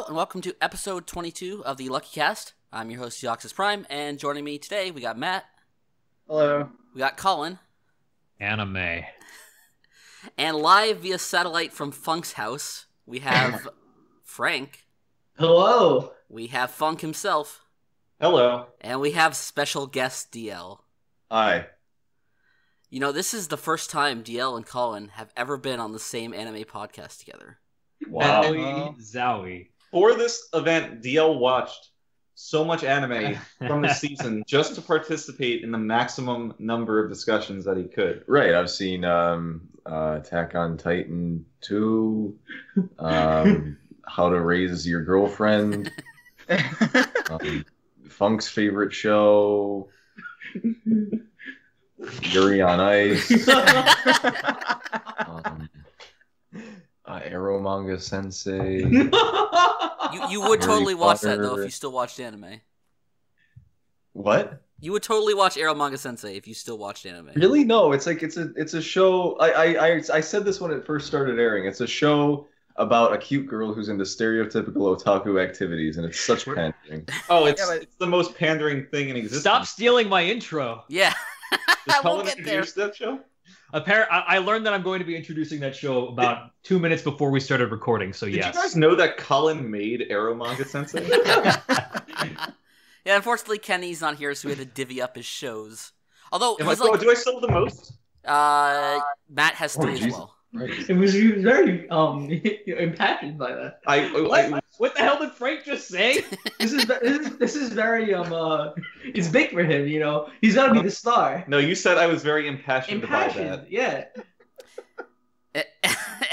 and welcome to episode 22 of the Luckycast. I'm your host, DeoxysPrime, and joining me today, we got Matt. Hello. We got Collin. Anime. And live via satellite from Funk's house, we have Frank. Hello. We have Funk himself. Hello. And we have special guest DL. Hi. You know, this is the first time DL and Collin have ever been on the same anime podcast together. Wow. Zowie. For this event, DL watched so much anime from the season just to participate in the maximum number of discussions that he could. Right, I've seen Attack on Titan 2, How to Raise Your Girlfriend, Funk's favorite show, Yuri on Ice, Eromanga-sensei. You would totally watch that, though, if you still watched anime. What? You would totally watch Eromanga-sensei if you still watched anime. Really? No, it's a show. I said this when it first started airing. It's a show about a cute girl who's into stereotypical otaku activities, and it's such pandering. Oh, it's the most pandering thing in existence. Stop stealing my intro. Yeah. Does We'll Collin get there. introduce that show? I learned that I'm going to be introducing that show about 2 minutes before we started recording, so Did yes. you guys know that Collin made Eromanga-sensei? Yeah, unfortunately, Kenny's not here, so we had to divvy up his shows. Although, Do I still have the most? Matt has 3 as well. Right. He was very impassioned by that. What the hell did Frank just say? This is very it's big for him, you know. He's got to be the star. No, you said I was very impassioned about that. Yeah.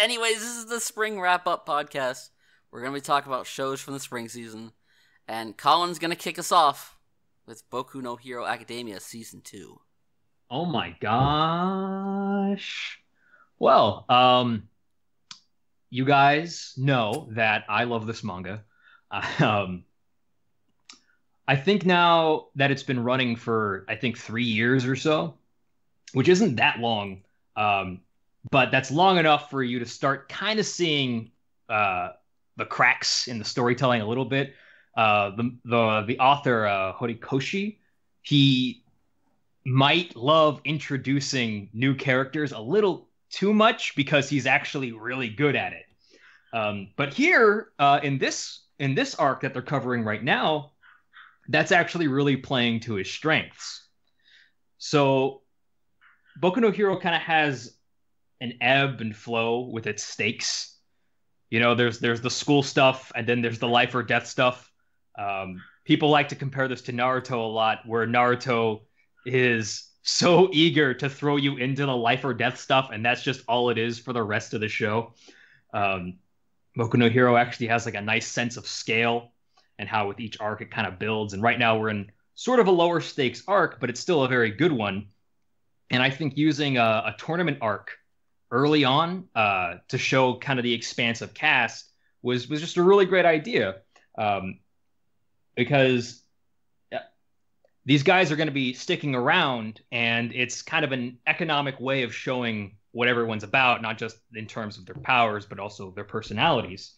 Anyways, this is the spring wrap-up podcast. We're going to be talking about shows from the spring season. And Colin's going to kick us off with Boku no Hero Academia Season 2. Oh my gosh. Well, you guys know that I love this manga. I think now that it's been running for, 3 years or so, which isn't that long, but that's long enough for you to start kind of seeing the cracks in the storytelling a little bit. The author, Horikoshi, he might love introducing new characters a little too much because he's actually really good at it. But here, in this arc that they're covering right now, that's actually really playing to his strengths. So Boku no Hero kind of has an ebb and flow with its stakes. You know, there's the school stuff, and then there's the life or death stuff. People like to compare this to Naruto a lot, where Naruto is so eager to throw you into the life or death stuff, and that's just all it is for the rest of the show. Boku no Hero actually has like a nice sense of scale and how with each arc it kind of builds. And right now we're in sort of a lower stakes arc, but it's still a very good one. And I think using a tournament arc early on to show kind of the expansive cast was just a really great idea. Because these guys are going to be sticking around, and it's kind of an economic way of showing what everyone's about, not just in terms of their powers, but also their personalities.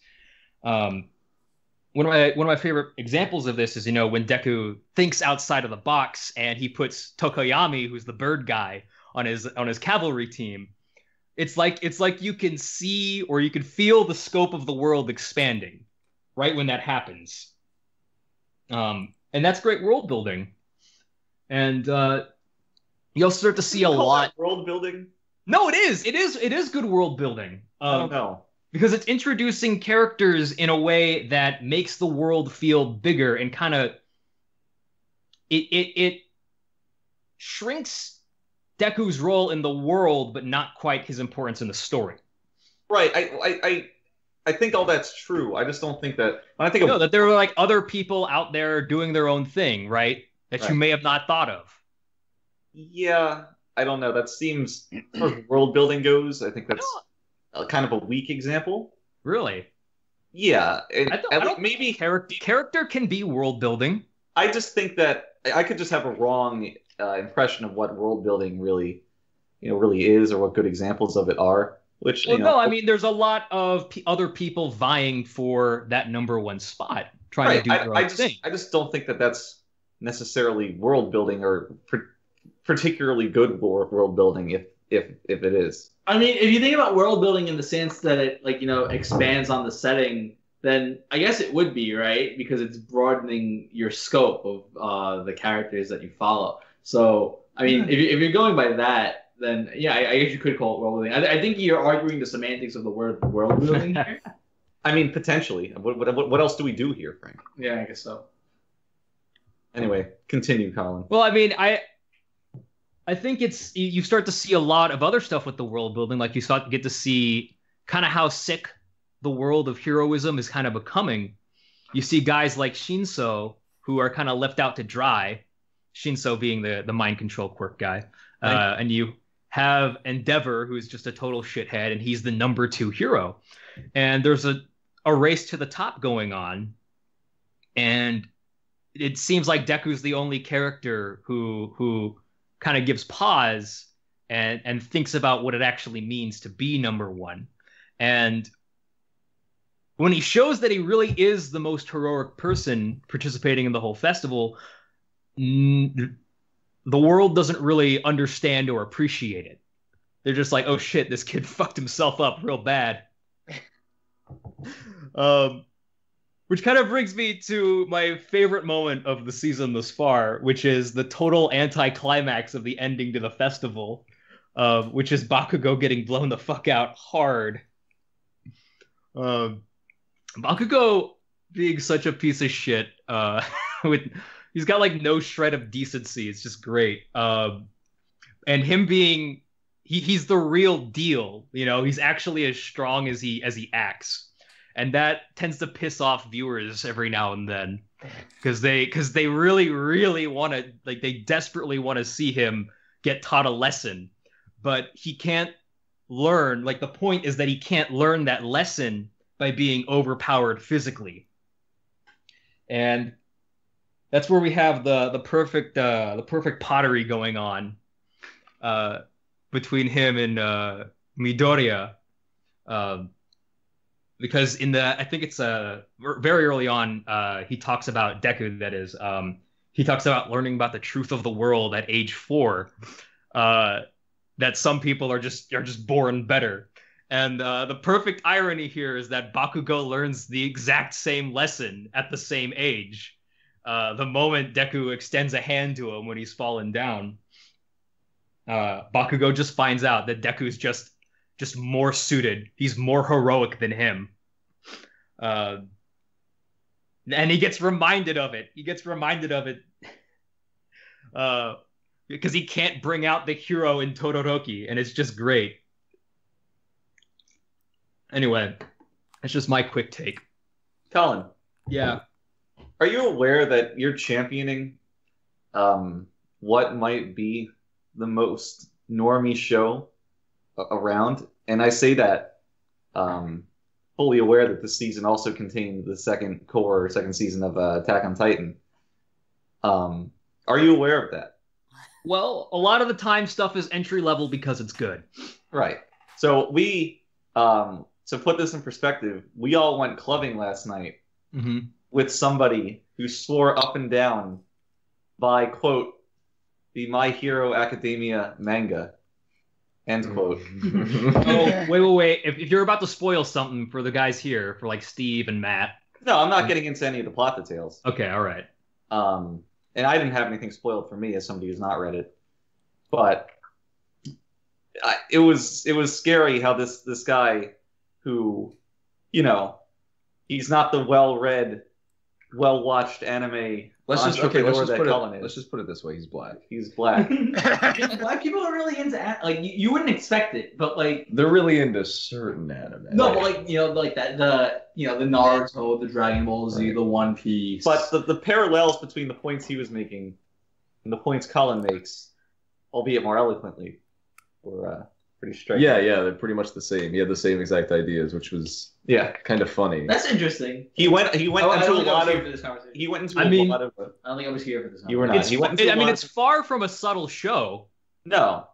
One of my favorite examples of this is, you know, when Deku thinks outside of the box and he puts Tokoyami, who's the bird guy, on his cavalry team. It's like you can see or you can feel the scope of the world expanding right when that happens. And that's great world building. And you'll start to see a lot. World building? No, it is good world building. I don't know. Because it's introducing characters in a way that makes the world feel bigger and kind of it shrinks Deku's role in the world, but not quite his importance in the story. Right. I think all that's true. I just don't think that when I think of that there were like other people out there doing their own thing, right? That you may have not thought of. Yeah, I don't know. That seems, as far as world building goes, I think that's kind of a weak example. Really? Yeah. I don't maybe character can be world building. I just think that I could just have a wrong impression of what world building really is, or what good examples of it are. Which Well, no, I mean, there's a lot of other people vying for that #1 spot, trying to do their own thing. I just don't think that that's necessarily world building or particularly good world building if it is. I mean, if you think about world building in the sense that it expands on the setting, then I guess it would be, right? Because it's broadening your scope of the characters that you follow. So, I mean, if you're going by that, then yeah, I guess you could call it world building. I think you're arguing the semantics of the word world building here. I mean, potentially. What else do we do here, Frank? Yeah, I guess so. Anyway, continue, Collin. Well, I mean, I think you start to see a lot of other stuff with the world building. Like you get to see kind of how sick the world of heroism is kind of becoming. You see guys like Shinso who are kind of left out to dry. Shinso being the mind control quirk guy. And you have Endeavor, who's just a total shithead, and he's the #2 hero. And there's a race to the top going on. And it seems like Deku's the only character who kind of gives pause and thinks about what it actually means to be #1. And when he shows that he really is the most heroic person participating in the whole festival, the world doesn't really understand or appreciate it. They're just like, oh shit, this kid fucked himself up real bad. Which kind of brings me to my favorite moment of the season thus far, which is the total anti-climax of the ending to the festival, which is Bakugo getting blown the fuck out hard. Bakugo being such a piece of shit, he's got like no shred of decency. It's just great. And him being, he's the real deal. He's actually as strong as he acts. And that tends to piss off viewers every now and then, because they really, really want to, like, they desperately want to see him get taught a lesson, but he can't learn. Like, the point is that he can't learn that lesson by being overpowered physically. And that's where we have the perfect pottery going on between him and Midoriya. Because I think it's very early on, he talks about Deku. That is, he talks about learning about the truth of the world at age 4. That some people are just born better, and the perfect irony here is that Bakugo learns the exact same lesson at the same age. The moment Deku extends a hand to him when he's fallen down, Bakugo just finds out that Deku's just more suited. He's more heroic than him. And he gets reminded of it. Because he can't bring out the hero in Todoroki, and it's just great. Anyway, that's just my quick take. Collin. Yeah. Are you aware that you're championing what might be the most normie show around? And I say that fully aware that this season also contained the second season of Attack on Titan. Are you aware of that? Well, a lot of the time stuff is entry level because it's good. Right. So we, to put this in perspective, we all went clubbing last night with somebody who swore up and down by, quote, the My Hero Academia manga, end quote. Oh, wait. If you're about to spoil something for the guys here, for like Steve and Matt. No, I'm not getting into any of the plot details. Okay, all right. And I didn't have anything spoiled for me as somebody who's not read it. But it was scary how this guy who, he's not the well-read, well-watched anime. Let's just put it this way: he's black. He's black. Black people are really into you wouldn't expect it, but like they're really into certain anime. No, but like that the Naruto, the Dragon Ball Z, the One Piece. But the parallels between the points he was making and the points Collin makes, albeit more eloquently, were pretty striking. Yeah, they're pretty much the same. He had the same exact ideas, which was kind of funny. That's interesting. He went into a lot of. He went into a lot of. I don't think I was here for this. You were not. It's far from a subtle show. No,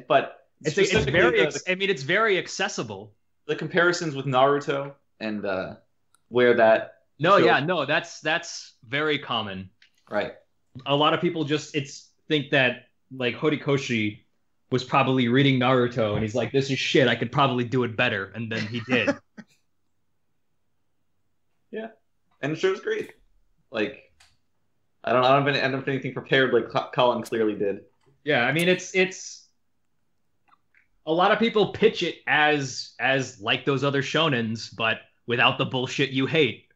but It's Specifically, very. I mean, it's very accessible. the comparisons with Naruto and where that. No, show- yeah, no, that's very common. Right. A lot of people just think that like Horikoshi was probably reading Naruto and he's like, this is shit, I could probably do it better, and then he did. Yeah, and the show's great. Like, I don't have anything prepared like Collin clearly did. Yeah, I mean it's a lot of people pitch it as like those other shonens, but without the bullshit you hate.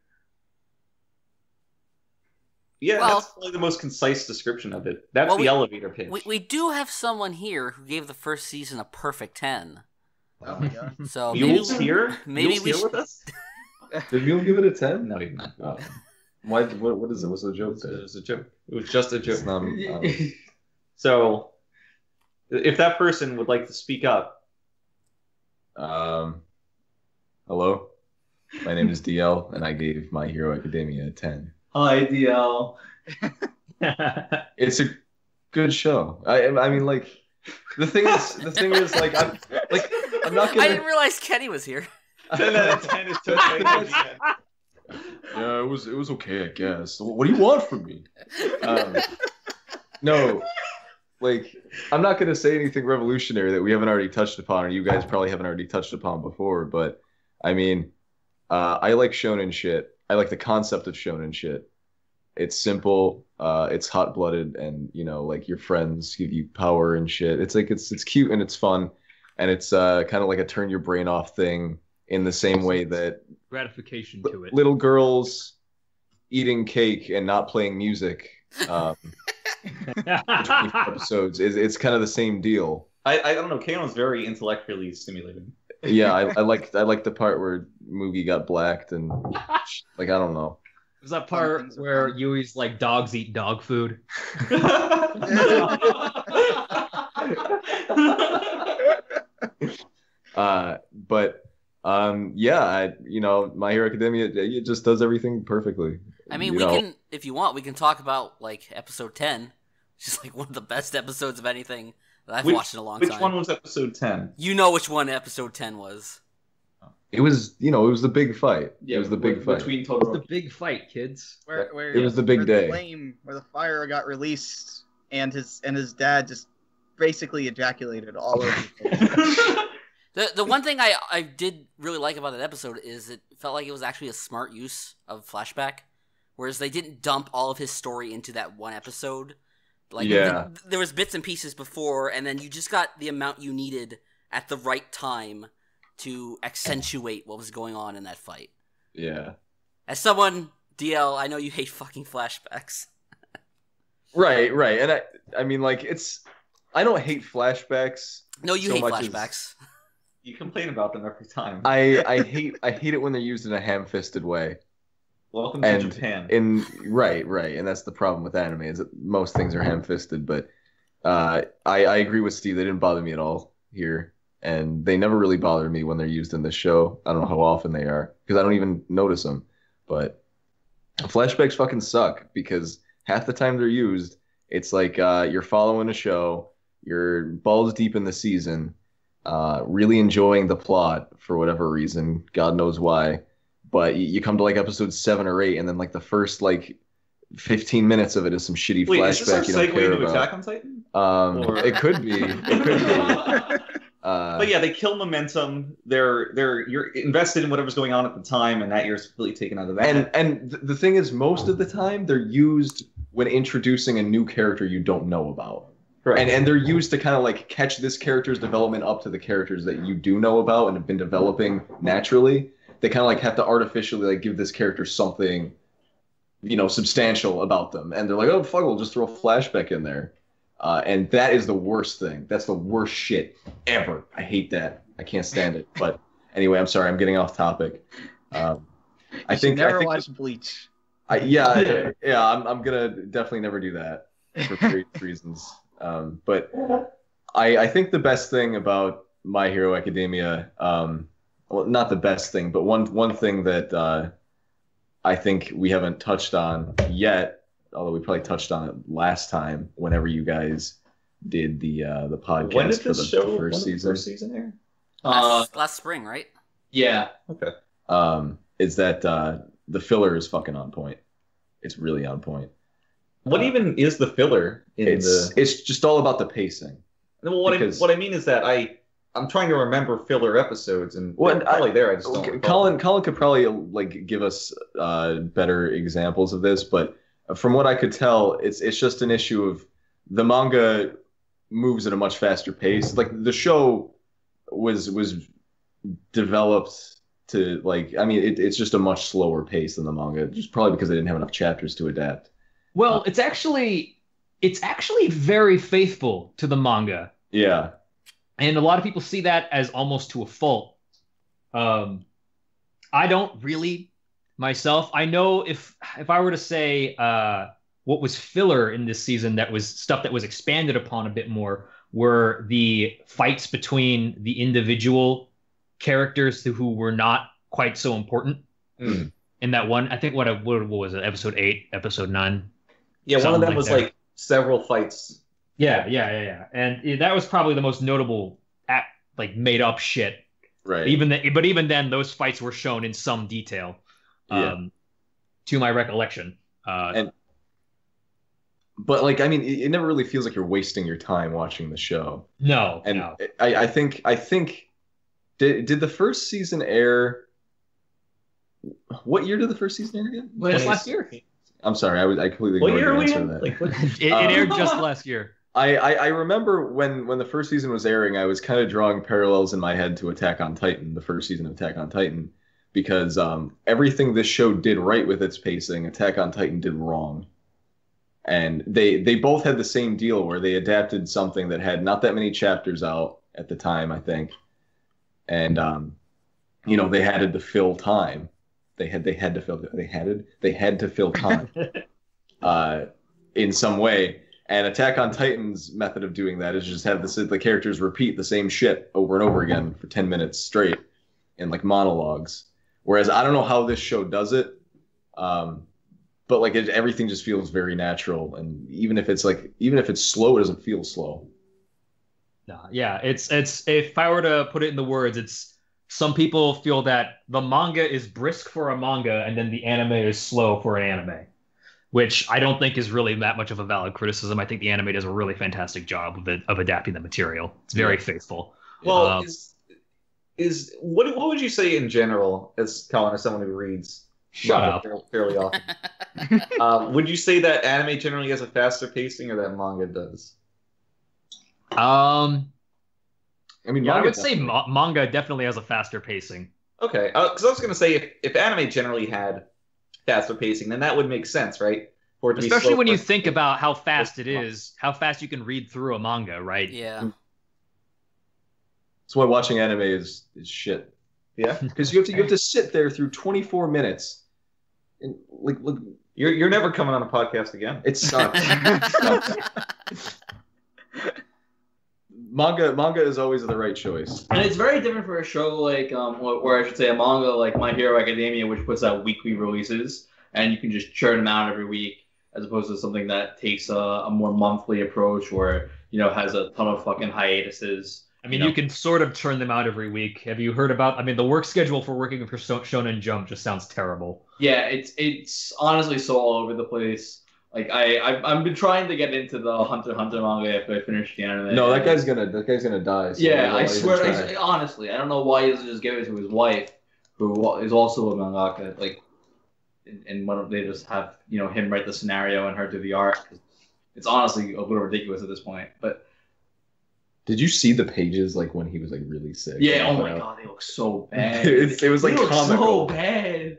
Yeah, Well- that's probably the most concise description of it. That's Well, the elevator pitch. We do have someone here who gave the first season a perfect 10. Oh my god. So Mule's here? maybe Mule's we here should- with us? Did Mule give it a 10? No, he didn't. Oh. Why? What is it? What's the joke It there? was a joke. It was just a joke. It's not, So, if that person would like to speak up, hello? My name is DL, and I gave My Hero Academia a 10. Hi, DL. It's a good show. I mean, like, the thing is, like, I'm not I gonna. didn't realize Kenny was here. 10 out of 10 is totally Yeah, it was okay, I guess. What do you want from me? No, like, I'm not gonna say anything revolutionary that we haven't already touched upon, or you guys probably haven't already touched upon before. But I mean, I like shonen shit. I like the concept of shonen shit. It's simple, it's hot-blooded, and like your friends give you power and shit. It's like it's cute and it's fun, and it's kind of like a turn your brain off thing in the same way that Gratification to it. little girls eating cake and not playing music for 24 episodes. It's kind of the same deal. I don't know. Kanon's very intellectually stimulating. Yeah, I like the part where Mugi got blacked and like I don't know. There's that part where Yui's like, dogs eat dog food. Yeah, My Hero Academia, it just does everything perfectly. I mean, we can, if you want, we can talk about like episode 10, which is like one of the best episodes of anything that I've watched in a long time. Which one was episode 10? You know which one episode 10 was. It was, it was the big fight. Yeah, it was the big fight. between It's the Todoroki. big fight, kids. Where It was the big where day. The flame, where the fire got released, and his dad just basically ejaculated all over the place. The one thing I did really like about that episode is it felt like it was actually a smart use of flashback, whereas they didn't dump all of his story into that one episode. Like, Yeah. there was bits and pieces before, and then you just got the amount you needed at the right time to accentuate what was going on in that fight. Yeah. As someone, DL, I know you hate fucking flashbacks. Right. And I mean, like, I don't hate flashbacks. No, you So hate much as- flashbacks. You complain about them every time. I hate it when they're used in a ham-fisted way. Welcome to And Japan. Right, and that's the problem with anime is that most things are ham-fisted. But I agree with Steve. They didn't bother me at all here, and they never really bothered me when they're used in this show. I don't know how often they are because I don't even notice them. But flashbacks fucking suck because half the time they're used, it's like you're following a show, you're balls deep in the season. Really enjoying the plot for whatever reason, God knows why. But you come to like episode 7 or 8, and then like the first like 15 minutes of it is some shitty Wait, is this our flashback you don't segue care into about. Attack on Titan? Or- It could be. It could be. But yeah, they kill momentum. You're invested in whatever's going on at the time, and that you're completely taken out of that. And the thing is, most of the time they're used when introducing a new character you don't know about. Correct. And they're used to kind of like catch this character's development up to the characters that you do know about and have been developing naturally. They kind of like have to artificially like give this character something, substantial about them. And they're like, oh fuck, we'll just throw a flashback in there. And that is the worst thing. That's the worst shit ever. I hate that. I can't stand it. But anyway, I'm sorry. I'm getting off topic. I think Never watched Bleach. I'm gonna definitely never do that for various reasons. But I think the best thing about My Hero Academia, well, not the best thing, but one thing that I think we haven't touched on yet, although we probably touched on it last time whenever you guys did the podcast When did for this the show? first When did the season. first season air? Last spring, right? Yeah. Okay. Is that the filler is fucking on point. It's really on point. What even is the filler in It's just all about the pacing. Well, what I mean is that I'm trying to remember filler episodes, and they're probably there. I just don't recall. Colin could probably like give us better examples of this, but from what I could tell, it's just an issue of the manga moves at a much faster pace. Like the show was developed to it's just a much slower pace than the manga, just probably because they didn't have enough chapters to adapt. Well, it's actually very faithful to the manga. Yeah. And a lot of people see that as almost to a fault. I don't really myself. I know if I were to say what was filler in this season, that was stuff that was expanded upon a bit more, were the fights between the individual characters who were not quite so important in that one. I think what was it, episode 8, episode 9? Yeah, one of them was like several fights. Yeah. And that was probably the most notable made up shit. Right. But even then, those fights were shown in some detail, to my recollection. But it never really feels like you're wasting your time watching the show. No. And no. I think did the first season air? What year did the first season air again? Just last year. I'm sorry, I completely ignored the answer to that. It aired just last year. I remember when the first season was airing, I was kind of drawing parallels in my head to Attack on Titan, the first season of Attack on Titan, because everything this show did right with its pacing, Attack on Titan did wrong. And they both had the same deal where they adapted something that had not that many chapters out at the time, I think. And they had to fill time. They had to fill time in some way. And Attack on Titan's method of doing that is just have the characters repeat the same shit over and over again for 10 minutes straight in like monologues. Whereas I don't know how this show does it, but everything just feels very natural. And even if it's slow, it doesn't feel slow. Yeah, it's if I were to put it in the words, it's some people feel that the manga is brisk for a manga and then the anime is slow for an anime, which I don't think is really that much of a valid criticism. I think the anime does a really fantastic job of adapting the material. It's very faithful. Well, what would you say in general, as Colin, as someone who reads fairly often, would you say that anime generally has a faster pacing or that manga does? I would say manga definitely has a faster pacing. Okay, because I was going to say if anime generally had faster pacing, then that would make sense, right? For it to especially be when you think about how fast it is, how fast you can read through a manga, right? Yeah. That's why watching anime is shit. Yeah, because you have to sit there through 24 minutes, and you're never coming on a podcast again. It sucks. Manga is always the right choice. And it's very different for a show like, or I should say a manga like My Hero Academia, which puts out weekly releases, and you can just churn them out every week, as opposed to something that takes a more monthly approach, where has a ton of fucking hiatuses. I mean, you can sort of churn them out every week. Have you heard about? I mean, the work schedule for working for Shonen Jump just sounds terrible. Yeah, it's honestly so all over the place. Like I've been trying to get into the Hunter x Hunter manga after I finish the anime. No, that guy's gonna die. So yeah, I swear. Honestly, I don't know why he doesn't just give it to his wife, who is also a mangaka. Like, and why don't they just have him write the scenario and her do the art? It's honestly a little ridiculous at this point. But did you see the pages when he was really sick? Yeah. Oh my god, they look so bad. it was like comical. So bad.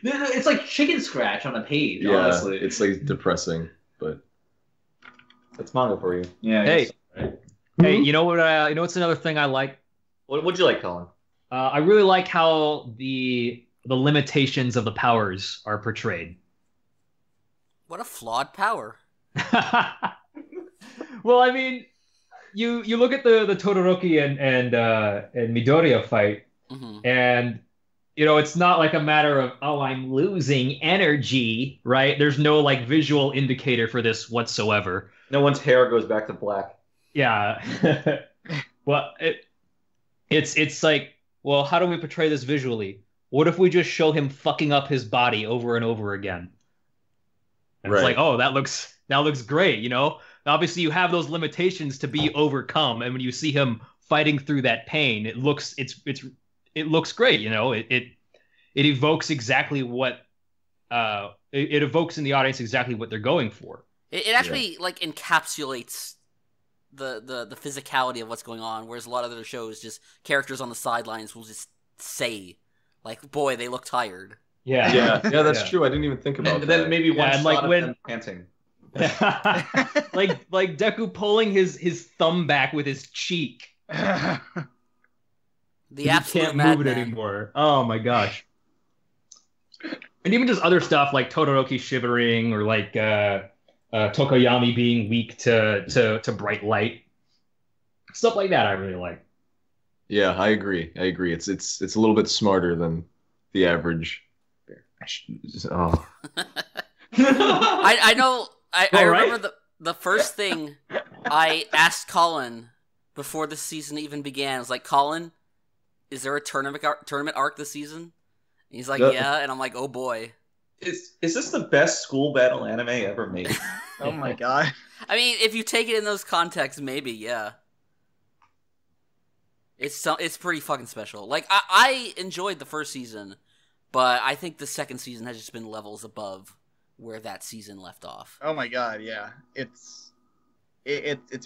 It's like chicken scratch on a page. Yeah, honestly, it's depressing, but that's manga for you. Yeah. Hey, hey, you know what? What's another thing I like? What'd you like, Colin? I really like how the limitations of the powers are portrayed. What a flawed power. Well, I mean, you look at the Todoroki and Midoriya fight, and it's not like a matter of I'm losing energy, right? There's no visual indicator for this whatsoever. No one's hair goes back to black. Yeah. Well, it's like, well, how do we portray this visually? What if we just show him fucking up his body over and over again? And it's Right. like, oh, that looks great, you know? Obviously, you have those limitations to be overcome, and when you see him fighting through that pain, it looks great, you know? It evokes exactly what it evokes in the audience exactly what they're going for. It actually like encapsulates the physicality of what's going on, whereas a lot of other shows, just characters on the sidelines will just say, like, boy, they look tired. Yeah. Yeah, that's true. I didn't even think about And that. then maybe one and shot like of when- them panting. like Deku pulling his thumb back with his cheek. The He absolute can't move it madman. anymore. Oh my gosh. And even just other stuff like Todoroki shivering or like Tokoyami being weak to bright light. Stuff like that I really like. Yeah, I agree. It's a little bit smarter than the average. Oh, I know. I All right. remember the first thing I asked Collin before the season even began. I was like, Collin, is there a tournament arc this season? And he's like, Yep. yeah. And I'm like, oh boy. Is this the best school battle anime ever made? Oh my god. I mean, if you take it in those contexts, maybe, yeah. It's pretty fucking special. Like, I enjoyed the first season, but I think the second season has just been levels above where that season left off. Oh my god, yeah. It's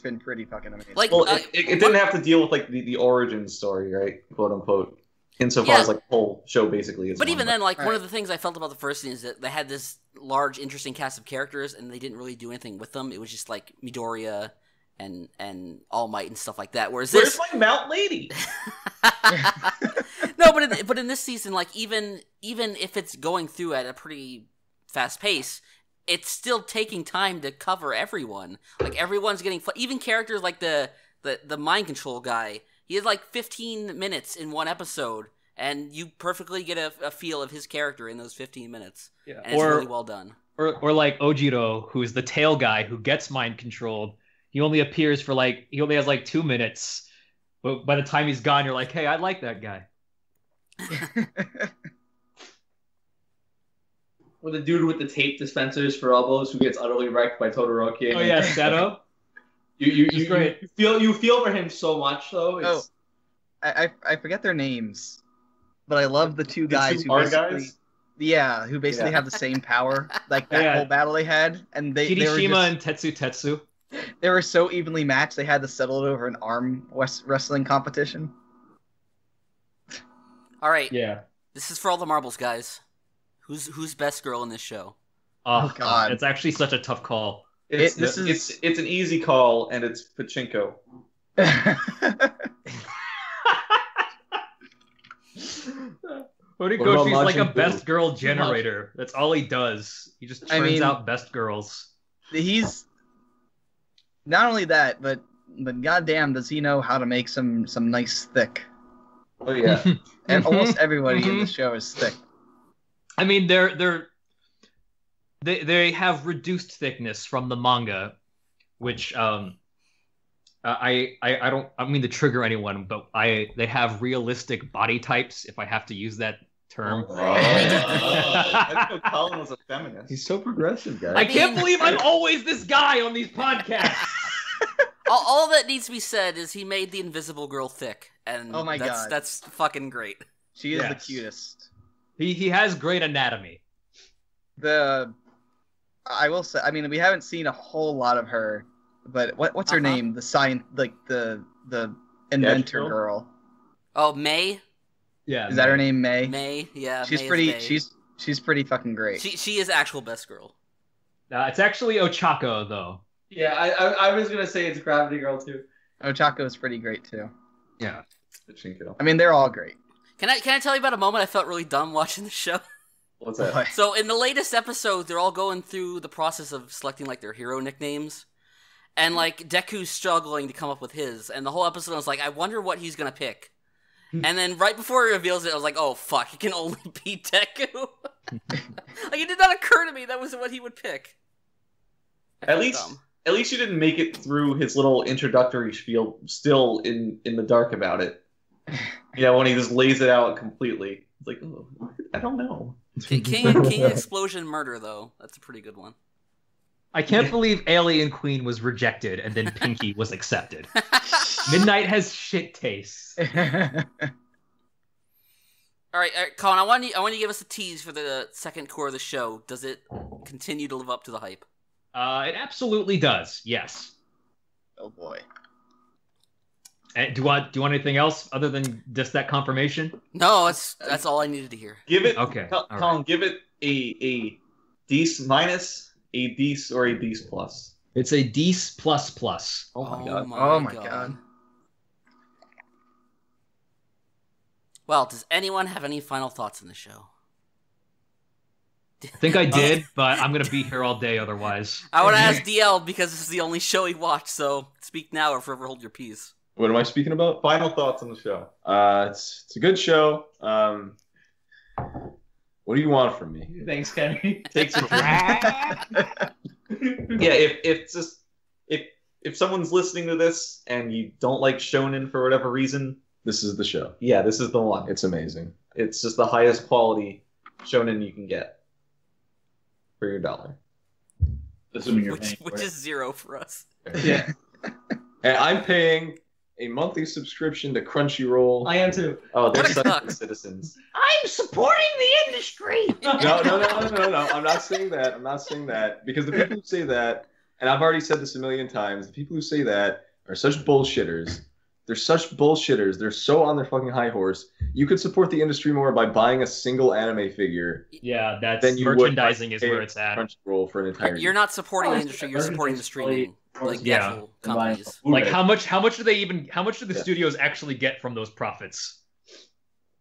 been pretty fucking amazing. Like, Well, it didn't have to deal with like the origin story, right? Quote unquote. Insofar Yeah. as like the whole show basically is. But one, even then, like, one Right. of the things I felt about the first season is that they had this large, interesting cast of characters, and they didn't really do anything with them. It was just like Midoriya and All Might and stuff like that. Whereas Where's this, my Mount Lady? no, but in this season, like, even if it's going through at a pretty fast pace, it's still taking time to cover everyone. Like, everyone's getting even characters like the mind control guy. He had like 15 minutes in one episode, and you perfectly get a feel of his character in those 15 minutes. Yeah. And it's really well done. Or like Ojiro, who's the tail guy who gets mind controlled. He only has like 2 minutes. But by the time he's gone, you're like, hey, I like that guy. Or the dude with the tape dispensers for elbows who gets utterly wrecked by Todoroki. Oh yeah, Seto. He's great. You feel for him so much though. It's, I forget their names, but I love the two guys two who hard basically, guys? yeah, who basically Yeah. have the same power, like that Yeah. whole battle they had, and they were Kirishima just, and Tetsu. they were so evenly matched. They had to settle it over an arm wrestling competition. All right, Yeah. this is for all the marbles, guys. Who's best girl in this show? Oh, God. It's actually such a tough call. It's This is- it's an easy call, and it's pachinko. What about Horikoshi's like a Majin Buu? best girl generator. That's all he does. He just I turns mean- out best girls. He's not only that, but goddamn, does he know how to make some nice thick? Oh yeah. And almost everybody in the show is thick. I mean, they have reduced thickness from the manga, which I don't mean to trigger anyone, but they have realistic body types, if I have to use that term. I didn't know Collin was a feminist. He's so progressive, guys. I can't believe I'm always this guy on these podcasts. All that needs to be said is he made the invisible girl thick, and Oh my God. that's fucking great. She is the Yes. cutest. He has great anatomy. I will say, I mean, we haven't seen a whole lot of her, but what's her Uh-huh. name? The science, like the inventor girl? girl. Oh, May, Yeah. Is that her name? May. May, yeah, She's May is pretty. May. She's pretty fucking great. She is actual best girl. It's actually Ochako though. yeah, I was gonna say it's Gravity Girl too. Ochako is pretty great too. Yeah. Pachinko. I mean, they're all great. Can I tell you about a moment I felt really dumb watching the show? What's that? But- So in the latest episode, they're all going through the process of selecting like their hero nicknames, and like Deku's struggling to come up with his. And the whole episode, I was like, I wonder what he's gonna pick. And then right before he reveals it, I was like, oh fuck, it can only be Deku. Like, it did not occur to me that was what he would pick. I At felt least, dumb. at least you didn't make it through his little introductory spiel still in the dark about it. Yeah, when he just lays it out completely. It's like, oh, I don't know. King Explosion Murder, though. That's a pretty good one. I can't believe Alien Queen was rejected and then Pinky was accepted. Midnight has shit taste. All right, Colin, I want you to give us a tease for the second core of the show. Does it continue to live up to the hype? It absolutely does. Yes. Oh boy. Do you want anything else other than just that confirmation? No, that's all I needed to hear. Give it. Okay. Colin, give it a D minus, a D, or a D plus. It's a D plus plus. Oh my god. Oh my god. Well, does anyone have any final thoughts on the show? I think I did, but I'm going to be here all day otherwise. I want to ask DL because this is the only show he watched, so speak now or forever hold your peace. What am I speaking about? Final thoughts on the show. It's a good show. What do you want from me? Thanks, Kenny. Takes it. Yeah, if someone's listening to this and you don't like shonen for whatever reason, This is the show. yeah, this is the one. It's amazing. It's just the highest quality shonen you can get for your $1. Assuming you're paying for Which it. is 0 for us. Yeah, And I'm paying a monthly subscription to Crunchyroll. I am too. Oh, they're What a such cuck. good citizens. I'm supporting the industry. No. I'm not saying that. I'm not saying that. Because the people who say that, and I've already said this a million times, the people who say that are such bullshitters. They're such bullshitters. They're so on their fucking high horse. You could support the industry more by buying a single anime figure Yeah, that's than you merchandising would is by where it's at. Crunchyroll for an entire You're year. not supporting the Oh, industry, you're supporting the streaming. Like the Yeah. actual companies. Like how much do the Yeah. studios actually get from those profits?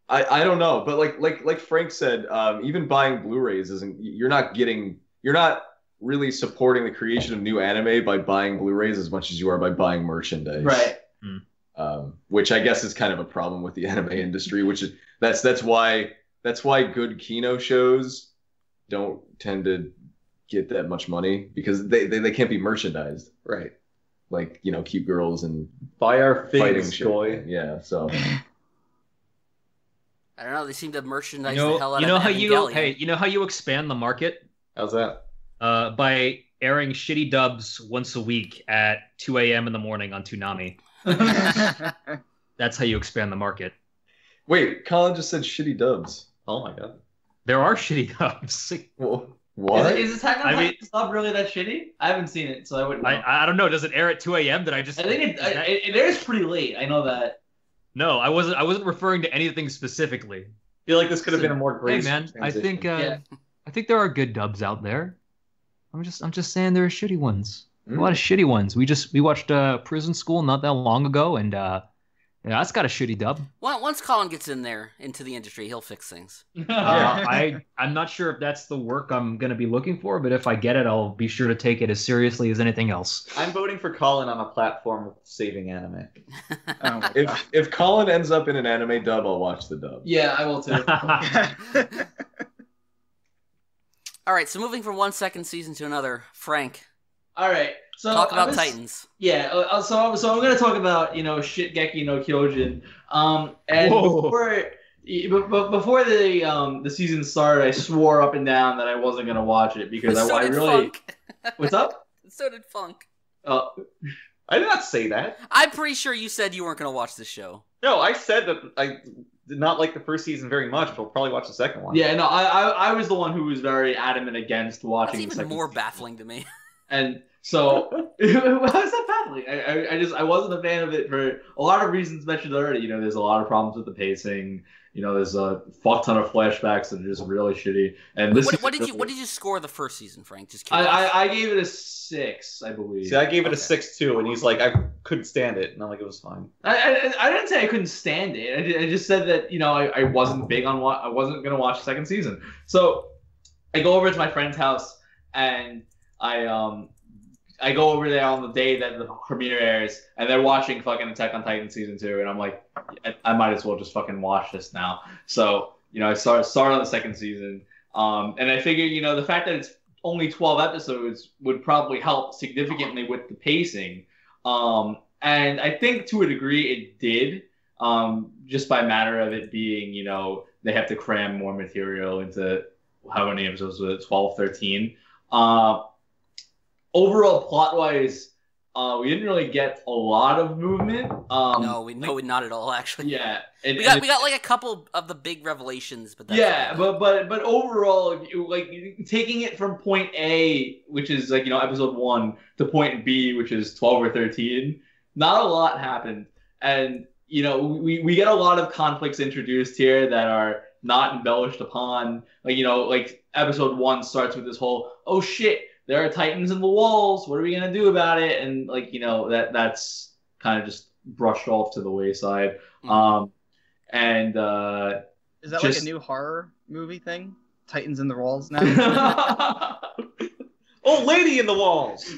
I don't know, but like Frank said, even buying Blu-rays isn't. You're not really supporting the creation of new anime by buying Blu-rays as much as you are by buying merchandise. Right. Which I guess is kind of a problem with the anime industry. Which is that's why good Kino shows don't tend to get that much money because they can't be merchandised. Right. Like, cute girls and Buy our fighting figs, shit. boy. Yeah, so I don't know, they seem to merchandise You know, the hell out you know of how Evangelion. you know how you expand the market How's that? by airing shitty dubs once a week at 2 a.m. in the morning on Toonami. That's how you expand the market. wait, Colin just said shitty dubs. Oh my god. There are shitty dubs. Well, what? Is Attack on I mean- Titan sub really that shitty? I haven't seen it, so I wouldn't know. I don't know. Does it air at 2 a.m.? Did I just? I think it airs pretty late. I know that. No, I wasn't referring to anything specifically. I feel like this could have been a more Hey graceful man, I think transition. I think there are good dubs out there. I'm just saying there are shitty ones. A lot of shitty ones. We watched Prison School not that long ago, and yeah, that's got a shitty dub. Once Colin gets into the industry, he'll fix things. I'm not sure if that's the work I'm gonna be looking for, but if I get it, I'll be sure to take it as seriously as anything else. I'm voting for Collin on a platform of saving anime. Oh my god. If Colin ends up in an anime dub, I'll watch the dub. Yeah, I will too. All right, so moving from one second season to another, Frank, All right. So talk I about was- Titans. Yeah. So I'm gonna talk about Shingeki no Kyojin. And Whoa. before the season started, I swore up and down that I wasn't gonna watch it because So I did really. Funk. What's up? So did Funk. Uh, I did not say that. I'm pretty sure you said you weren't going to watch this show. No, I said that I did not like the first season very much, but I'll probably watch the second one. yeah. No. I was the one who was very adamant against watching. That's the even second more season. baffling to me. And so, how's that baffling? I wasn't a fan of it for a lot of reasons mentioned already. There's a lot of problems with the pacing. There's a fuck ton of flashbacks that are just really shitty. And this What did you score the first season, Frank? Just curious. I gave it a 6, I believe. See, I gave it Okay. a 6.2, and he's like, I couldn't stand it, and I'm like, it was fine. I didn't say I couldn't stand it. I just said that I wasn't big on I wasn't gonna watch the second season. So I go over to my friend's house and I go over there on the day that the premiere airs, and they're watching fucking Attack on Titan season 2, and I'm like, I might as well just fucking watch this now. So I started on the second season, and I figured the fact that it's only 12 episodes would probably help significantly with the pacing. And I think to a degree it did, just by matter of it being, they have to cram more material into how many episodes was it? 12, 13. Overall, plot-wise, we didn't really get a lot of movement. No, not at all. Actually, yeah, we got like a couple of the big revelations, but that's but overall, taking it from point A, which is episode 1, to point B, which is 12 or 13, not a lot happened, and we get a lot of conflicts introduced here that are not embellished upon. Like episode 1 starts with this whole, oh shit, there are titans in the walls, what are we gonna do about it? And that's kind of just brushed off to the wayside. Mm-hmm. Is that like a new horror movie thing? Titans in the walls now? Oh, lady in the walls.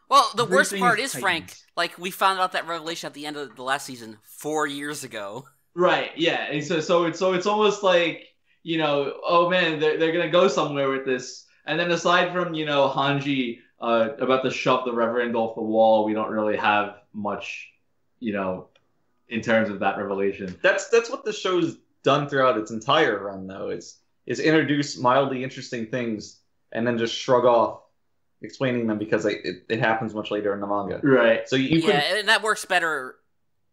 Well, the worst Everything part is is, Frank, Titans. we found out that revelation at the end of the last season 4 years ago. Right, yeah. And so it's almost like, oh man, they're gonna go somewhere with this. And then aside from, Hanji about to shove the Reverend off the wall, we don't really have much, in terms of that revelation. That's what the show's done throughout its entire run, though. Is introduce mildly interesting things and then just shrug off explaining them because it happens much later in the manga. Right. So you could... and that works better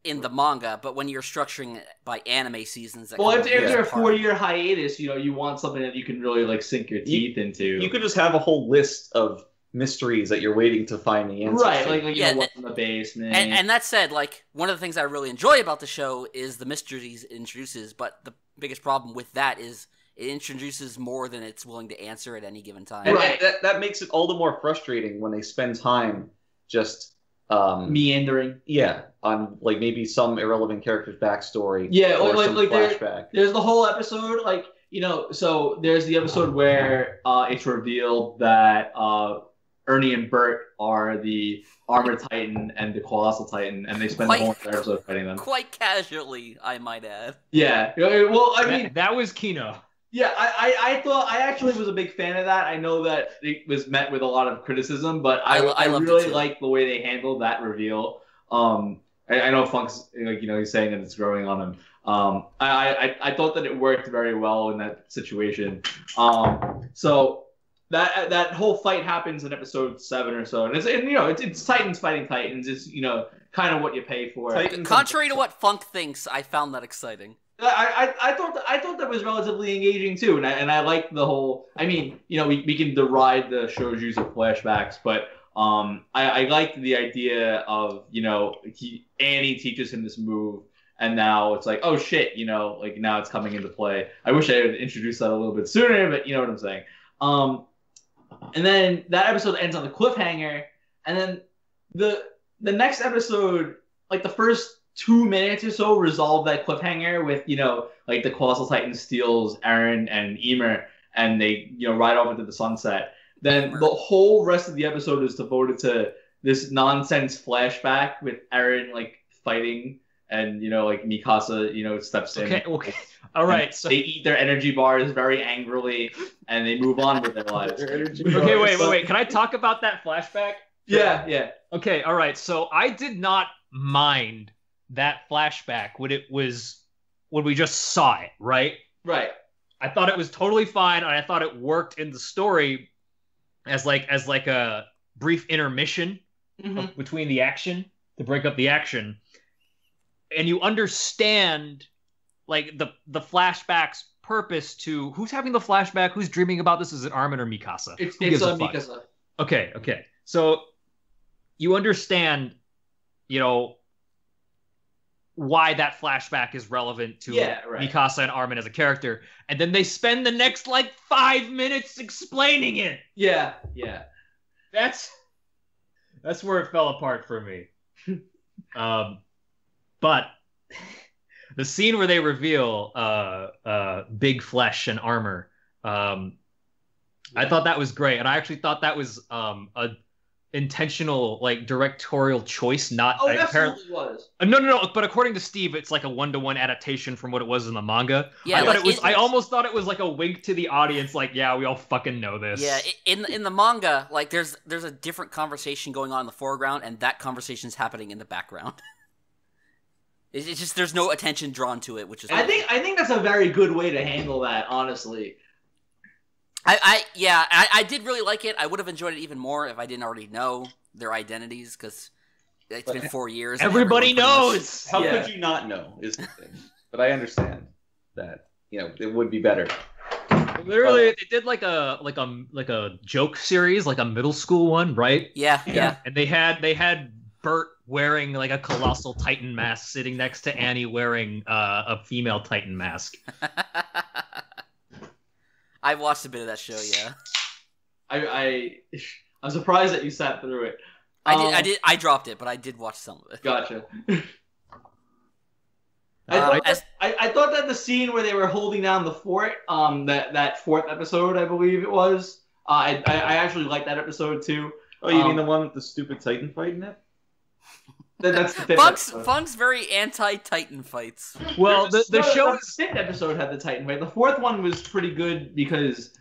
in the manga, but when you're structuring it by anime seasons, after a 4-year hiatus, you want something that you can really sink your teeth into. You could just have a whole list of mysteries that you're waiting to find the answers right, to. What's in the basement. And that said, one of the things I really enjoy about the show is the mysteries it introduces, but the biggest problem with that is it introduces more than it's willing to answer at any given time. Right. That makes it all the more frustrating when they spend time just meandering. Yeah, on maybe some irrelevant character's backstory. Yeah, or some flashback. There's the whole episode, so there's the episode where it's revealed that Ernie and Bert are the Armor Titan and the Colossal Titan, and they spend the whole entire episode fighting them. Quite casually, I might add. Yeah. Well, I mean... That was Kino. Yeah, I actually was a big fan of that. I know that it was met with a lot of criticism, but I really like the way they handled that reveal. I know Funk's he's saying that it's growing on him. I thought that it worked very well in that situation. So that whole fight happens in episode 7 or so, and it's Titans fighting Titans. It's kind of what you pay for. Contrary to what Funk thinks, I found that exciting. I thought that was relatively engaging too, and I like the whole. I mean, we can deride the shoujo's of flashbacks, but I liked the idea of Annie teaches him this move, and now it's like, oh shit, now it's coming into play. I wish I had introduced that a little bit sooner, but you know what I'm saying. And then that episode ends on the cliffhanger, and then the next episode, the first 2 minutes or so, resolve that cliffhanger with the Colossal Titan steals Eren and Emer, and they ride off into the sunset. Then the whole rest of the episode is devoted to this nonsense flashback with Eren fighting, and Mikasa steps in. Okay. All right. So they eat their energy bars very angrily, and they move on with their lives. Okay, wait. Can I talk about that flashback? Yeah. Okay, all right. So I did not mind that flashback when we just saw it, right? Right. I thought it was totally fine, and I thought it worked in the story as a brief intermission between the action to break up the action. And you understand the flashback's purpose to who's having the flashback, who's dreaming about this. Is it Armin or Mikasa? It's Mikasa. Okay. So you understand, why that flashback is relevant to Mikasa and Armin as a character, and then they spend the next 5 minutes explaining it. Yeah. That's where it fell apart for me. But the scene where they reveal big flesh and armor, I thought that was great, and I actually thought that was an intentional like directorial choice. Not Oh, it apparently. absolutely was. No. But according to Steve, it's like a 1-to-1 adaptation from what it was in the manga. Yeah, I thought like, it was. I almost thought it was like a wink to the audience, like, yeah, we all fucking know this. Yeah, in the manga, like there's a different conversation going on in the foreground, and that conversation's happening in the background. It's just there's no attention drawn to it, which is. I think that's a very good way to handle that, honestly. I did really like it. I would have enjoyed it even more if I didn't already know their identities, because it's been 4 years. Everybody knows. How could you not know is the thing. But I understand that, it would be better. Literally, they did like a joke series, like a middle school one, right? Yeah. And they had Bert wearing like a colossal Titan mask, sitting next to Annie wearing a female Titan mask. I watched a bit of that show. Yeah, I'm surprised that you sat through it. I did. I dropped it, but I did watch some of it. Gotcha. I thought that the scene where they were holding down the fort, that fourth episode, I believe it was. I actually liked that episode too. Oh, you mean the one with the stupid Titan fight in it? That's the fifth episode. Funk's very anti-Titan fights. Well, the show. The fifth episode had the Titan fight. The fourth one was pretty good because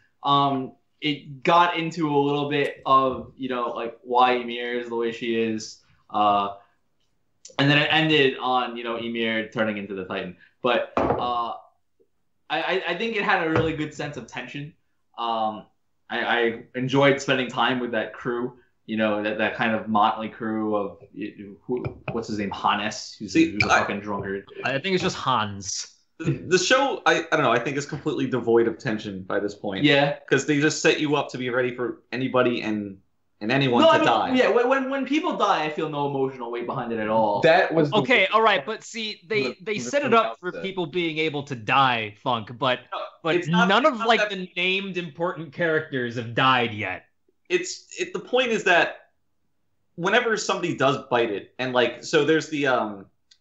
it got into a little bit of like why Ymir is the way she is, and then it ended on Ymir turning into the Titan. But I think it had a really good sense of tension. I enjoyed spending time with that crew. That kind of motley crew of what's his name, Hannes, who's a fucking drunkard. I think it's just Hans. The show, I don't know, I think is completely devoid of tension by this point. Yeah, because they just set you up to be ready for anybody and anyone to die. Yeah, when people die, I feel no emotional weight behind it at all. That was okay. All right, but see, they set it up for people being able to die, Funk, but none of like the named important characters have died yet. The point is that whenever somebody does bite it, and like, so there's the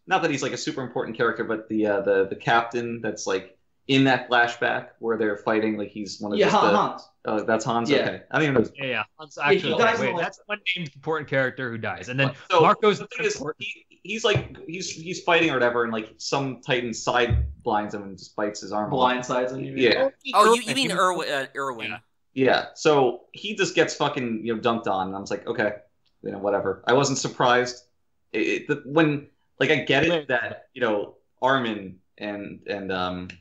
not that he's like a super important character, but the captain that's like in that flashback where they're fighting, like he's one of Hans. Oh, that's Hans. Yeah. Okay, I don't even know. Yeah. Hans actually. He dies that's one named important character who dies, and then so Marco's the thing is, he's fighting or whatever, and like some Titan side blinds him and just bites his arm. Blindsides him. Yeah. Oh, you mean Erwin? Yeah. So he just gets fucking dunked on, and I was like, okay, whatever. I wasn't surprised. When like I get it that Armin and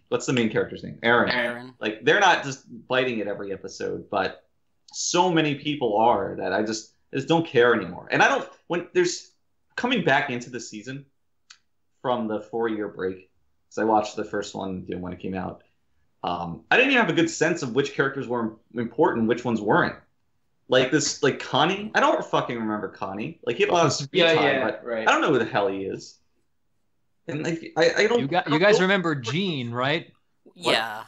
what's the main character's name? Aaron. Like they're not just biting it every episode, but so many people are that I just don't care anymore. And I don't when there's coming back into the season from the 4-year break, because I watched the first one when it came out. I didn't even have a good sense of which characters were important, which ones weren't. Like Connie, I don't fucking remember Connie. Like he had a lot of screen time, but right. I don't know who the hell he is. And like I don't. You guys remember Jean, right? Yeah.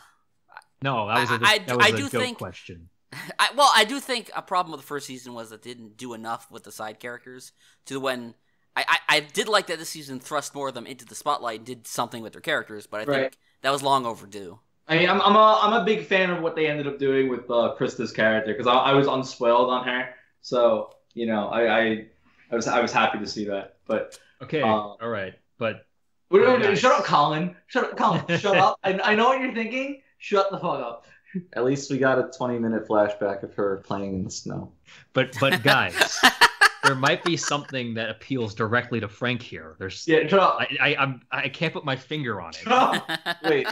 No, that was a joke question. I do think a problem with the first season was it didn't do enough with the side characters to when. I did like that this season thrust more of them into the spotlight and did something with their characters, but I think that was long overdue. I mean, I'm a big fan of what they ended up doing with Krista's character because I was unspoiled on her, so I was happy to see that. But okay, all right, but shut up, Collin. Shut up, Collin. Shut up. I know what you're thinking. Shut the fuck up. At least we got a 20-minute flashback of her playing in the snow. But guys. There might be something that appeals directly to Frank here. Shut up. I can't put my finger on it. Shut up. Wait.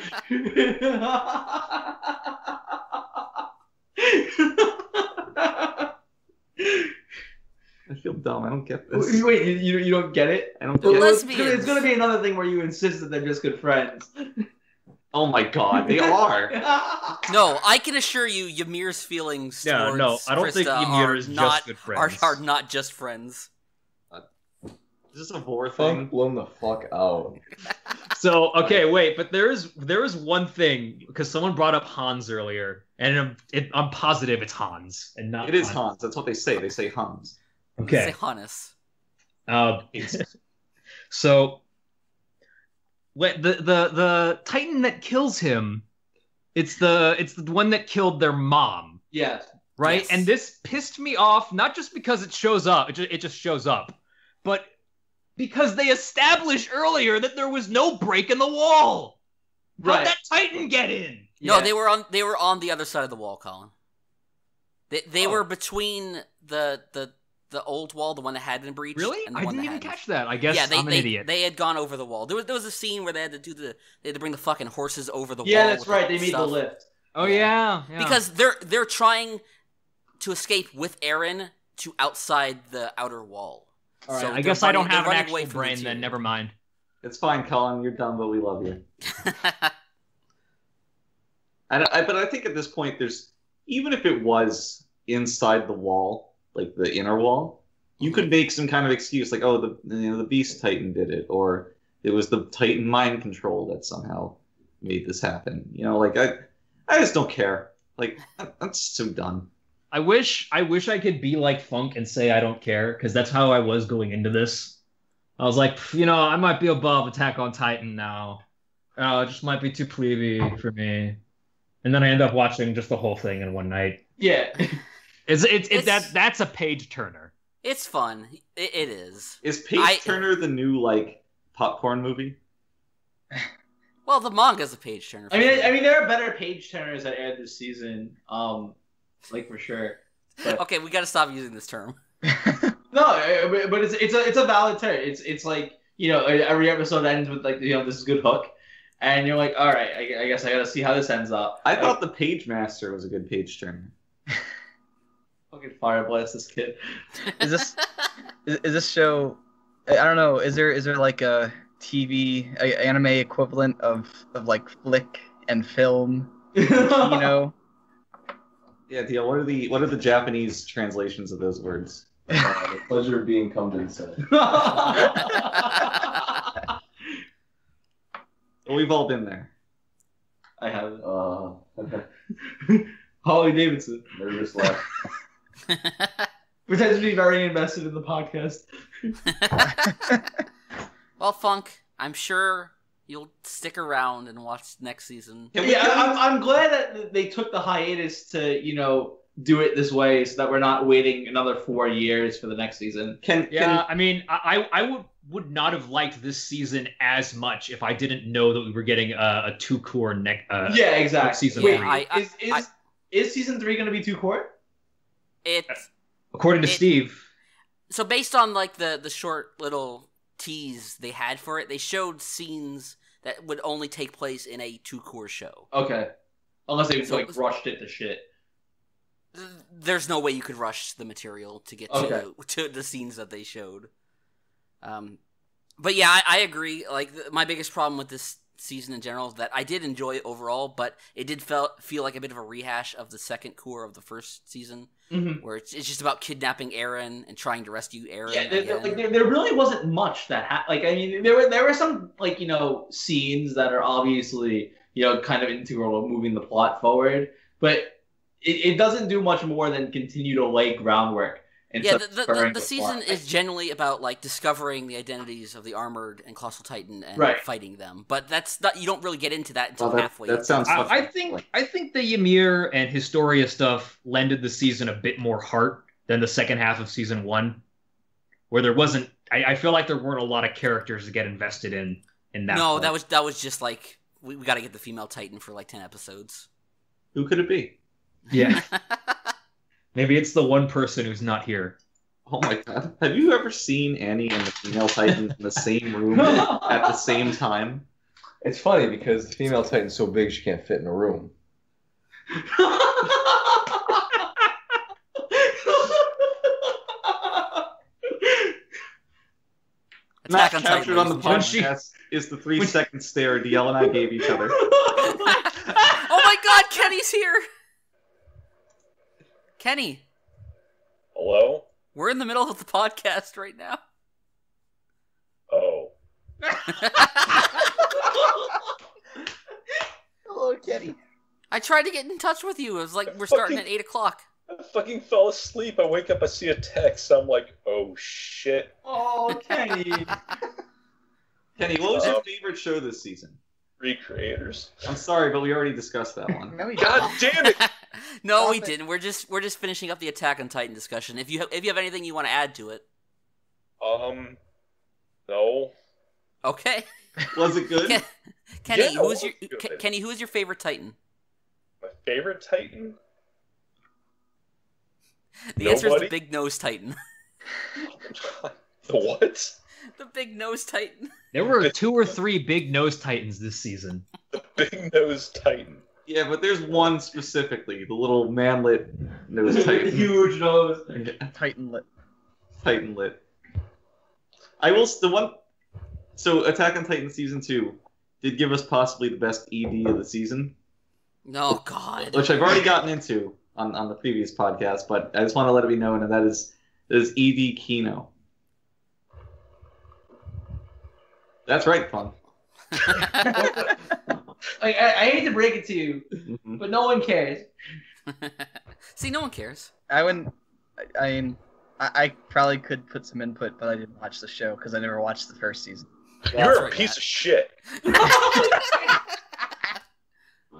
I feel dumb. I don't get this. Wait, you don't get it? I don't get it. It's gonna be another thing where you insist that they're just good friends. Oh my god, they are. No, I can assure you, Ymir's feelings towards I don't Krista think Ymir is just good friends. Are not just friends. Is this a vor thing? Blown the fuck out. So okay, wait, but there is one thing because someone brought up Hans earlier, and I'm positive it's Hans and not. It is Hans. That's what they say. They say Hans. Okay. Say Hannes. So. The Titan that kills him, it's the one that killed their mom. Yes. right? Yes. And this pissed me off, not just because it shows up, it just shows up, but because they established earlier that there was no break in the wall. How'd Right. that Titan get in? No, Yeah. they were on the other side of the wall, Colin. They were between the old wall, the one that had been breached. Really? And the I one didn't that even hadn't. catch that. I guess I'm an idiot. They had gone over the wall. There was a scene where they had to bring the fucking horses over the wall. Yeah, that's with right. They made the stuff. lift. Oh yeah. Because they're trying to escape with Eren to outside the outer wall. All right, So I they're guess I don't they're have an running away actual from the brain two. then. Never mind. It's fine, Colin. You're dumb, but we love you. But I think at this point, even if it was inside the wall, like the inner wall, you could make some kind of excuse, like, oh, the Beast Titan did it, or it was the Titan mind control that somehow made this happen. Like I just don't care. Like I'm just so done. I wish I could be like Funk and say I don't care, because that's how I was going into this. I was like, I might be above Attack on Titan now. It just might be too plebey for me. And then I end up watching just the whole thing in one night. Yeah. That's a page turner. It's fun. It is. Is Page Turner the new popcorn movie? Well, the manga's a page turner. I mean, there are better page turners that aired this season. For sure. But... Okay, we got to stop using this term. No, but it's a valid term. It's like, every episode ends with this is good hook, and you're like, all right, I guess I gotta see how this ends up. I thought the Page Master was a good page turner. Fucking fire blast this kid. Is this show? I don't know. Is there like a TV anime equivalent of like flick and film? Yeah, Dio. What are the Japanese translations of those words? The pleasure of being condensate. We've all been there. I have. Holly Davidson. Nervous laugh. Pretends to be very invested in the podcast. Well, Funk, I'm sure you'll stick around and watch next season. Yeah, I'm glad that they took the hiatus to, do it this way so that we're not waiting another 4 years for the next season. I mean, I would not have liked this season as much if I didn't know that we were getting a two-core yeah, exactly. season Wait, 3. Is season 3 going to be 2-core? According to Steve. So based on the short little tease they had for it, they showed scenes that would only take place in a 2-core show. Okay. Unless they rushed it to shit. There's no way you could rush the material to get to the scenes that they showed. But yeah, I agree. My biggest problem with this season in general is that I did enjoy it overall, but it did feel like a bit of a rehash of the second core of the first season, where it's just about kidnapping Eren and trying to rescue Eren. Yeah, there really wasn't much that there were some scenes that are obviously kind of integral to moving the plot forward, but it doesn't do much more than continue to lay groundwork. Yeah, the season is generally about discovering the identities of the armored and colossal titan and fighting them. But that's not, you don't really get into that until halfway. That sounds. I think the Ymir and Historia stuff lended the season a bit more heart than the second half of season 1, where there wasn't. I feel like there weren't a lot of characters to get invested in that. No, part. that was just we got to get the female titan for 10 episodes. Who could it be? Yeah. Maybe it's the one person who's not here. Oh my god. Have you ever seen Annie and the female Titan in the same room at the same time? It's funny because the female Titan's so big she can't fit in a room. Not captured on the podcast is the 3-second stare DL and I gave each other. Oh my god, Kenny's here! Kenny. Hello? We're in the middle of the podcast right now. Oh. Hello, Kenny. I tried to get in touch with you. It was we're starting at 8 o'clock. I fucking fell asleep. I wake up, I see a text. I'm like, oh shit. Oh, Kenny. Kenny, what was your favorite show this season? Recreators. I'm sorry, but we already discussed that one. No, we God damn it! No, we didn't. We're just finishing up the Attack on Titan discussion. If you have anything you want to add to it. No. Okay. Was it good? Kenny, Yeah, who is your favorite Titan? My favorite Titan? The answer is the Big Nose Titan. The what? The Big Nose Titan. There were 2 or 3 Big Nose Titans this season. The Big Nose Titan. Yeah, but there's one specifically, the little manlet nose Titan. Huge nose. Titanlet. Titanlet. So Attack on Titan Season 2 did give us possibly the best ED of the season. Oh, God. Which I've already gotten into on the previous podcast, but I just want to let it be known, and that is ED Kino. That's right, Fun. I hate to break it to you, but no one cares. See, no one cares. I probably could put some input, but I didn't watch the show because I never watched the first season. You're a piece of shit.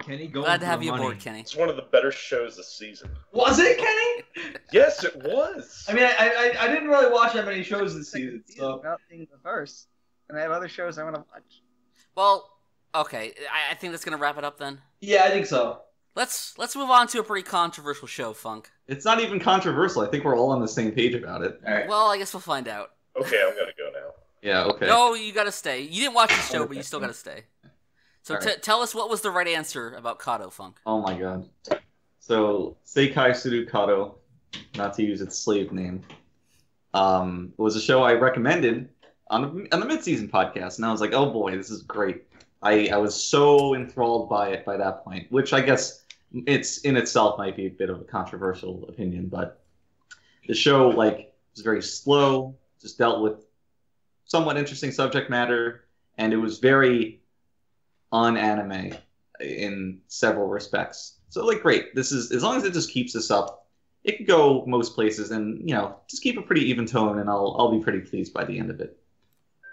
Kenny, go. Glad to have you aboard, Kenny. It's one of the better shows this season. Was it, Kenny? Yes, it was. I mean, I didn't really watch that many shows this season, so. Without seeing the first, and I have other shows I want to watch. Well, okay, I think that's gonna wrap it up then. Yeah, I think so. Let's move on to a pretty controversial show, Funk. It's not even controversial. I think we're all on the same page about it. All right. Well, I guess we'll find out. Okay, I'm gonna go now. Yeah, okay. No, you gotta stay. You didn't watch the show, but you still gotta stay. So All right. tell us what was the right answer about Kado, Funk. Oh my god. So, Seikaisuru Kado, not to use its slave name, was a show I recommended on the mid-season podcast, and I was like, oh boy, this is great. I was so enthralled by it by that point, which I guess it's in itself might be a bit of a controversial opinion, but the show was very slow, just dealt with somewhat interesting subject matter, and it was very un-anime in several respects. So great. This is, as long as it just keeps this up, it could go most places, and just keep a pretty even tone, and I'll be pretty pleased by the end of it.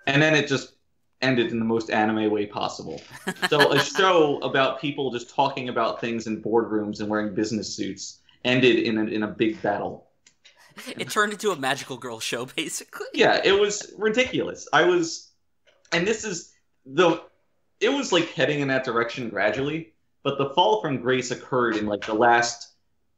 And then it just ended in the most anime way possible. So a show about people just talking about things in boardrooms and wearing business suits ended in a big battle. It turned into a magical girl show, basically. Yeah, it was ridiculous. It was heading in that direction gradually, but the fall from grace occurred in the last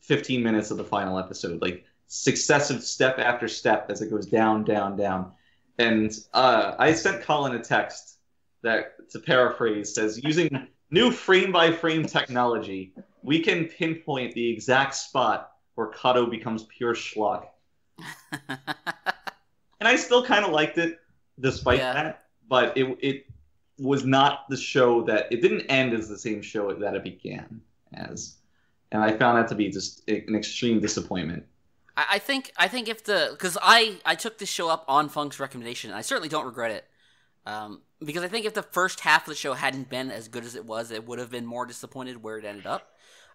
15 minutes of the final episode, successive step after step as it goes down, down, down. And I sent Collin a text that, to paraphrase, says, using new frame-by-frame technology, we can pinpoint the exact spot where Kado becomes pure schlock. And I still kind of liked it, despite that, but it was not the show that... It didn't end as the same show that it began as. And I found that to be just an extreme disappointment. I think if because I took this show up on Funk's recommendation, and I certainly don't regret it, because I think if the first half of the show hadn't been as good as it was, it would have been more disappointed where it ended up.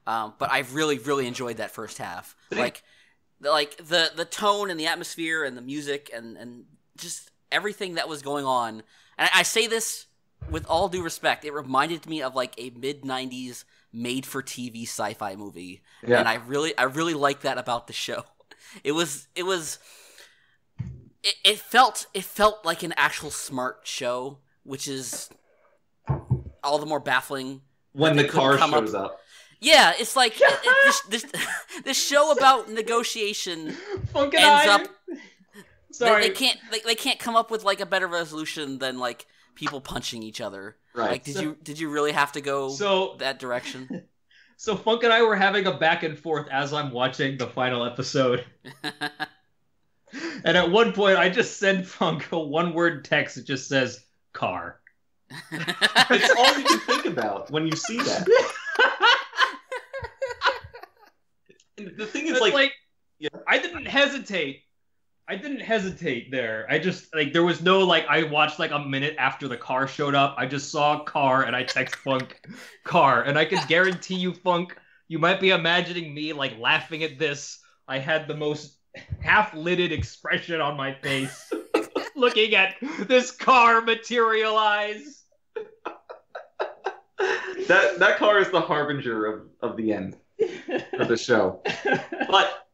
But I really, really enjoyed that first half, the tone and the atmosphere and the music and just everything that was going on. And I say this with all due respect, it reminded me of a mid-90s made-for-TV sci-fi movie, and I really like that about the show. It felt like an actual smart show, which is all the more baffling when the car shows up. Yeah, it's this show about negotiation ends up. Sorry, they can't come up with a better resolution than people punching each other. Right. Did you really have to go that direction? So Funk and I were having a back and forth as I'm watching the final episode. And at one point, I just send Funk a one-word text that just says, car. It's all you can think about when you see that. The thing is, I didn't hesitate. I didn't hesitate there. I just, there was no, I watched, a minute after the car showed up. I just saw car, and I text Funk, car. And I can guarantee you, Funk, you might be imagining me, laughing at this. I had the most half-lidded expression on my face, looking at this car materialize. That car is the harbinger of the end. for the show. But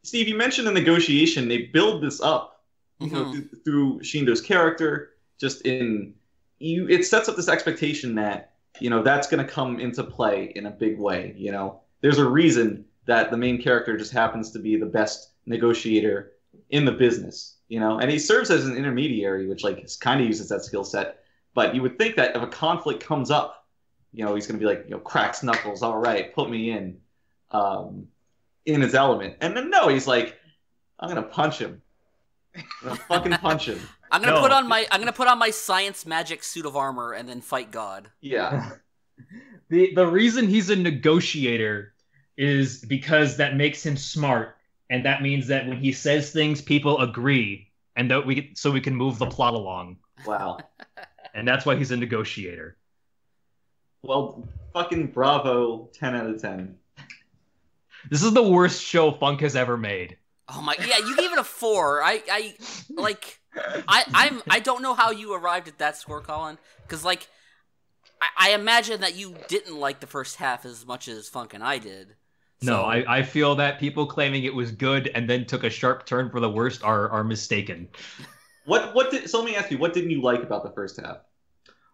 Steve, you mentioned the negotiation. They build this up, through Shindo's character. It sets up this expectation that that's going to come into play in a big way. There's a reason that the main character just happens to be the best negotiator in the business. And he serves as an intermediary, which kind of uses that skill set. But you would think that if a conflict comes up, he's going to be like, cracks knuckles, all right, put me in his element. And then no, he's like, I'm going to punch him. I'm going to fucking punch him. I'm gonna put on my science magic suit of armor and then fight God. Yeah. The reason he's a negotiator is because that makes him smart, and that means that when he says things, people agree, and that we can move the plot along. Wow. And that's why he's a negotiator. Well, fucking bravo, 10 out of 10. This is the worst show Funk has ever made. Oh my, yeah, you gave it a 4. I don't know how you arrived at that score, Collin, because I imagine that you didn't like the first half as much as Funk and I did. So. No, I feel that people claiming it was good and then took a sharp turn for the worst are mistaken. So let me ask you, what didn't you like about the first half?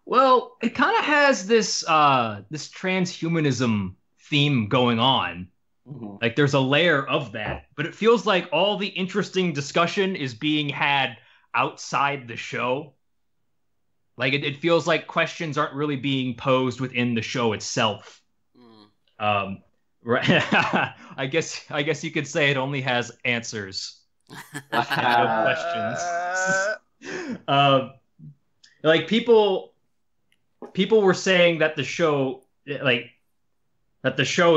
Well, it kind of has this transhumanism theme going on. Mm-hmm. There's a layer of that, but it feels like all the interesting discussion is being had outside the show. It feels like questions aren't really being posed within the show itself. Right. I guess you could say it only has answers. No questions. People were saying that the show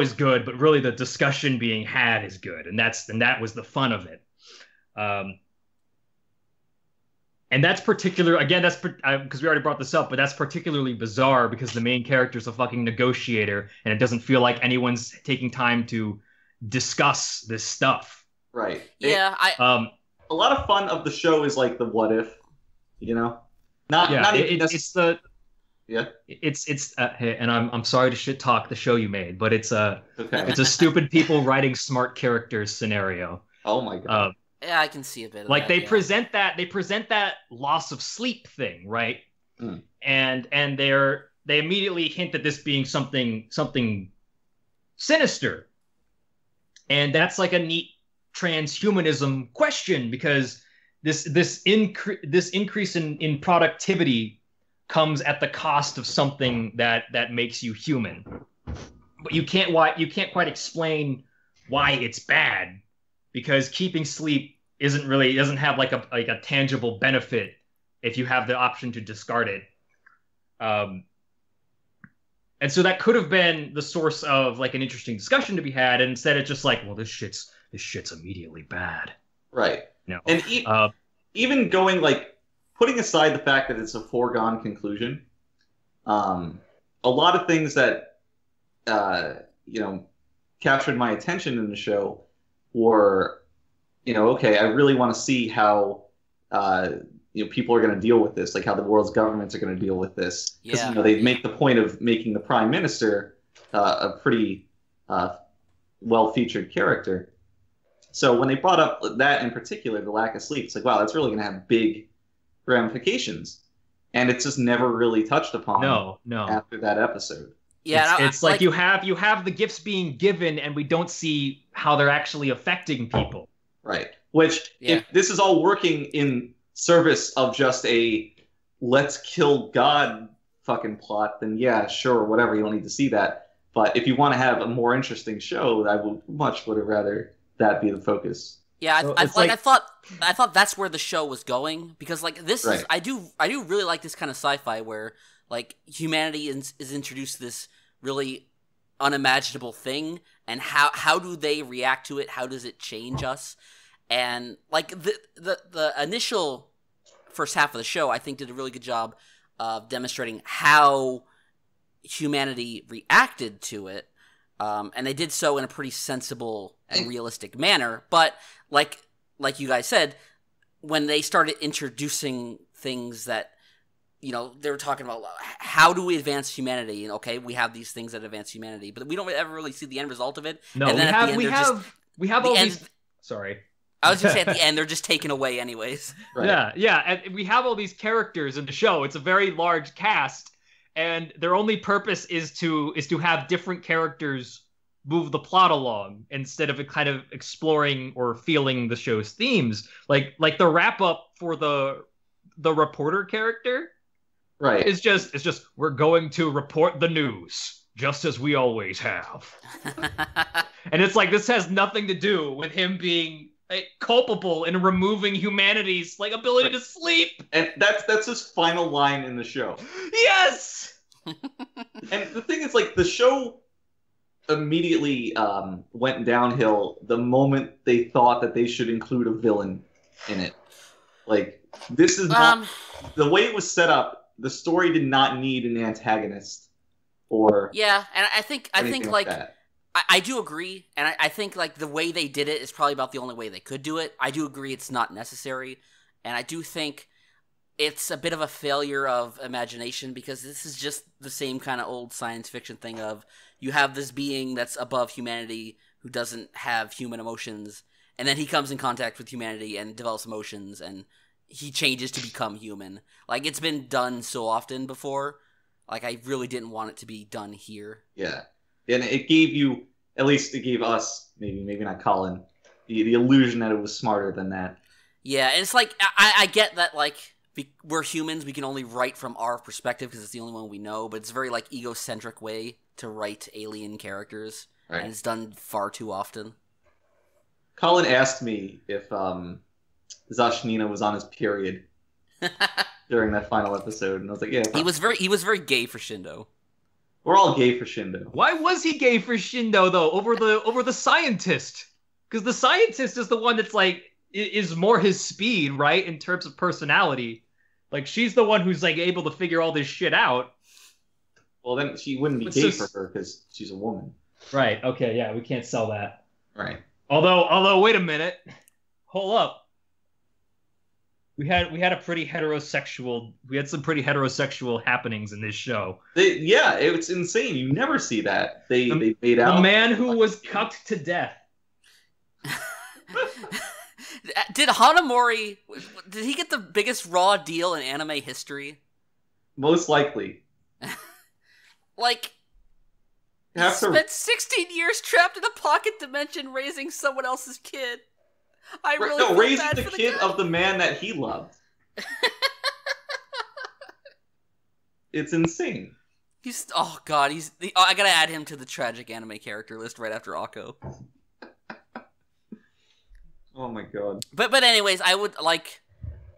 is good, but really the discussion being had is good, and that was the fun of it. And that's particular, again, that's because we already brought this up, but that's particularly bizarre because the main character is a fucking negotiator, and it doesn't feel like anyone's taking time to discuss this stuff. Right. Yeah, a lot of fun of the show is the what if, and I'm sorry to shit talk the show you made, but it's a stupid people writing smart characters scenario. Oh my god. Yeah, I can see a bit of that. They present that loss of sleep thing, right? Mm. And they immediately hint at this being something sinister. And that's a neat transhumanism question, because this increase in productivity comes at the cost of something that makes you human. But you can't quite explain why it's bad, because keeping sleep doesn't have a tangible benefit if you have the option to discard it. And so that could have been the source of an interesting discussion to be had, and instead it's just this shit's immediately bad. Right. And even going putting aside the fact that it's a foregone conclusion, a lot of things that captured my attention in the show were, okay, I really want to see how people are going to deal with this, how the world's governments are going to deal with this, because they make the point of making the prime minister a pretty well-featured character. So when they brought up that in particular, the lack of sleep, it's wow, that's really going to have big ramifications, and it's just never really touched upon. No. After that episode, it's you have the gifts being given, and we don't see how they're actually affecting people. Right. Which, if this is all working in service of just a let's kill God fucking plot, then yeah, sure, whatever. You don't need to see that. But if you want to have a more interesting show, I would have rather that be the focus. Yeah, so I thought that's where the show was going, because this is I do really like this kind of sci-fi where humanity is introduced to this really unimaginable thing, and how do they react to it? How does it change us? And the initial first half of the show, I think, did a really good job of demonstrating how humanity reacted to it. And they did so in a pretty sensible and realistic manner. But like you guys said, when they started introducing things that they were talking about how do we advance humanity, and okay, we have these things that advance humanity, but we don't ever really see the end result of it. No, and then we have all these. Sorry. I was gonna say at the end they're just taken away anyways. Right. Yeah, and we have all these characters in the show. It's a very large cast, and their only purpose is to have different characters move the plot along instead of kind of exploring or feeling the show's themes. Like the wrap up for the reporter character, Right. it's just we're going to report the news just as we always have. And it's like this has nothing to do with him being culpable in removing humanity's ability to sleep. And that's his final line in the show. Yes. And the thing is, the show immediately went downhill the moment they thought that they should include a villain in it. This is not the way it was set up. The story did not need an antagonist, or and I think that. I do agree, and I think the way they did it is probably about the only way they could do it. I do agree it's not necessary, and I do think it's a bit of a failure of imagination because this is just the same kind of old science fiction thing of you have this being that's above humanity who doesn't have human emotions, and then he comes in contact with humanity and develops emotions, and he changes to become human. It's been done so often before. I really didn't want it to be done here. Yeah. And it gave you, at least it gave us, maybe not Collin, the illusion that it was smarter than that. Yeah, and it's I get that, we're humans, we can only write from our perspective because it's the only one we know, but it's a very, egocentric way to write alien characters, right. And it's done far too often. Collin asked me if Zashnina was on his period during that final episode, and I was like, yeah. He was very gay for Shindo. We're all gay for Shindo. Why was he gay for Shindo though? Over the scientist, because the scientist is the one that's is more his speed, right, in terms of personality. She's the one who's able to figure all this shit out. Well, then she wouldn't be gay for her because she's a woman. Right. Okay. Yeah, we can't sell that. Right. Although, wait a minute. Hold up. We had some pretty heterosexual happenings in this show. It's insane. You never see that. They made out. The man who was cucked to death. Did Hanamori? Did he get the biggest raw deal in anime history? Most likely. He spent 16 years trapped in a pocket dimension raising someone else's kid. Raising the kid of the man that he loved. It's insane. I gotta add him to the tragic anime character list right after Akko. Oh my god. But anyways, I would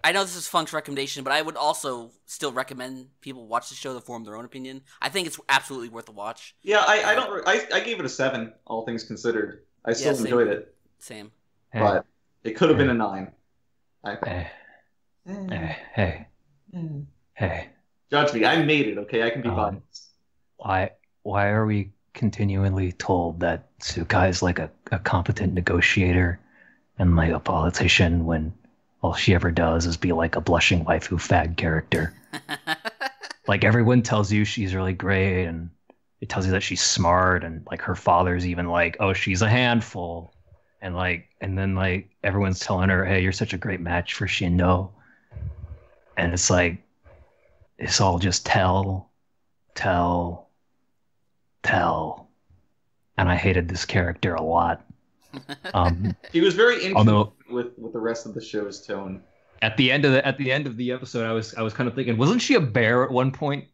I know this is Funk's recommendation, but I would also still recommend people watch the show to form their own opinion. I think it's absolutely worth a watch. Yeah, I gave it a 7, all things considered. I still enjoyed it. Same. But it could have been a 9. Hey. Judge me. I made it, okay? I can be biased. Why are we continually told that Tsukai is a competent negotiator and a politician when all she ever does is be a blushing waifu fag character? Everyone tells you she's really great, and it tells you that she's smart, and her father's even oh, she's a handful. And then everyone's telling her, hey, you're such a great match for Shindo. And it's it's all just tell. And I hated this character a lot. He was very interesting with the rest of the show's tone. At the end of the episode, I was kind of thinking, wasn't she a bear at one point?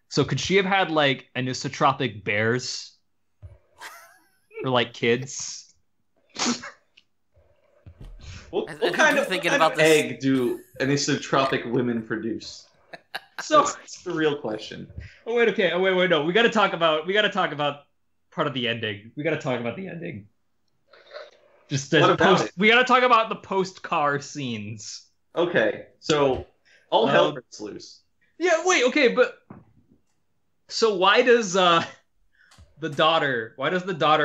So could she have had anisotropic bears or kids? What kind of egg do anisotropic women produce? So that's the real question. Oh wait, okay. Oh wait, no. We gotta talk about part of the ending. We gotta talk about the ending. We gotta talk about the post-car scenes. Okay, so all hell breaks loose. Yeah, wait, okay, but so why does the daughter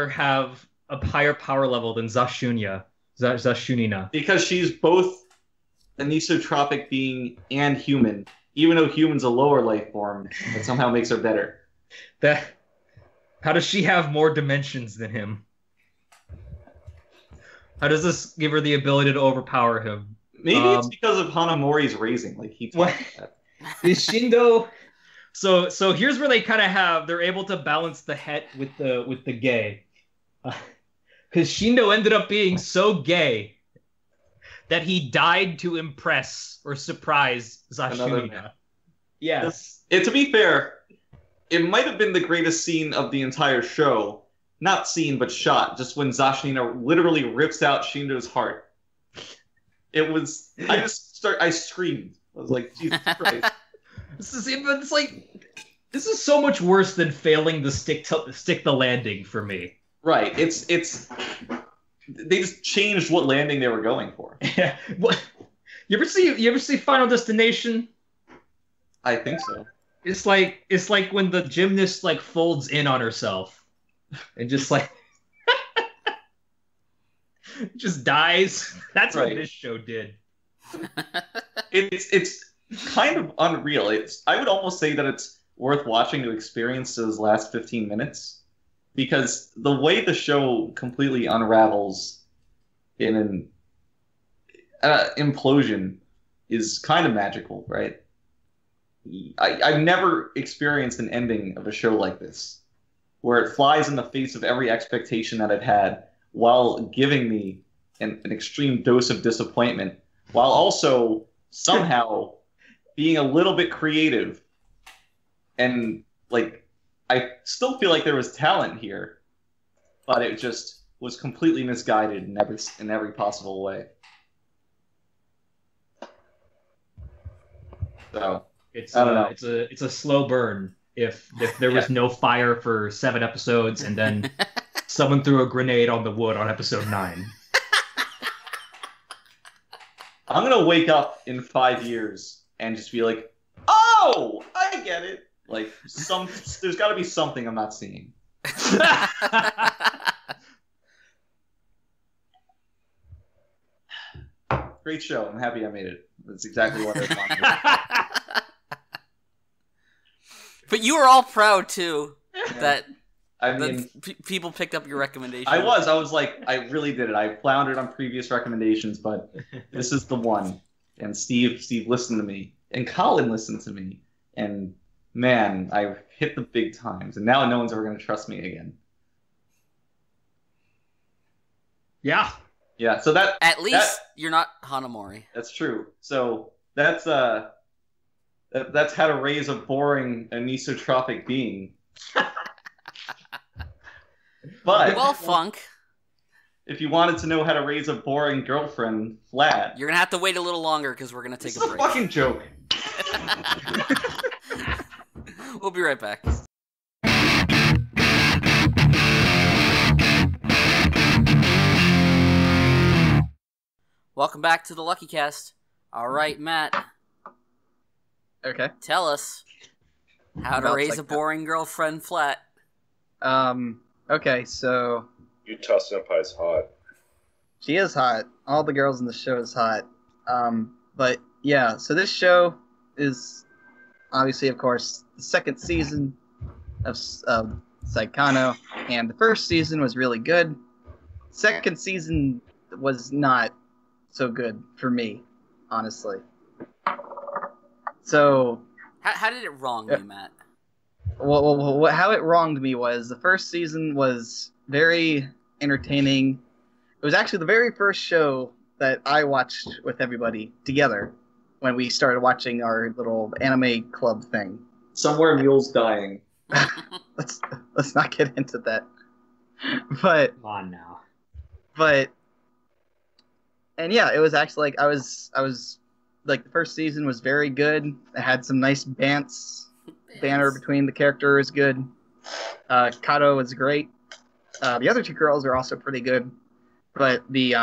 have a higher power level than Zashunina? Because she's both anisotropic being and human even though human's a lower life form, that somehow makes her better. How does she have more dimensions than him? How does this give her the ability to overpower him? Maybe it's because of Hanamori's raising. Like he taught that. Is Shindo? So here's where they kind of they're able to balance the het with the gay, because Shindo ended up being so gay that he died to impress or surprise Zashunina. Yes. To be fair, it might have been the greatest scene of the entire show. Not scene, but shot. Just when Zashunina literally rips out Shindo's heart. It was. I screamed. I was like, Jesus Christ. This is so much worse than failing to stick the landing for me. Right. It's they just changed what landing they were going for. Yeah. What? You ever see Final Destination? I think so. It's like when the gymnast like folds in on herself and just like just dies. That's right. What this show did. It's kind of unreal. I would almost say that it's worth watching to experience those last 15 minutes, because the way the show completely unravels in an implosion is kind of magical, right? I've never experienced an ending of a show like this, where it flies in the face of every expectation that I've had, while giving me an extreme dose of disappointment, while also somehow being a little bit creative. And like, I still feel like there was talent here, but it just was completely misguided in every possible way. So I don't know. It's a slow burn. If there was no fire for 7 episodes and then someone threw a grenade on the wood on episode 9. I'm gonna wake up in 5 years and just be like, "Oh, I get it." Like there's got to be something I'm not seeing. Great show. I'm happy I made it. That's exactly what I wanted. But you were all proud too that people picked up your recommendation. I was like, I really did it. I floundered on previous recommendations, but this is the one. And Steve listened to me, and Collin listened to me, and man, I've hit the big times, and now no one's ever going to trust me again. Yeah. Yeah. So at least you're not Hanamori. That's true. So that's how to raise a boring anisotropic being. But well, Funk, if you wanted to know how to raise a boring girlfriend flat, you're gonna have to wait a little longer because we're gonna take a break. It's a fucking joke. We'll be right back. Welcome back to the Luckycast. All right, Matt. Okay. Tell us how to raise a boring girlfriend flat. Okay, so Utah Senpai's hot. she is hot. All the girls in the show is hot. But yeah, so this show is obviously, of course, the second season of Saikano, and the first season was really good. Second season was not so good for me, honestly. So how did it wrong you, Matt? Well, how it wronged me was the first season was very entertaining. It was actually the very first show that I watched with everybody together when we started watching our little anime club thing. Somewhere Mule's dying. Let's not get into that. But Come on now. And yeah, it was actually like I was like, the first season was very good. It had some nice banner between the characters, good. Kado was great. The other two girls are also pretty good, but the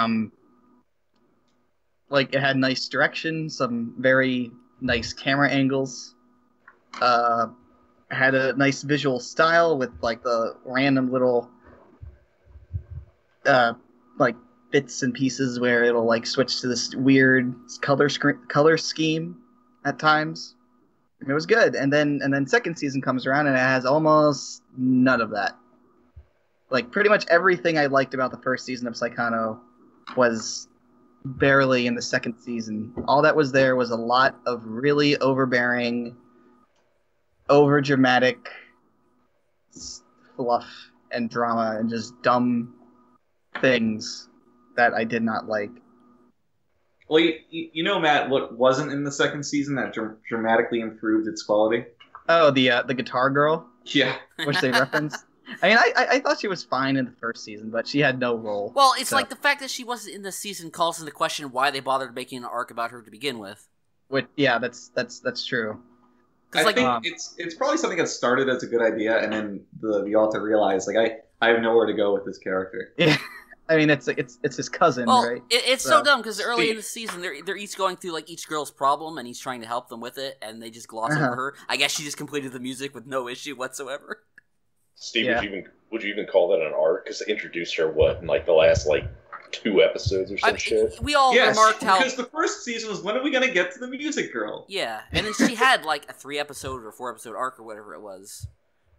like, it had nice direction, some very nice camera angles. It had a nice visual style with like the random little like bits and pieces where it'll like switch to this weird color scheme at times. It was good, and then second season comes around and it has almost none of that. Like pretty much everything I liked about the first season of Saikano was barely in the second season. All that was there was a lot of really overbearing, overdramatic fluff and drama and just dumb things that I did not like. Well, you know, Matt, what wasn't in the second season that dramatically improved its quality? Oh, the guitar girl, Yeah. which they referenced. I mean, I thought she was fine in the first season, but she had no role. Well, it's like the fact that she wasn't in the season calls into question why they bothered making an arc about her to begin with. Yeah, that's true. I think it's probably something that started as a good idea, and then the author realized, like, I have nowhere to go with this character. Yeah, I mean, it's his cousin, well, right? It's so dumb because early in the season they're each going through like each girl's problem, and he's trying to help them with it, and they just gloss over her. I guess she just completed the music with no issue whatsoever. Steve, would you even call that an arc? Because they introduced her in like the last 2 episodes or some shit. We all remarked how because the first season was when are we gonna get to the music girl? Yeah, and then she had like a 3-episode or 4-episode arc or whatever it was.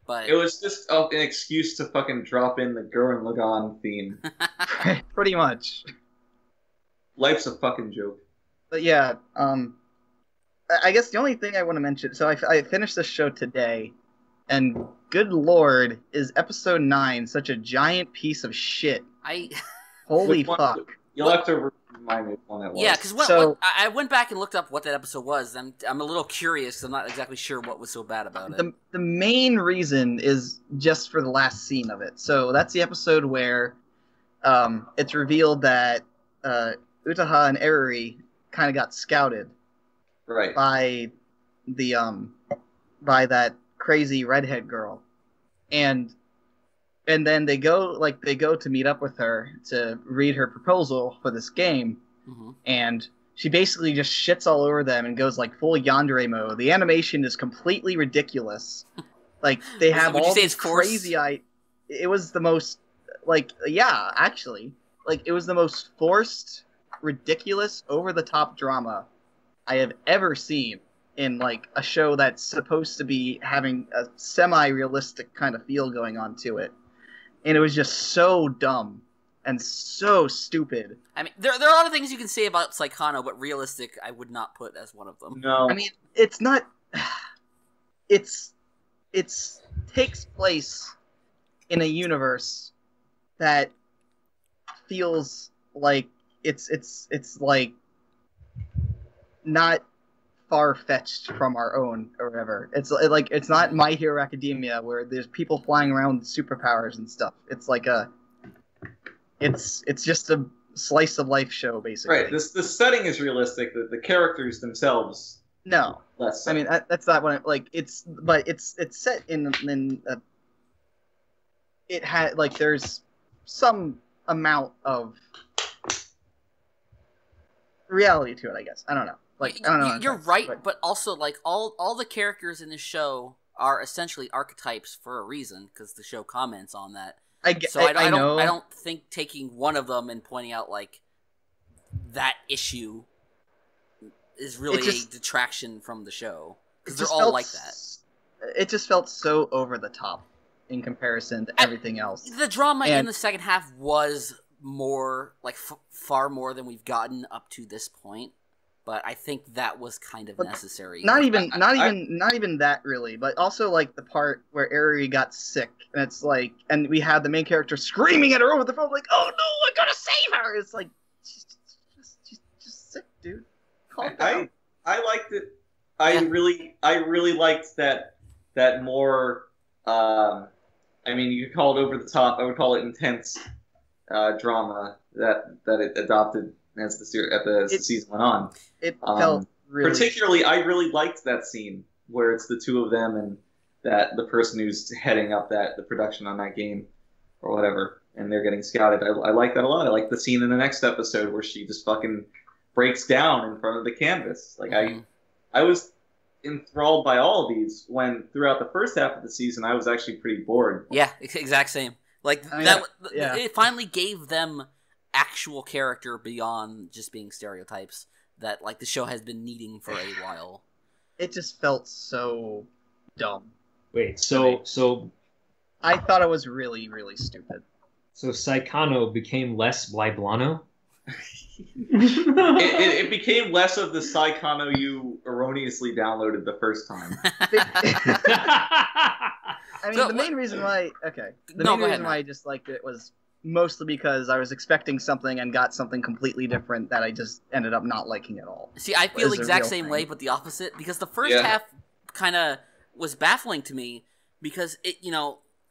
But it was just an excuse to fucking drop in the Gurren Lagann theme. Pretty much. Life's a fucking joke. But yeah, I guess the only thing I want to mention. So I finished this show today, and good lord, is episode 9 such a giant piece of shit? Holy fuck! You'll have to remind me of one that was. Yeah, because I went back and looked up what that episode was. I'm a little curious. I'm not exactly sure what was so bad about it. The main reason is just for the last scene of it. So that's the episode where it's revealed that Utaha and Erori kind of got scouted, right, by that crazy redhead girl, and then they go to meet up with her to read her proposal for this game, and she basically just shits all over them and goes like full yandere mode. The animation is completely ridiculous. Like they have all these crazy. It was the most it was the most forced, ridiculous, over the top drama I have ever seen in like a show that's supposed to be having a semi-realistic kind of feel going on to it. And it was just so dumb and so stupid. I mean, there are a lot of things you can say about Saikano, but realistic I would not put as one of them. No. I mean, it's not... It takes place in a universe that feels like it's like not far-fetched from our own or whatever. It's not My Hero Academia where there's people flying around with superpowers and stuff. It's like it's just a slice of life show basically. Right. The setting is realistic. The characters themselves. No. Less. I mean that's not what it's set in it had like there's some amount of reality to it, I guess. I don't know. Like, I don't know. You're right, but also like all the characters in this show are essentially archetypes for a reason because the show comments on that. I don't think taking one of them and pointing out like that issue is really a detraction from the show because they're all like that. It just felt so over the top in comparison to everything else. The drama in the second half was more like far more than we've gotten up to this point. But I think that was kind of necessary. Not even that really, but also like the part where Erori got sick, and it's like, and we had the main character screaming at her over the phone, like, "Oh no, I gotta save her!" It's like, she's just sick, dude. Calm down. I liked it. I really liked that more. I mean, you could call it over the top. I would call it intense drama that it adopted as the season went on. It felt really... Particularly, I really liked that scene where it's the two of them and that the person who's heading up the production on that game or whatever, and they're getting scouted. I like that a lot. I like the scene in the next episode where she just fucking breaks down in front of the canvas. Like I was enthralled by all of these when throughout the first half of the season I was actually pretty bored. Yeah, exact same. Like it finally gave them actual character beyond just being stereotypes that like the show has been needing for a while. it just felt so dumb. Wait, so I thought it was really, really stupid. So Saikano became less Blaiblano? It became less of the Saikano you erroneously downloaded the first time. I mean, the main reason why... Okay. The main reason why I disliked it was mostly because I was expecting something and got something completely different that I just ended up not liking at all. See, I feel the exact same way, but the opposite, because the first half kind of was baffling to me, because it,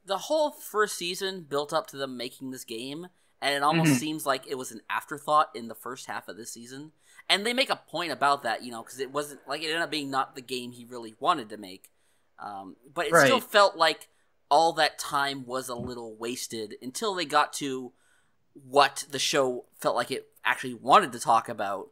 the whole first season built up to them making this game, and it almost seems like it was an afterthought in the first half of this season. And they make a point about that, because it wasn't, like, it ended up being not the game he really wanted to make. But it still felt like all that time was a little wasted until they got to what the show felt like it actually wanted to talk about,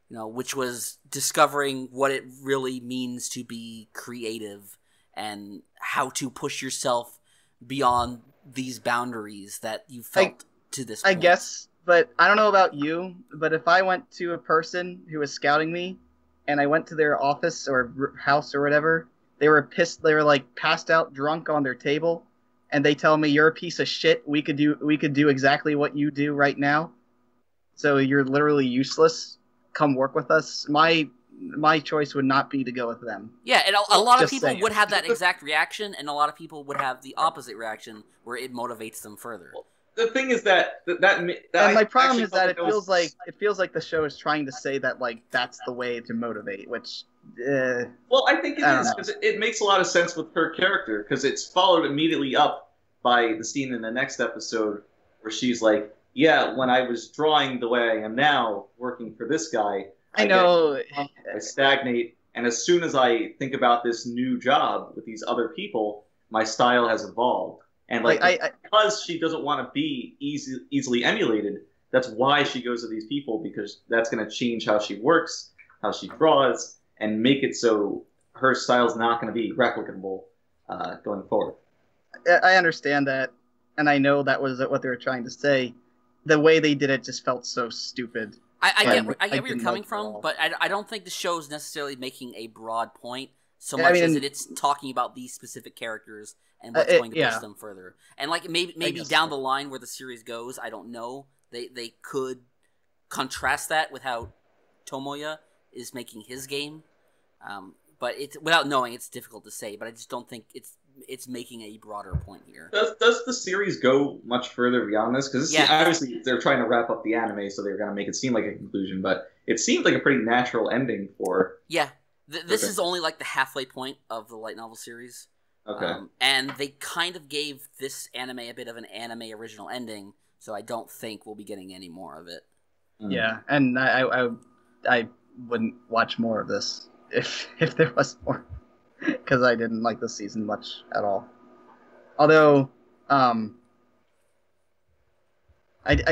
which was discovering what it really means to be creative and how to push yourself beyond these boundaries that you felt to this point. I guess, but I don't know about you, but if I went to a person who was scouting me and I went to their office or house or whatever, they were pissed, they were like passed out drunk on their table, and they tell me, you're a piece of shit, we could do exactly what you do right now, so you're literally useless, come work with us. My choice would not be to go with them. Yeah, and a lot of people would have that exact reaction, and a lot of people would have the opposite reaction, where it motivates them further. The thing is that my problem is that it feels like the show is trying to say that, like, that's the way to motivate, which well, I think it is, because it makes a lot of sense with her character, because it's followed immediately up by the scene in the next episode where she's like, yeah, when I was drawing the way I am now, working for this guy, I stagnate, and as soon as I think about this new job with these other people, my style has evolved. And because she doesn't want to be easily emulated, that's why she goes to these people, because that's going to change how she works, how she draws, and make it so her style's not going to be replicable going forward. I understand that, and I know that was what they were trying to say. The way they did it just felt so stupid. I get where you're coming from, but I don't think the show's necessarily making a broad point so much as it's talking about these specific characters and what's going to push them further. And like maybe down the line where the series goes, I don't know. They could contrast that with how Tomoya is making his game. But it's, without knowing, it's difficult to say. But I just don't think it's making a broader point here. Does the series go much further beyond this? Because obviously they're trying to wrap up the anime, so they're going to make it seem like a conclusion. But it seems like a pretty natural ending for... Yeah. This is only like the halfway point of the light novel series. Okay. And they kind of gave this anime a bit of an anime original ending, so I don't think we'll be getting any more of it. Yeah, and I wouldn't watch more of this if there was more, because I didn't like this season much at all. Although, I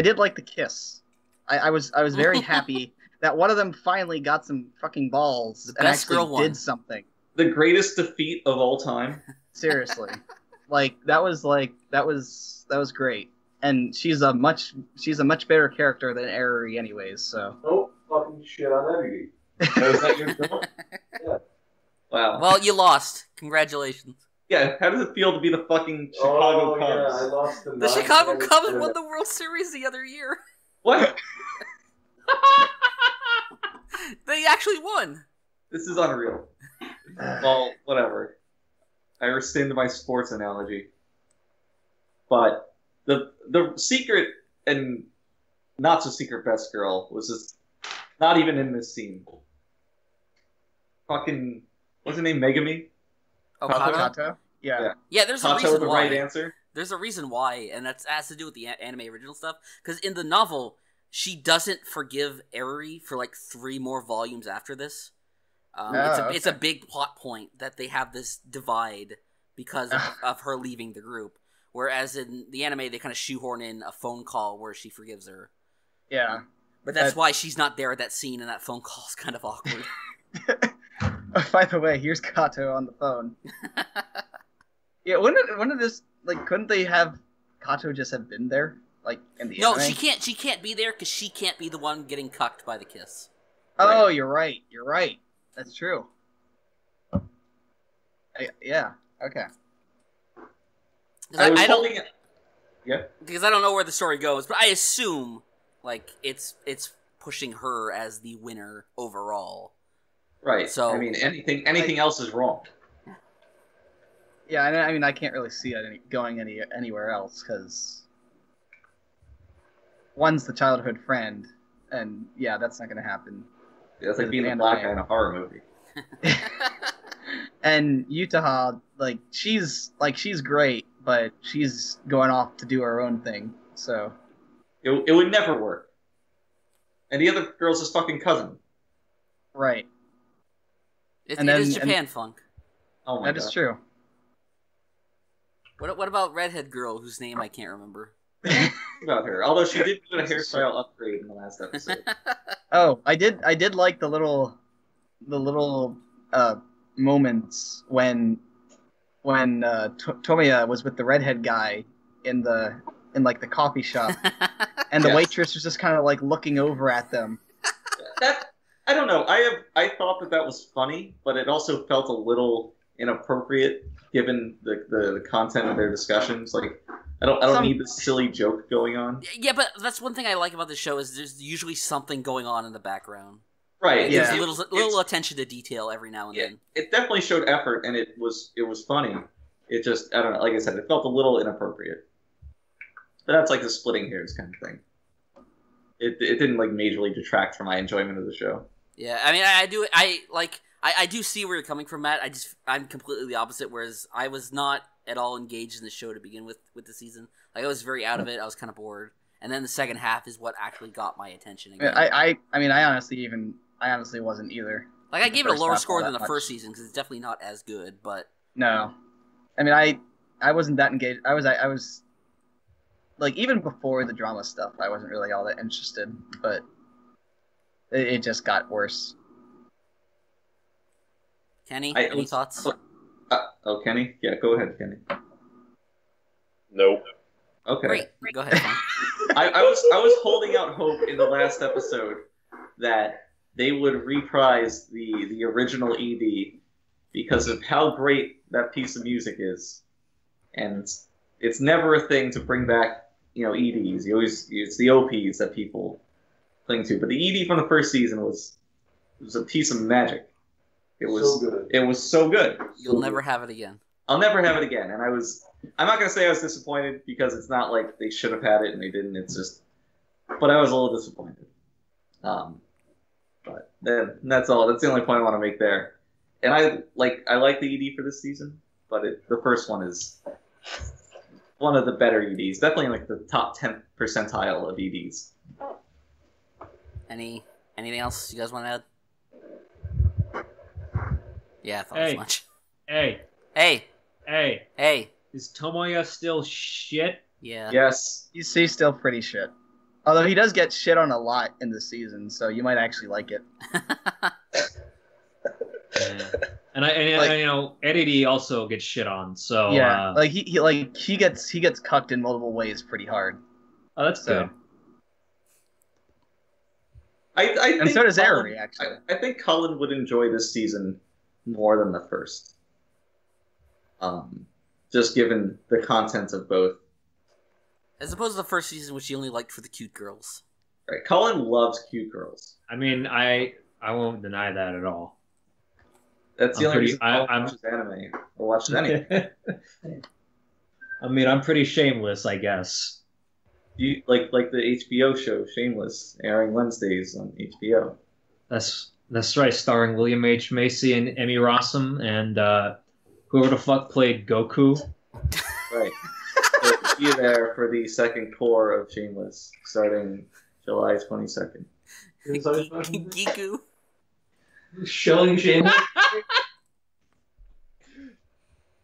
did like the kiss. I was very happy that one of them finally got some fucking balls and actually did something. The greatest defeat of all time. Seriously, that was great. And she's a much better character than Erori anyways, so. Oh, fucking shit on Erori. Was that your girl? Yeah. Wow. Well, you lost. Congratulations. Yeah, how does it feel to be the fucking Chicago Cubs? Yeah, I lost the Chicago Cubs won the World Series the other year. What? They actually won. This is unreal. Well, whatever. I rescind my sports analogy. But the secret and not so secret best girl was just not even in this scene. Fucking, what's her name? Megami? Oh, Kato? Yeah, there's a Kato, reason the why. right answer? There's a reason why, and that has to do with the anime original stuff. Because in the novel, she doesn't forgive Erori for like 3 more volumes after this. It's a big plot point that they have this divide because of her leaving the group. Whereas in the anime, they kind of shoehorn in a phone call where she forgives her. Yeah. But that's why she's not there at that scene, and that phone call is kind of awkward. By the way, here's Kato on the phone. Yeah, wouldn't this, like, couldn't they have Kato just have been there? Like, in the anime? No, she can't be there because she can't be the one getting cucked by the kiss. Oh, right. You're right. That's true. Yeah. Okay. I don't. holding it. Yeah. Because I don't know where the story goes, but I assume like it's pushing her as the winner overall. Right. So I mean, anything else is wrong. Yeah, I mean, I can't really see it going anywhere else because one's the childhood friend, and yeah, that's not going to happen. Yeah, it's like being the black guy in a horror movie. And Yutaha, she's great, but she's going off to do her own thing. So It would never work. And the other girl's his fucking cousin. right, it And is then- Japan funk. Oh my that god. is true. What about redhead girl whose name I can't remember? About her. Although she did do a hairstyle upgrade in the last episode. Oh, I did like the little moments when Tomoya was with the redhead guy in the coffee shop, and the Yes. waitress was just kind of looking over at them. That I don't know. I thought that was funny, but it also felt a little inappropriate given the content of their discussions. Like I don't need this silly joke going on. Yeah, but that's one thing I like about the show is there's usually something going on in the background. Right. Yeah. There's little attention to detail every now and then. It definitely showed effort, and it was funny. It just I don't know. Like I said, it felt a little inappropriate. But that's like the splitting hairs kind of thing. It didn't majorly detract from my enjoyment of the show. Yeah, I mean, I do see where you're coming from, Matt. I'm completely the opposite. Whereas I was not at all engaged in the show to begin with the season. I was very out of it. I was kind of bored, and then the second half is what actually got my attention again. I mean, I honestly wasn't either. I gave it a first lower half score all than that the first much. season because it's definitely not as good. But No, I mean, I wasn't that engaged. I was even before the drama stuff, I wasn't really all that interested. But it just got worse. Kenny, I any was- thoughts? Oh, Kenny? Yeah, go ahead, Kenny. Nope. Okay. Great, go ahead. Frank. I was holding out hope in the last episode that they would reprise the original ED because of how great that piece of music is, and it's never a thing to bring back EDs. It's the OPs that people cling to, but the ED from the first season was a piece of magic. It was So good. It was so good. You'll never have it again. I'll never have it again. And I'm not going to say I was disappointed because it's not like they should have had it and they didn't. It's just, but I was a little disappointed. But then that's all. That's the only point I want to make there. And I like the ED for this season, but the first one is one of the better EDs. Definitely in the top 10 percentile of EDs. Anything else you guys want to add? Yeah, I thought Hey. as much. Hey, Hey. is Tomoya still shit? Yeah. Yes. He's still pretty shit. Although he does get shit on a lot in this season, so you might actually like it. And Eddie also gets shit on. So Yeah, he gets cucked in multiple ways pretty hard. oh, that's So good. I and think so does Collin- Eri actually. I think Collin would enjoy this season more than the first. Just given the content of both. As opposed to the first season, which you only liked for the cute girls. Right, Collin loves cute girls. I mean, I won't deny that at all. That's the I'm only pretty- reason Collin I'm- watches anime or watches anything. I mean, I'm pretty shameless, I guess. You like the HBO show Shameless, airing Wednesdays on HBO. That's right, starring William H. Macy and Emmy Rossum and whoever the fuck played Goku. Right. So be there for the second core of Shameless, starting July 22nd. Giku. Showing Shameless.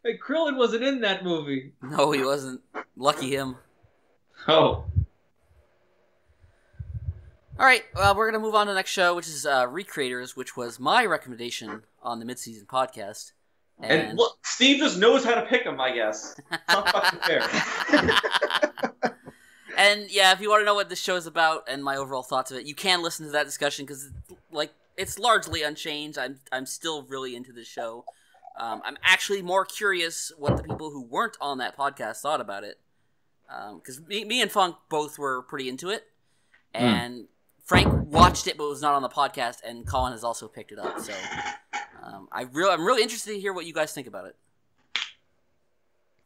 Hey, Krillin wasn't in that movie. No, he wasn't. Lucky him. Oh, All right, we're going to move on to the next show, which is Recreators, which was my recommendation on the mid-season podcast. and look, Steve just knows how to pick them, I guess. It's not fucking fair. And yeah, if you want to know what this show is about and my overall thoughts of it, you can listen to that discussion because it's largely unchanged. I'm still really into this show. I'm actually more curious what the people who weren't on that podcast thought about it. Because me and Funk both were pretty into it. And Frank watched it but was not on the podcast, and Collin has also picked it up. So I'm really interested to hear what you guys think about it.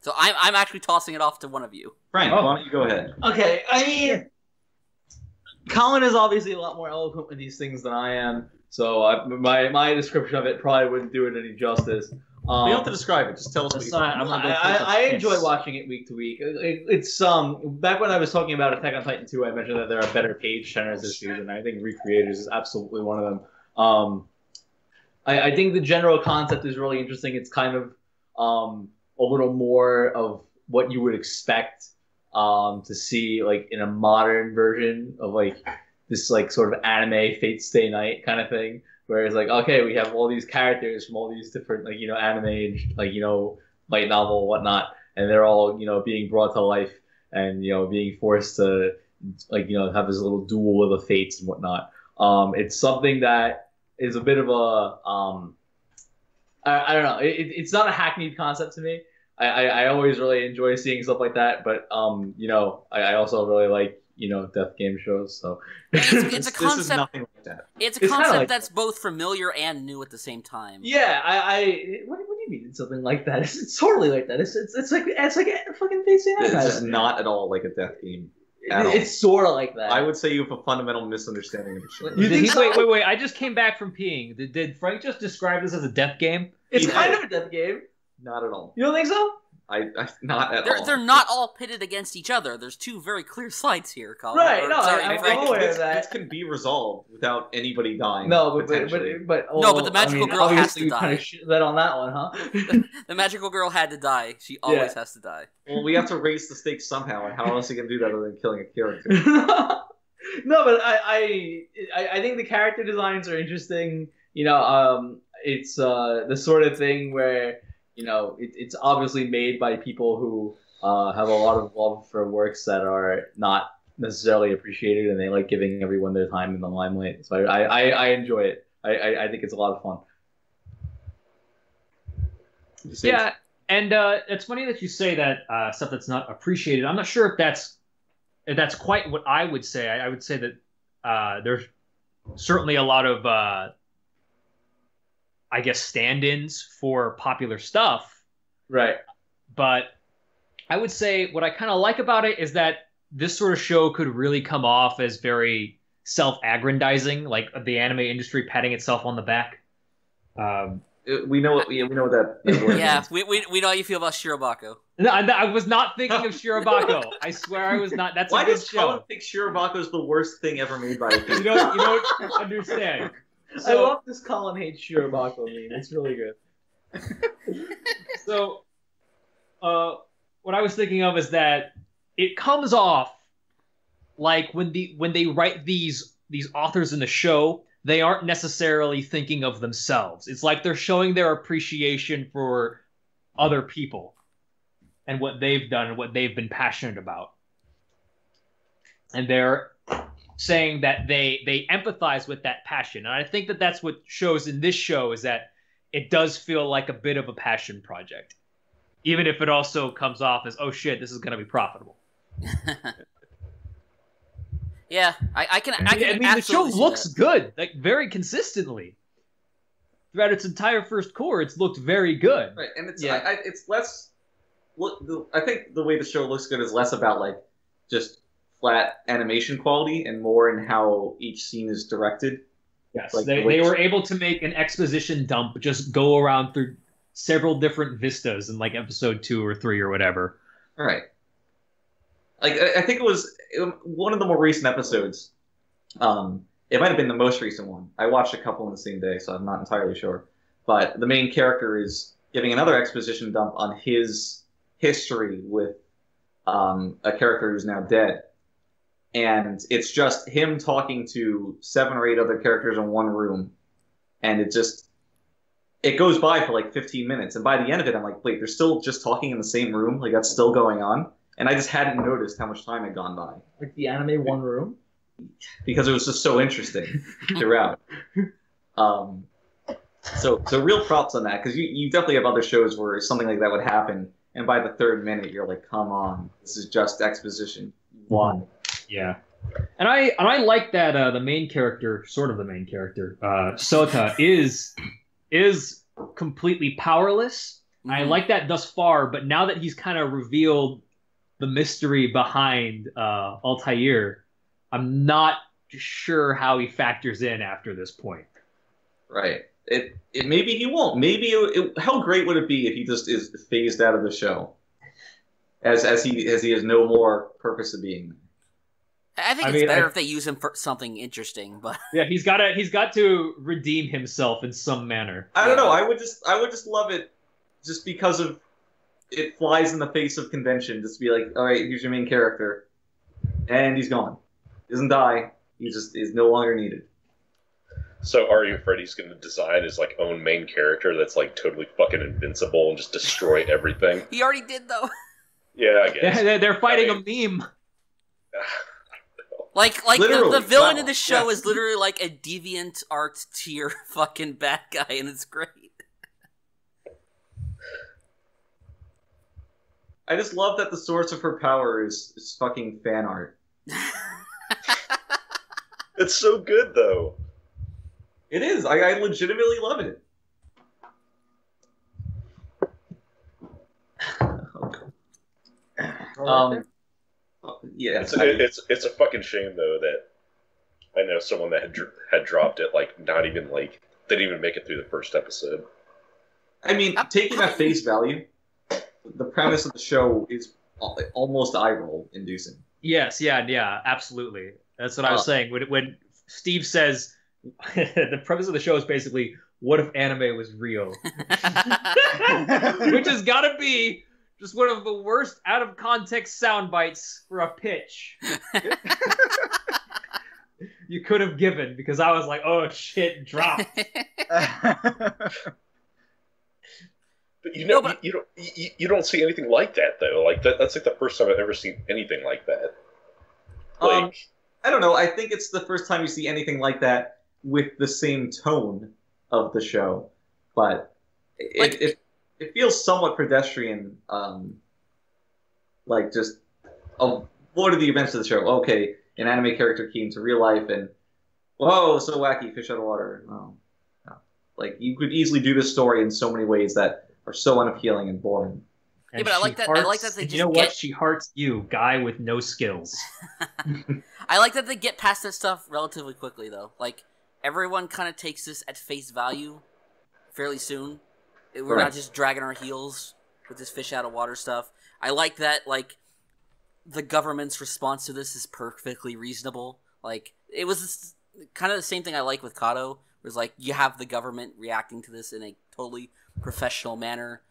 So I'm actually tossing it off to one of you. Frank, why don't you go ahead? Okay, I mean, Collin is obviously a lot more eloquent with these things than I am, so my description of it probably wouldn't do it any justice. You don't have to describe it. Just tell us what you think. I enjoy watching it week to week. It's back when I was talking about Attack on Titan 2, I mentioned that there are better page turners this season. I think Recreators is absolutely one of them. I think the general concept is really interesting. It's kind of a little more of what you would expect to see like in a modern version of like this like sort of anime Fate Stay Night kind of thing. Where it's like, okay, we have all these characters from all these different, like, anime, like, light novel and whatnot, and they're all, being brought to life and, being forced to, like, have this little duel of the fates and whatnot. It's something that is a bit of a, I don't know, it's not a hackneyed concept to me. I always really enjoy seeing stuff like that, but, I also really like, death game shows, so it's a concept. This is nothing like that. It's a concept like that's both familiar and new at the same time. Yeah, what do you mean it's something like that? It's totally like that. It's like a fucking basic. It's just not at all like a death game. It's sort of like that. I would say you have a fundamental misunderstanding of the show. You think so? Wait! I just came back from peeing. Did Frank just describe this as a death game? It's kind of a death game. Not at all. You don't think so? I not at all. They're not all pitted against each other. There's two very clear sides here, Collin. Right, I'm aware of that. This can be resolved without anybody dying. No, but the magical girl has to die. Kind of shit that on that one, huh? The magical girl had to die. She always has to die. Well, we have to raise the stakes somehow, and how else are you gonna do that other than killing a character? No, but I think the character designs are interesting. It's the sort of thing where it's obviously made by people who have a lot of love for works that are not necessarily appreciated, and they like giving everyone their time in the limelight. So I enjoy it. I think it's a lot of fun. Yeah, and it's funny that you say that stuff that's not appreciated. I'm not sure if that's quite what I would say. I would say that there's certainly a lot of I guess stand-ins for popular stuff. Right. But I would say what I kind of like about it is that this sort of show could really come off as very self-aggrandizing, like the anime industry patting itself on the back. We know what that word Yeah, means. we know how you feel about Shirobako. No, I was not thinking of Shirobako. I swear I was not. That's Why a good does Collin show. think Shirobako is the worst thing ever made by a You don't understand. I love this Collin hates Shirobako meme. It's really good. So, what I was thinking of is that it comes off like when they write these authors in the show, they aren't necessarily thinking of themselves. It's like they're showing their appreciation for other people and what they've done and what they've been passionate about. And they're saying that they empathize with that passion. And I think that that's what shows in this show, is that it does feel like a bit of a passion project. Even if it also comes off as, oh shit, this is going to be profitable. Yeah, I can. I mean, the show looks good, like very consistently. Throughout its entire first core, it's looked very good. Right, and it's less. I think the way the show looks good is less about like just flat animation quality and more in how each scene is directed. Yes, like they were able to make an exposition dump just go around through several different vistas in like episode 2 or 3 or whatever. All right. Like I think it was one of the more recent episodes. It might have been the most recent one. I watched a couple in the same day, so I'm not entirely sure. But the main character is giving another exposition dump on his history with a character who's now dead. And it's just him talking to 7 or 8 other characters in one room. And it goes by for like 15 minutes. And by the end of it, I'm like, wait, they're still just talking in the same room? Like, that's still going on? And I just hadn't noticed how much time had gone by. Like the anime One Room? Because it was just so interesting throughout. So real props on that, because you definitely have other shows where something like that would happen, and by the third minute you're like, come on, this is just exposition. Why? Yeah. And I like that the main character, sort of the main character, Sota, is completely powerless. Mm-hmm. I like that thus far, but now that he's kind of revealed the mystery behind Altair, I'm not sure how he factors in after this point. Right. It maybe he won't. Maybe how great would it be if he just is phased out of the show, as he has no more purpose of being there. I think it's better if they use him for something interesting, but yeah, he's got to redeem himself in some manner. I don't know. I would just love it, just because of it flies in the face of convention. Just be like, all right, here's your main character, and he's gone. He doesn't die. He just is no longer needed. So are you afraid he's going to design his like own main character that's like totally fucking invincible and just destroy everything? He already did though. Yeah, I guess. They're fighting a meme. Like the villain in the show is literally like a deviant art tier fucking bad guy, and it's great. I just love that the source of her power is fucking fan art. It's so good though. It is. I legitimately love it. Yeah, it's a fucking shame though that I know someone that had dropped it, like not even like they didn't even make it through the first episode. I mean, taking at face value, the premise of the show is almost eye roll inducing. Yes, yeah, absolutely. That's what I was saying. When Steve says the premise of the show is basically, what if anime was real? Which has got to be just one of the worst out of context sound bites for a pitch you could have given, because I was like, oh shit, dropped. But you don't see anything like that though. Like that's like the first time I've ever seen anything like that. Like I don't know. I think it's the first time you see anything like that with the same tone of the show, but it feels somewhat pedestrian. Like just what are the events of the show? Okay, an anime character came to real life and whoa, so wacky, fish out of water. Oh, no. Like you could easily do this story in so many ways that are so unappealing and boring. Yeah, but I like that they just what? She hearts you, guy with no skills. I like that they get past that stuff relatively quickly, though. Like, everyone kind of takes this at face value fairly soon. We're not just dragging our heels with this fish out of water stuff. I like that, like, the government's response to this is perfectly reasonable. Like, it was kind of the same thing I like with Kado. It was like, you have the government reacting to this in a totally professional manner.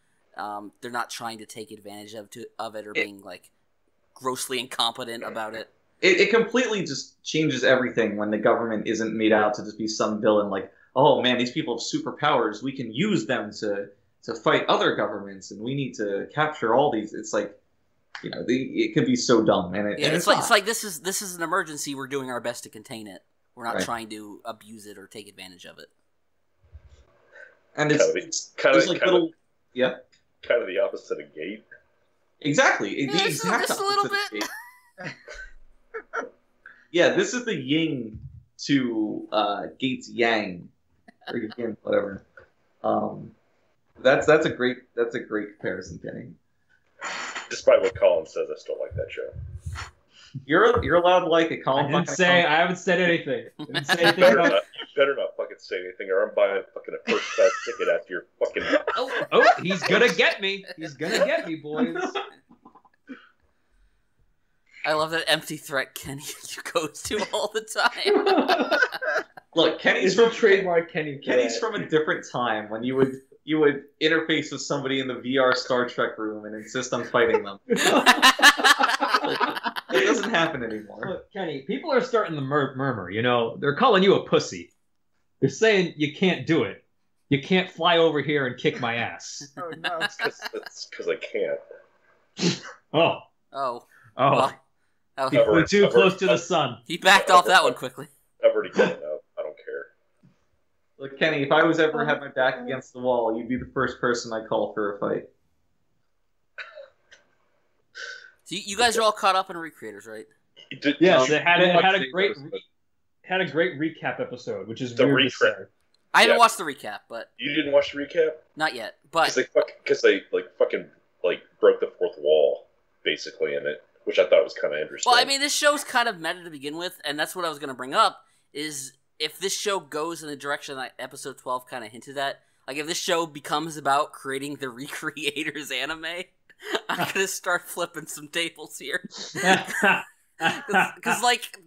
They're not trying to take advantage of it or being like grossly incompetent about it. It completely just changes everything when the government isn't made out to just be some villain like, oh man, these people have superpowers. We can use them to fight other governments, and we need to capture all these. It's like, you know, it could be so dumb, and it's like this is an emergency. We're doing our best to contain it. We're not trying to abuse it or take advantage of it. And it's kind of like little, yeah. Kind of the opposite of Gate. Exactly. Just a little bit. Yeah, this is the yin to Gate's yang, or yin, whatever. That's a great comparison, Kenny. Despite what Collin says, I still like that show. You're allowed to like it, Collin. I haven't said anything. I didn't say anything better not fucking say anything, or I'm buying fucking a first class ticket after your fucking. Oh, he's gonna get me. He's gonna get me, boys. I love that empty threat Kenny goes to all the time. Look, Kenny's from trademark Kenny. Kenny's from a different time when you would interface with somebody in the VR Star Trek room and insist on fighting them. It doesn't happen anymore. Look, Kenny, people are starting to murmur. You know, they're calling you a pussy. They're saying you can't do it. You can't fly over here and kick my ass. Oh no! That's because I can't. Oh. Well, he flew too close to the sun. He backed off that one quickly. I've already given up. I don't care. Look, Kenny, if I was ever had my back against the wall, you'd be the first person I call for a fight. So you guys are all caught up in Recreators, right? Yes, it had a great recap episode, which is weird to say. I haven't watched the recap, but you didn't watch the recap? Not yet, but because they fucking broke the fourth wall basically in it, which I thought was kind of interesting. Well, I mean, this show's kind of meta to begin with, and that's what I was going to bring up. Is if this show goes in the direction that episode 12 kind of hinted at, like if this show becomes about creating the Recreators anime, I'm going to start flipping some tables here. Because like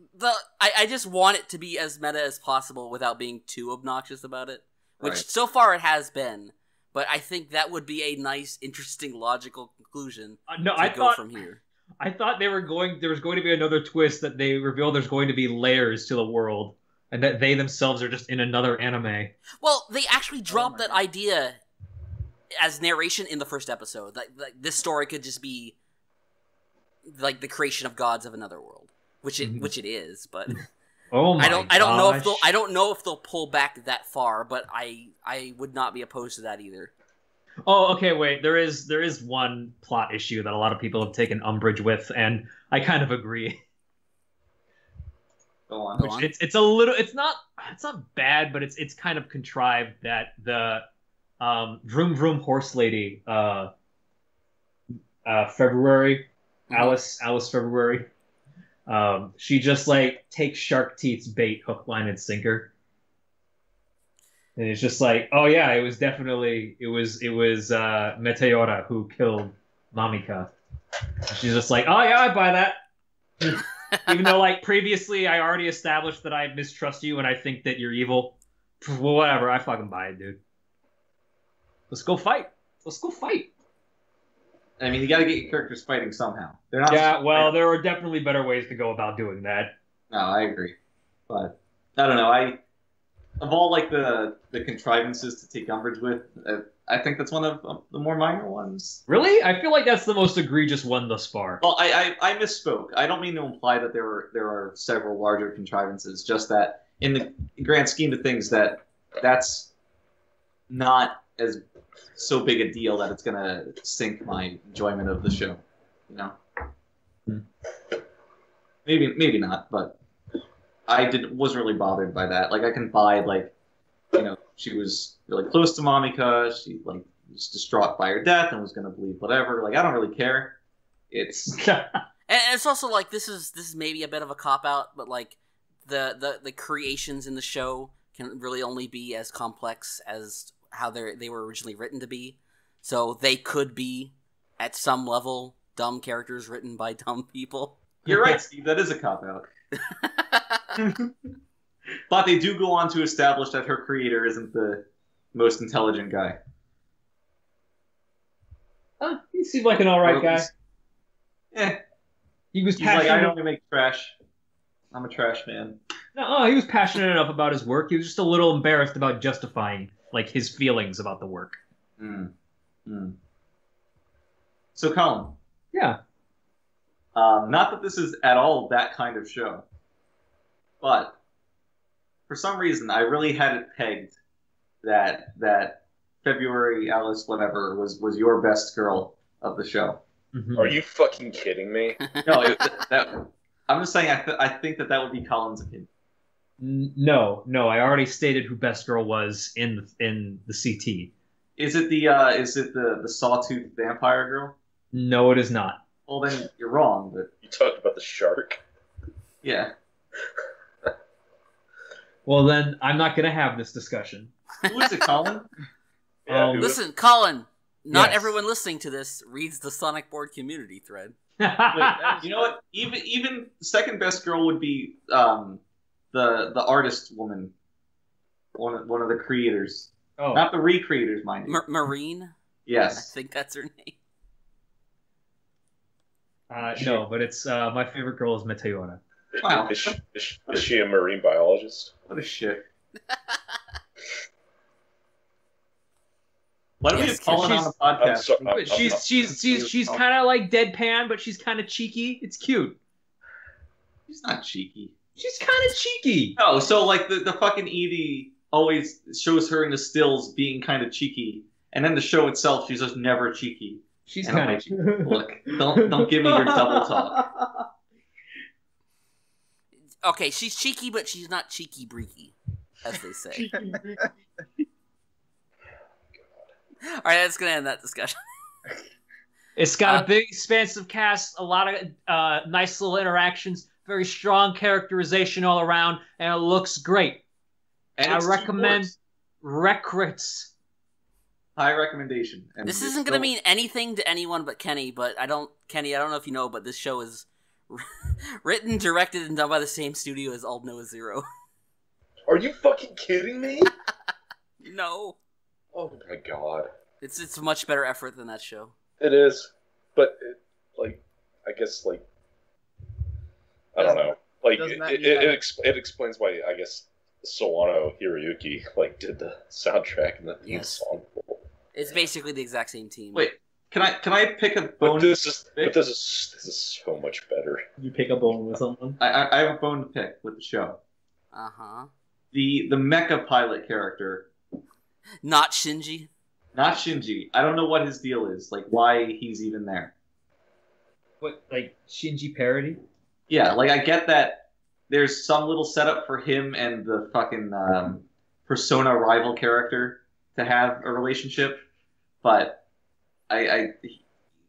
I just want it to be as meta as possible without being too obnoxious about it, which so far it has been. But I think that would be a nice, interesting, logical conclusion. From here. I thought there was going to be another twist that they reveal there's going to be layers to the world, and that they themselves are just in another anime. Well, they actually dropped that idea as narration in the first episode. Like this story could just be like the creation of gods of another world, which it is. But I don't know if they'll pull back that far. But I would not be opposed to that either. Oh, okay, wait. There is one plot issue that a lot of people have taken umbrage with, and I kind of agree. Go on. It's a little. It's not bad, but it's kind of contrived that the Vroom Vroom Horse Lady February Alice February she just like takes Shark Teeth's bait, hook, line, and sinker. And it's just like, oh yeah, it was Meteora who killed Mamika. She's just like, oh yeah, I buy that. Even though like previously I already established that I mistrust you and I think that you're evil. Well, whatever, I fucking buy it, dude. Let's go fight. I mean, you got to get your characters fighting somehow. They're not. Yeah, well, there are definitely better ways to go about doing that. No, I agree, but I don't know. Of all like the contrivances to take umbrage with, I think that's one of the more minor ones. Really? I feel like that's the most egregious one thus far. Well, I misspoke. I don't mean to imply that there are several larger contrivances. Just that in the grand scheme of things, that's not as so big a deal that it's gonna sink my enjoyment of the show. You know. Maybe not, but. Wasn't really bothered by that. Like I can buy she was really close to Mamika. She like was distraught by her death and was gonna believe whatever. Like I don't really care. It's and it's also like this is maybe a bit of a cop out, but like the creations in the show can really only be as complex as how they were originally written to be. So they could be at some level dumb characters written by dumb people. You're right, Steve. That is a cop out. But they do go on to establish that her creator isn't the most intelligent guy. He seemed like an alright guy. He was passionate. Like, I only make trash. I'm a trash man. No, he was passionate enough about his work. He was just a little embarrassed about justifying like his feelings about the work. So, Collin. Yeah. Not that this is at all that kind of show, but for some reason I really had it pegged that February Alice whatever was your best girl of the show. Are you fucking kidding me? No, I'm just saying I think that would be Collin's opinion. No, I already stated who best girl was in the CT. Is it the sawtooth vampire girl? No, it is not. Well, then you're wrong. But you talked about the shark. Yeah. Well, then I'm not going to have this discussion. Who is it, Collin? Listen, Collin. Not everyone listening to this reads the Sonic Board community thread. Wait, you know what? Even second best girl would be the artist woman, one of the creators. Oh, not the recreators, mind you. Marine. Yes, I think that's her name. No, but it's my favorite girl is Meteora. Wow. Is she a marine biologist? What a shit. Why do we have Collin on the podcast? She's kind of like deadpan, but she's kind of cheeky. It's cute. She's not cheeky. She's kind of cheeky. Oh, so like the fucking Edie always shows her in the stills being kind of cheeky, and then the show itself, she's just never cheeky. She's And I'm kind like, of. look, don't give me your double talk. Okay, she's cheeky, but she's not cheeky breaky, as they say. All right, that's gonna end that discussion. It's got a big, expansive cast, a lot of nice little interactions, very strong characterization all around, and it looks great. And I it's recommend 2 Recrits. high recommendation. And This it's isn't gonna still- mean anything to anyone but Kenny, but Kenny, I don't know if you know, but this show is written, directed, and done by the same studio as All Noah Zero. Are you fucking kidding me? No. Oh my god. It's a much better effort than that show. It is, but I guess I don't know. Like it explains why I guess Sawano Hiroyuki did the soundtrack and the theme song. It's basically the exact same team. Wait, can I pick a But bone? this is so much better. You pick a bone with someone. I have a bone to pick with the show. Uh-huh. The mecha pilot character, Not Shinji. not Shinji. I don't know what his deal is. Like why he's even there. What, like Shinji parody? Yeah, like I get that there's some little setup for him and the fucking Persona rival character to have a relationship, but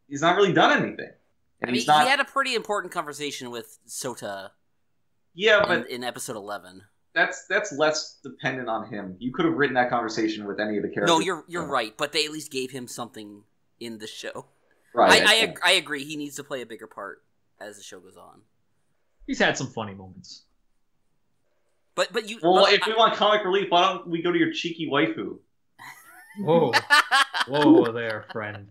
he's not really done anything. And I mean, he's not. he had a pretty important conversation with Sota Yeah, but in episode 11. that's less dependent on him. You could have written that conversation with any of the characters. No, you're right, but they at least gave him something in the show. Right. I agree. He needs to play a bigger part as the show goes on. He's had some funny moments. But you. Well, but if we want comic relief, why don't we go to your cheeky waifu? Whoa, whoa there, friend.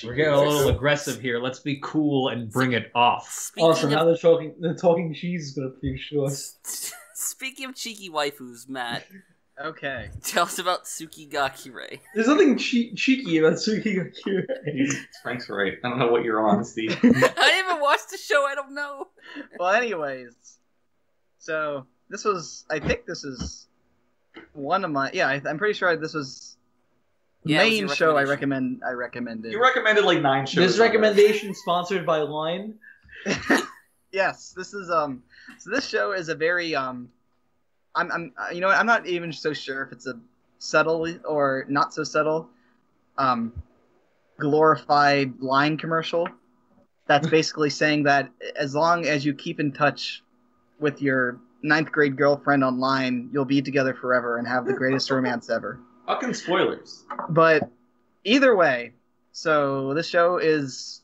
We're getting a little aggressive here. Let's be cool and bring it off. Speaking now the talking cheese is gonna be sure. Speaking of cheeky waifus, Matt, Okay. tell us about Tsuki ga Kirei. There's nothing cheeky about Tsuki ga Kirei. Frank's right. I don't know what you're on, Steve. I haven't watched the show. I don't know. Well, anyways, so I think this is one of my. Yeah, I'm pretty sure this was the Yeah, it was main your show I recommended. You recommended like 9 shows. This recommendation sponsored by Line. Yes, this is So this show is a very I'm I'm not even so sure if it's a subtle or not so subtle glorified Line commercial. That's basically saying that as long as you keep in touch with your 9th grade girlfriend online, you'll be together forever and have the greatest romance ever. Fucking spoilers. But either way, so this show it's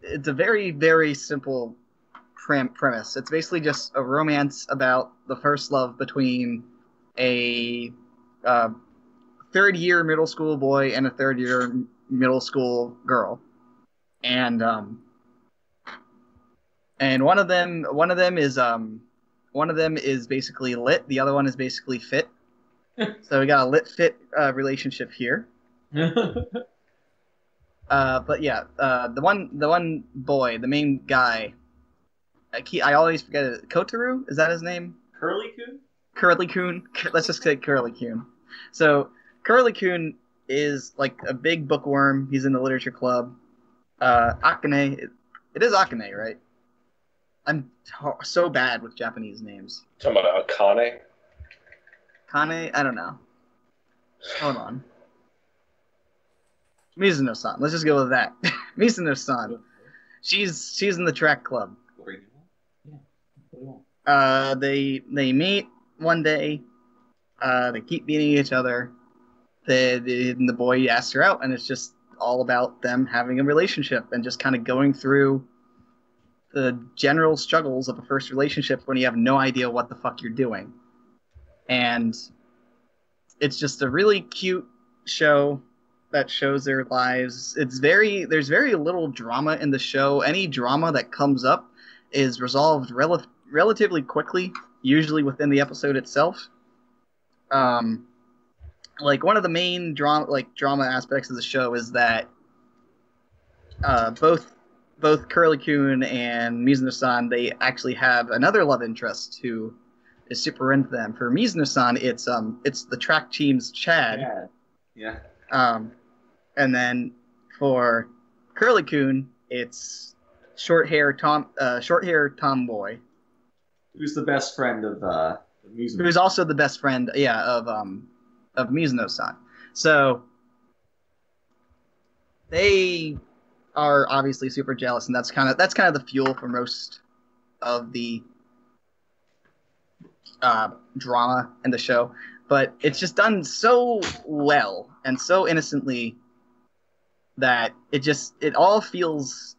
a very, very simple premise. It's basically just a romance about the first love between a third-year middle school boy and a third-year middle school girl, and one of them is basically lit. The other one is basically fit. So we got a lit fit relationship here. But yeah, the one boy, the main guy, I always forget it. Kotaru, is that his name? Curly-kun? Curly-kun. Let's just say Curly-kun. So Curly-kun is like a big bookworm. He's in the literature club. Akane, it is Akane, right? I'm so bad with Japanese names. Talking about Akane? Kane? I don't know. Hold on. Mizuno-san. Let's just go with that. Mizuno-san. She's in the track club. They meet one day. They keep meeting each other. The boy asks her out, and it's just all about them having a relationship and just kind of going through the general struggles of a first relationship when you have no idea what the fuck you're doing. And it's just a really cute show that shows their lives. There's very little drama in the show. Any drama that comes up is resolved relatively quickly, usually within the episode itself. Like one of the main drama aspects of the show is that both Curly-kun and Mizuno-san, they actually have another love interest who is super into them. For Mizuno-san, it's the track team's Chad. Yeah. And then for Curly-kun, it's short hair tomboy. Who's the best friend of Mizuno? Who's also the best friend, of Mizuno-san. So they are obviously super jealous, and that's kind of the fuel for most of the drama in the show. But it's just done so well and so innocently that it all feels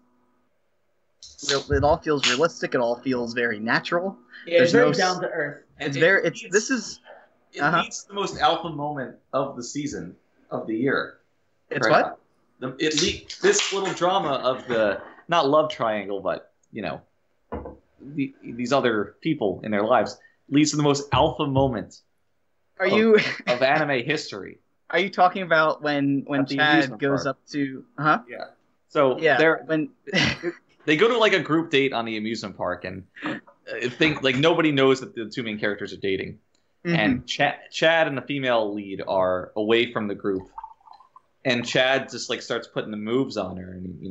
realistic. It all feels very natural. Yeah, it's very down to earth. It leads to the most alpha moment of the season of the year. It's what? This little drama of the not love triangle, but these other people in their lives leads to the most alpha moment. Of anime history? Are you talking about when Chad goes up to? Yeah. So they go to like a group date on the amusement park, and nobody knows that the two main characters are dating, and Chad and the female lead are away from the group, and Chad just like starts putting the moves on her, and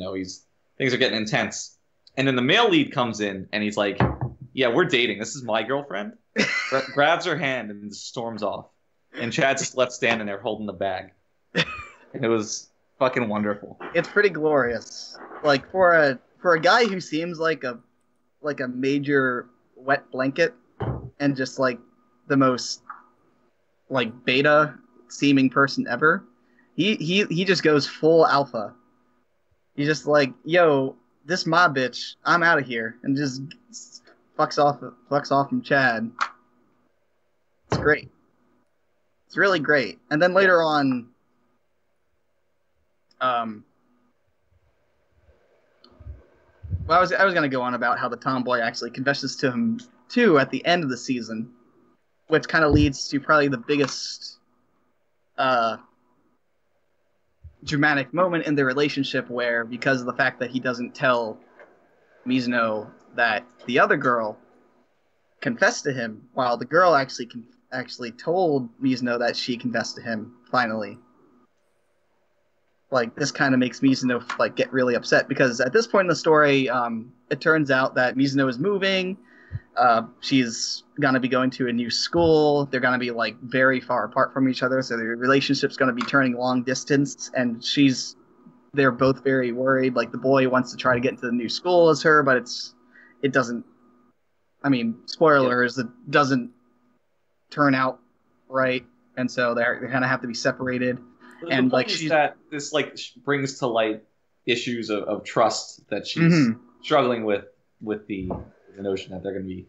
things are getting intense, and then the male lead comes in, and he's like, "Yeah, we're dating. This is my girlfriend." Grabs her hand and just storms off, and Chad's just left standing there holding the bag. And it was fucking wonderful. It's pretty glorious. Like for a guy who seems like a major wet blanket and just like the most like beta seeming person ever, he just goes full alpha. He's just like, yo, this my bitch, I'm out of here, and just fucks off from Chad. It's great. It's really great. And then later on, well, I was going to go on about how the tomboy actually confesses to him too at the end of the season, which kind of leads to probably the biggest dramatic moment in the relationship, where because of the fact that he doesn't tell Mizuno that the other girl confessed to him, while the girl actually told Mizuno that she confessed to him finally. Like, this kind of makes Mizuno like get really upset, because at this point in the story, it turns out that Mizuno is moving. She's gonna be going to a new school. They're gonna be like very far apart from each other, so their relationship's gonna be turning long distance, and they're both very worried. Like, the boy wants to try to get into the new school as her, but it doesn't. I mean, spoilers, it doesn't turn out right, and so they kind of have to be separated. And like this like brings to light issues of trust that she's struggling with the notion that they're going to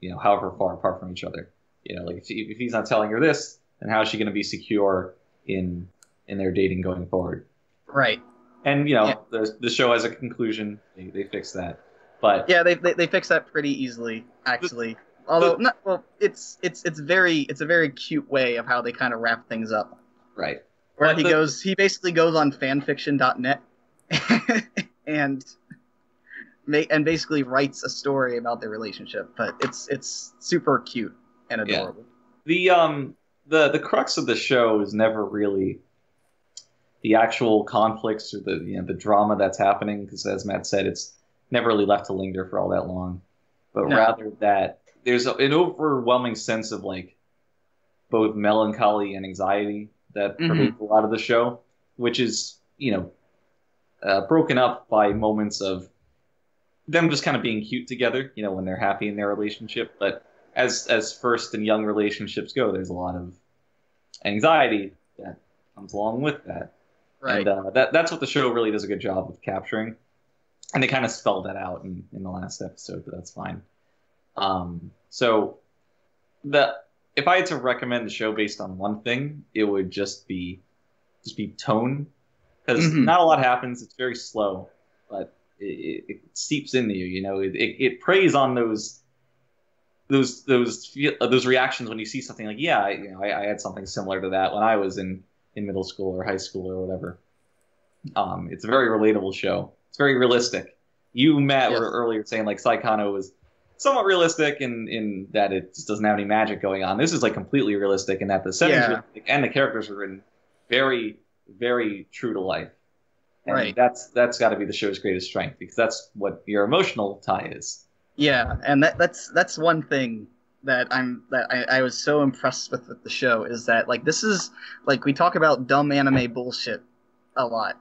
be, however far apart from each other. Like if he's not telling her this, then how is she going to be secure in their dating going forward? Right. And the show has a conclusion. They fix that. But yeah, they fix that pretty easily, actually. Although it's a very cute way of how they kind of wrap things up. Right. Where he basically goes on fanfiction.net and basically writes a story about their relationship, but it's super cute and adorable. Yeah. The crux of the show is never really the actual conflicts or the drama that's happening, because as Matt said, it's never really left to linger for all that long, but rather that there's an overwhelming sense of like both melancholy and anxiety that pervades a lot of the show, which is broken up by moments of them just kind of being cute together, when they're happy in their relationship. But as first and young relationships go, there's a lot of anxiety that comes along with that. Right. And that's what the show really does a good job of capturing. And they kind of spelled that out in the last episode, but that's fine. So if I had to recommend the show based on one thing, it would just be tone, because not a lot happens. It's very slow, but it seeps into you. It preys on those reactions when you see something like, I had something similar to that when I was in middle school or high school or whatever. It's a very relatable show. It's very realistic. You, Matt, were earlier saying like Saikano was somewhat realistic in that it just doesn't have any magic going on. This is like completely realistic in that the setting's realistic and the characters are written very, very true to life. And Right. That's got to be the show's greatest strength because that's what your emotional tie is. Yeah, and that's one thing that I was so impressed with the show is that like this is like we talk about dumb anime bullshit a lot,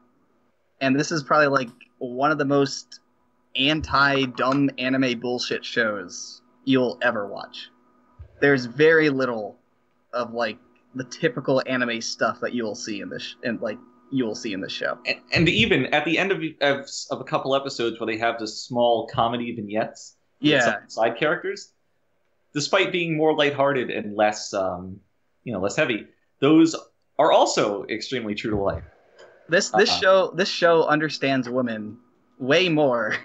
and this is probably like one of the most anti-dumb anime bullshit shows you'll ever watch. There's very little of like the typical anime stuff that you will see in this show. And even at the end of a couple episodes where they have the small comedy vignettes, with some side characters, despite being more lighthearted and less less heavy, those are also extremely true to life. This show understands women way more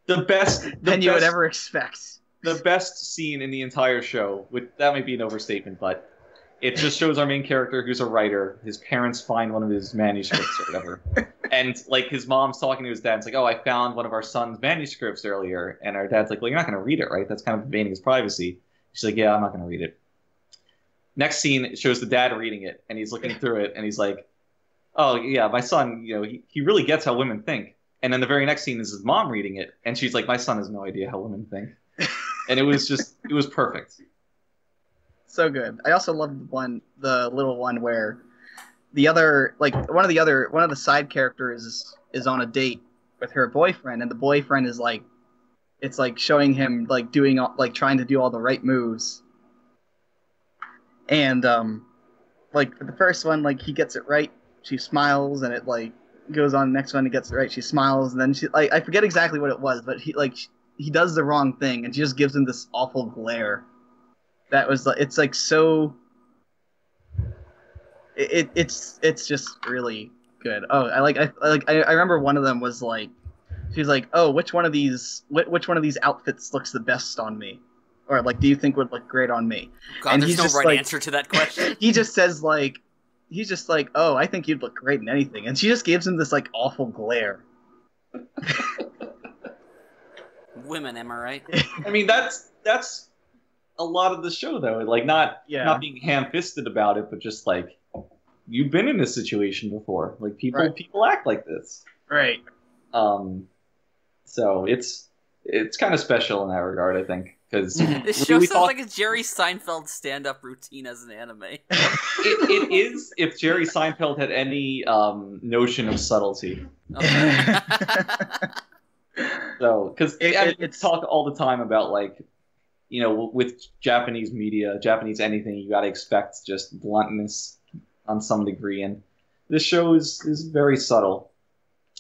than you would ever expect. The best scene in the entire show, that might be an overstatement, but it just shows our main character who's a writer. His parents find one of his manuscripts or whatever. And like his mom's talking to his dad. It's like, oh, I found one of our son's manuscripts earlier. And our dad's like, well, you're not going to read it, right? That's kind of invading his privacy. She's like, yeah, I'm not going to read it. Next scene, it shows the dad reading it. And he's looking through it. And he's like, oh, yeah, my son, he really gets how women think. And then the very next scene is his mom reading it. And she's like, my son has no idea how women think. And it was perfect. So good. I also love the little one where one of the side characters is on a date with her boyfriend, and the boyfriend is like, it's like showing him like trying to do all the right moves, and like for the first one, like he gets it right, she smiles, and it like goes on the next one, he gets it right, she smiles, and then she I forget exactly what it was, but he does the wrong thing, and she just gives him this awful glare. That was like, it's like so. It's just really good. Oh, I remember one of them was like, she's like, oh, which one of these outfits looks the best on me, or like, do you think would look great on me? God, and there's no right like, answer to that question. He just says like, he's just like, oh, I think you'd look great in anything, and she just gives him this like awful glare. Women, am I right? I mean, that's a lot of the show though, like not being ham-fisted about it, but just like you've been in this situation before. Like people act like this, right? So it's kind of special in that regard, I think, because this show sounds like a Jerry Seinfeld stand-up routine as an anime. it is if Jerry Seinfeld had any notion of subtlety. Okay. So, because it's talk all the time about like, with Japanese media, Japanese anything, you got to expect just bluntness on some degree, and this show is very subtle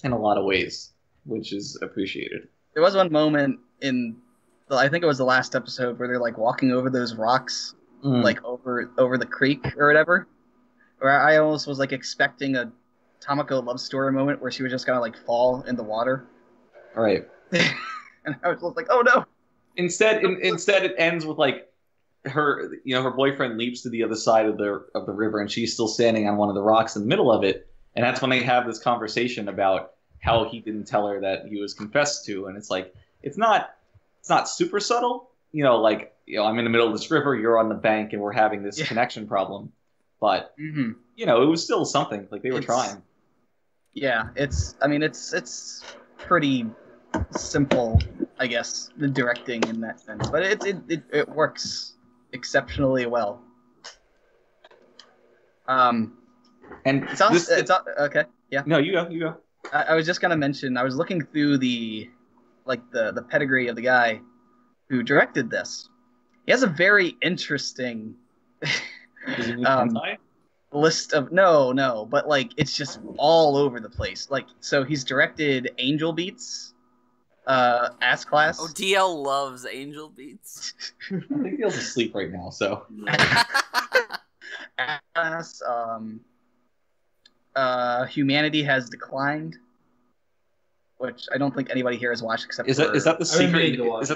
in a lot of ways, which is appreciated. There was one moment I think it was the last episode, where they're like walking over those rocks, like over the creek or whatever, where I almost was like expecting a Tamako love story moment where she was just gonna like fall in the water. Right. And I was like, oh no. Instead it ends with like her boyfriend leaps to the other side of the river, and she's still standing on one of the rocks in the middle of it, and that's when they have this conversation about how he didn't tell her that he was confessed to, and it's like it's not super subtle, I'm in the middle of this river, you're on the bank, and we're having this connection problem, but it was still something, like they were trying. Yeah, it's pretty simple, I guess, the directing in that sense, but it works exceptionally well. And it's okay. Yeah. No, you go. I was just gonna mention, I was looking through the pedigree of the guy who directed this. He has a very interesting list of no, but like it's just all over the place. Like, so he's directed Angel Beats, Ass Class. Oh, DL loves Angel Beats. I think DL's asleep right now, so. Ass, Humanity Has Declined, which I don't think anybody here has watched except is that the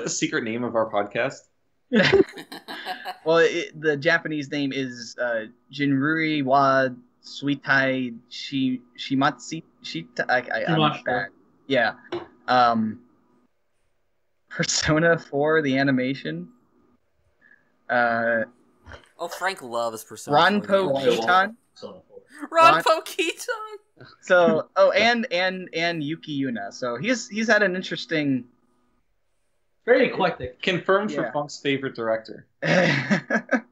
secret name of our podcast? Well, the Japanese name is Jinrui wa Suitai Shimatsu Shita. I'm not bad. Yeah. Persona 4, the animation. Oh, Frank loves Persona 4. Ranpo Kitan. Ranpo Kitan. So, and Yuki Yuna. So he's had an interesting. Very eclectic. Confirmed for Yeah. Funk's favorite director. The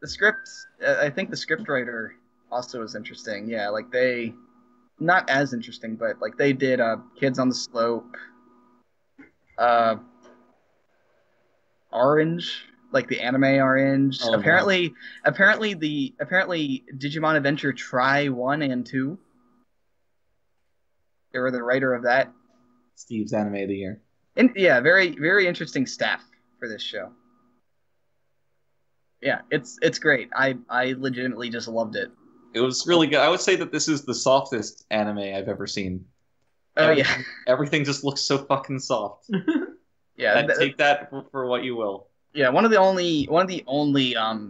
script, I think the script writer also is interesting. Yeah, like they, not as interesting, but like they did Kids on the Slope, Orange, like the anime Orange. Oh, apparently Digimon Adventure Try 1 and 2. They were the writer of that. Steve's anime of the year. And yeah, very, very interesting staff for this show. Yeah, it's great. I legitimately just loved it. It was really good. I would say that this is the softest anime I've ever seen. Oh yeah, Everything just looks so fucking soft. yeah. And take that for what you will. Yeah, one of the only I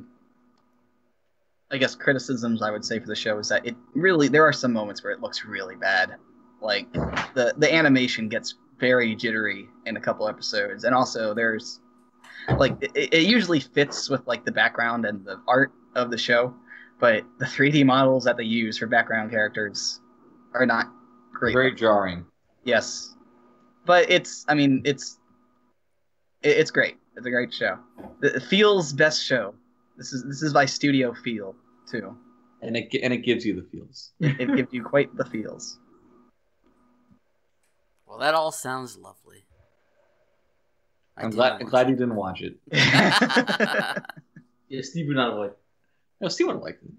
guess criticisms I would say for the show is that there are some moments where it looks really bad. Like the animation gets very jittery in a couple episodes, and also there's like it usually fits with like the background and the art of the show, but the 3D models that they use for background characters are not great. Very jarring. Yes, but it's great. It's a great show. It feels best show. This is by Studio Feel too. And it gives you the feels. It gives you quite the feels. Well, that all sounds lovely. I'm glad you didn't watch it. Yeah, Steve would not have liked it. No, Steve would have liked it.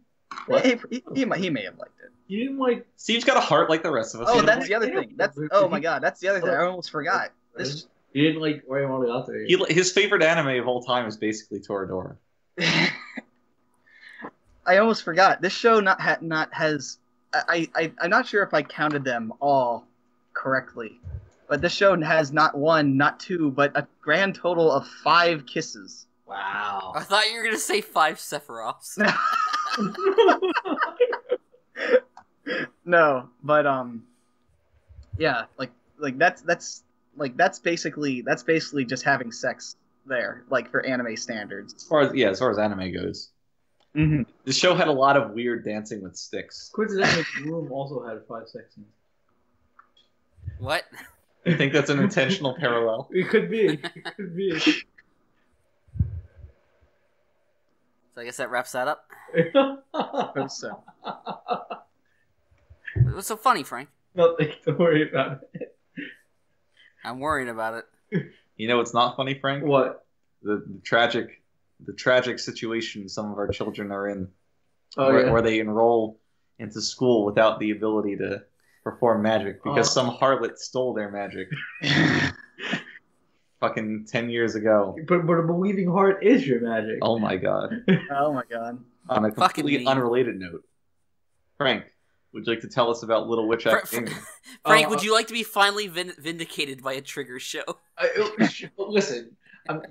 What? He may have liked it. You didn't like. Steve's got a heart like the rest of us. Oh, You know? that's the other thing. Oh my god, that's the other thing. I almost forgot. This You didn't like Eromanga-sensei. His favorite anime of all time is basically Toradora. I almost forgot. This show I'm not sure if I counted them all correctly, but this show has not one, not two, but a grand total of 5 kisses. Wow. I thought you were gonna say 5 Sephiroths. No, but yeah, like that's basically just having sex there, like for anime standards. As far as anime goes. Mm-hmm. The show had a lot of weird dancing with sticks. Coincidentally, the room also had 5 sex scenes. What? I think that's an intentional parallel. It could be. It could be. So I guess that wraps that up. So What's so funny, Frank? Nothing. Don't worry about it. I'm worried about it. You know what's not funny, Frank? What? The tragic situation some of our children are in, Oh, where they enroll into school without the ability to perform magic because some harlot stole their magic. Fucking 10 years ago. But a believing heart is your magic. Oh my god. oh my god. On a completely Fucking unrelated note, Frank, would you like to tell us about Little Witch Academia? Frank, would you like to be finally vindicated by a trigger show? Listen,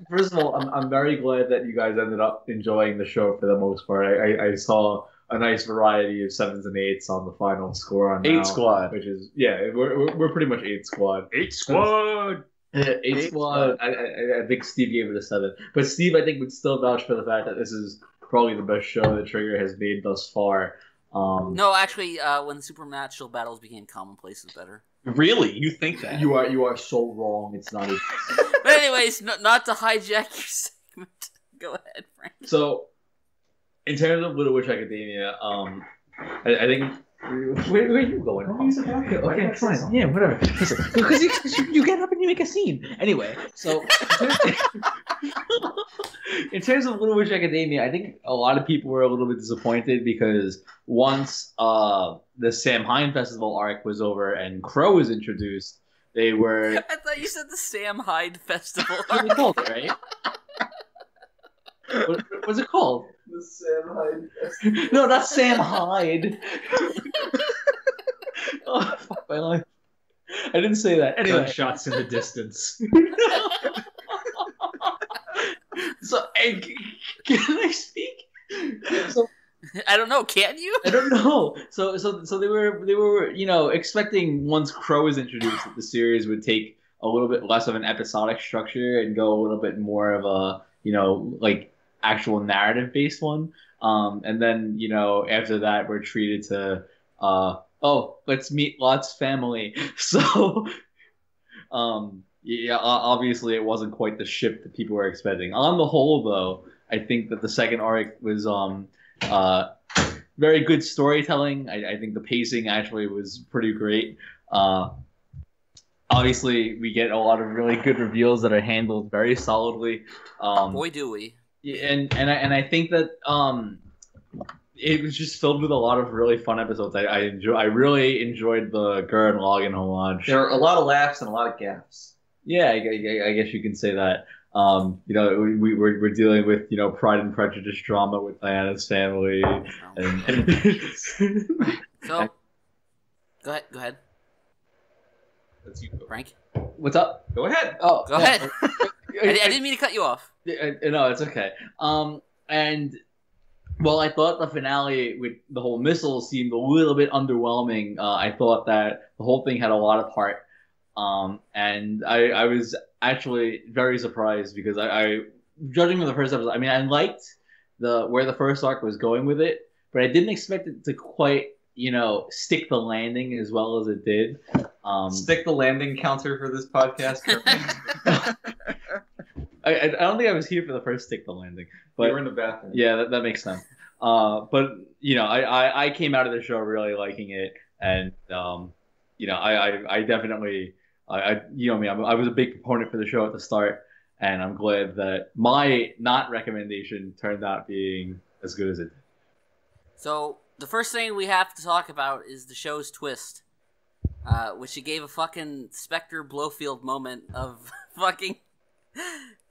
first of all, I'm very glad that you guys ended up enjoying the show for the most part. I saw a nice variety of 7s and 8s on the final score on 8 now, Squad. which is we're pretty much 8 Squad. 8 Squad! 8 Squad. I think Steve gave it a 7, but Steve I think would still vouch for the fact that this is probably the best show that Trigger has made thus far. No, actually, when supernatural battles became commonplace, is better. Really? You think that? You are so wrong. It's not. But anyways, not to hijack your segment. Go ahead, Frank. So, in terms of Little Witch Academia, I think. Where are you going? Okay, fine. Yeah, whatever. Listen, because you get up and you make a scene. Anyway, so in terms of Little Witch Academia, I think a lot of people were a little bit disappointed because once the Sam Hine Festival arc was over and Crow was introduced, they were. I thought you said the Sam Hyde Festival. That's what they called it, right? What's it called? The Sam Hyde Festival. No, not Sam Hyde. Oh, fuck my life. I didn't say that. Anyway. Gunshots in the distance. So, hey, can I speak? So, I don't know. Can you? I don't know. So they were expecting once Crow was introduced that the series would take a little bit less of an episodic structure and go a little bit more of a, like actual narrative based one. And then, after that, we're treated to, let's meet Lot's family. So, yeah, obviously it wasn't quite the ship that people were expecting. On the whole, though, I think that the second arc was very good storytelling. I think the pacing actually was pretty great. Obviously, we get a lot of really good reveals that are handled very solidly. Boy, do we! And I think that it was just filled with a lot of really fun episodes. I really enjoyed the Gurren Lagann homage. There are a lot of laughs and a lot of gaffes. Yeah, I guess you can say that. We're dealing with Pride and Prejudice drama with Diana's family, and so go ahead. That's you, Frank. What's up? Go ahead. Oh, go ahead. I didn't mean to cut you off. No, it's okay. And while I thought the finale with the whole missile seemed a little bit underwhelming, I thought that the whole thing had a lot of heart. And I was actually very surprised because I judging from the first episode, I mean, I liked where the first arc was going with it, but I didn't expect it to quite, stick the landing as well as it did. Stick the landing counter for this podcast. I don't think I was here for the first stick the landing, but you were in the bathroom. Yeah, that makes sense. But I came out of the show really liking it, and I definitely I was a big proponent for the show at the start, and I'm glad that my not recommendation turned out being as good as it did. So the first thing we have to talk about is the show's twist, which it gave a fucking Spectre Blowfield moment of fucking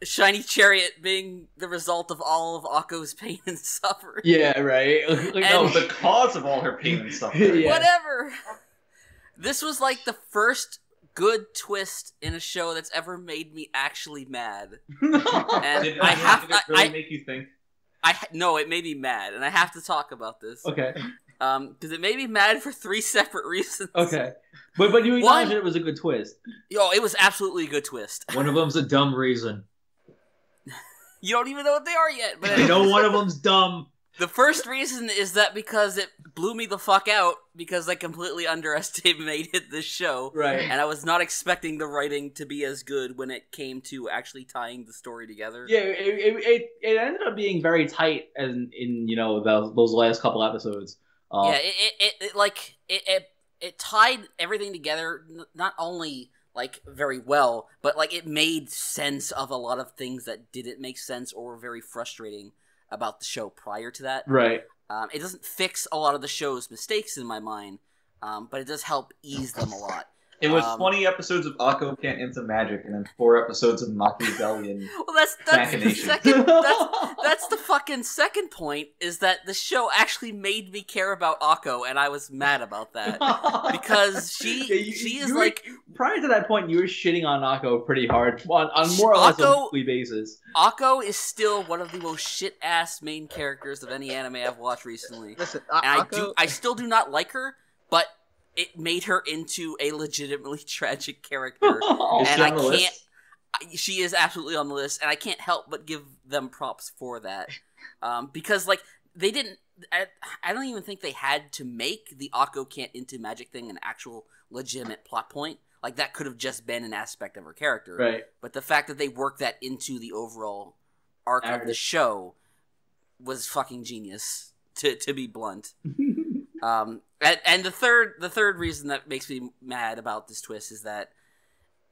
Shiny Chariot being the result of all of Akko's pain and suffering. Yeah, right. No, the cause of all her pain and suffering. Yeah. Whatever. This was like the first good twist in a show that's ever made me actually mad. And Did it really make you think? No, it made me mad, and I have to talk about this. Okay. Because it made me mad for 3 separate reasons. Okay. But you acknowledge it was a good twist. Yo, it was absolutely a good twist. One of them's a dumb reason. You don't even know what they are yet. But I know one of them's dumb. The first reason is that because it blew me the fuck out because I completely underestimated this show. Right. And I was not expecting the writing to be as good when it came to actually tying the story together. Yeah, it ended up being very tight in those last couple episodes. Yeah, it tied everything together, not only like very well, but like it made sense of a lot of things that didn't make sense or were very frustrating about the show prior to that. Right. It doesn't fix a lot of the show's mistakes in my mind, but it does help ease them a lot. It was 20 episodes of Akko Can't Into Magic, and then 4 episodes of Machiavellian. Well, that's the second. That's the fucking second point. Is that the show actually made me care about Akko, and I was mad about that because she is like. Prior to that point, you were shitting on Akko pretty hard on more or less a weekly basis. Akko is still one of the most shit ass main characters of any anime I've watched recently. Listen, and I still do not like her, but it made her into a legitimately tragic character. And I can't. She is absolutely on the list, and I can't help but give them props for that. Because, like, they didn't. I don't even think they had to make the Akko Can't Into Magic thing an actual legitimate plot point. Like, that could have just been an aspect of her character. Right. But the fact that they worked that into the overall arc of the show was fucking genius, to be blunt. And the third reason that makes me mad about this twist is that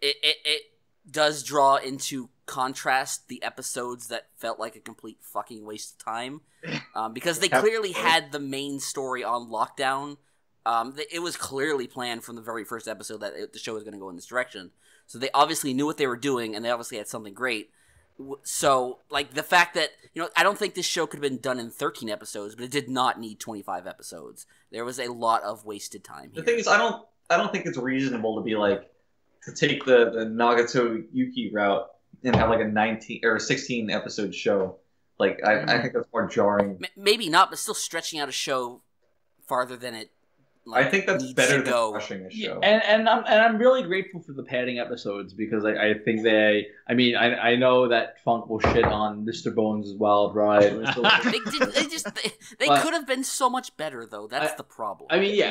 it does draw into contrast the episodes that felt like a complete fucking waste of time, because they clearly had the main story on lockdown. It was clearly planned from the very first episode that the show was going to go in this direction. So they obviously knew what they were doing, and they obviously had something great. So, like, the fact that, I don't think this show could have been done in 13 episodes, but it did not need 25 episodes. There was a lot of wasted time here. The thing is, I don't think it's reasonable to be like, to take the Nagato Yuki route and have like a 19 or 16 episode show. Like, I think that's more jarring. Maybe not, but still stretching out a show farther than it like, I think that's needs better to than go. rushing a show. And I'm really grateful for the padding episodes because I think I know that Funk will shit on Mr. Bones as well, right? They could have been so much better though. That's the problem. I mean,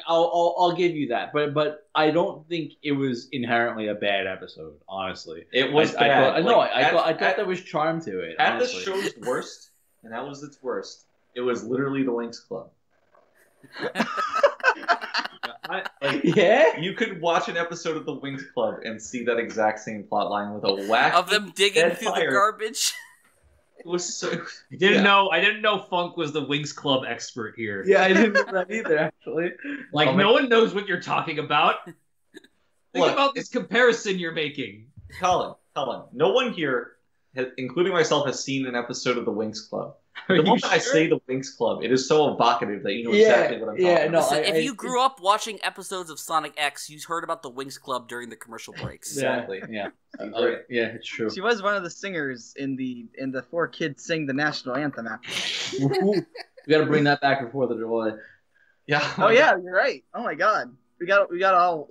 I'll give you that, but I don't think it was inherently a bad episode. Honestly, it was bad. I thought there was charm to it. At honestly. the show's worst, and that was its worst. It was literally the Lynx Club. You could watch an episode of the Winx Club and see that exact same plot line with a whack of them digging through the garbage. It was so. I didn't know Funk was the Winx Club expert here. Yeah, I didn't know that either. Actually, no one knows what you're talking about. Think about this comparison you're making, Collin. No one here, including myself, has seen an episode of the Winx Club. The moment I say the Winx Club, it is so evocative that you know exactly what I'm talking about. Listen, if you grew up watching episodes of Sonic X, you heard about the Winx Club during the commercial breaks. Exactly. Yeah. Yeah, it's true. She was one of the singers in the 4 Kids Sing the National Anthem episode. We got to bring that back before the July. Yeah. Oh yeah, you're right. Oh my God. We got all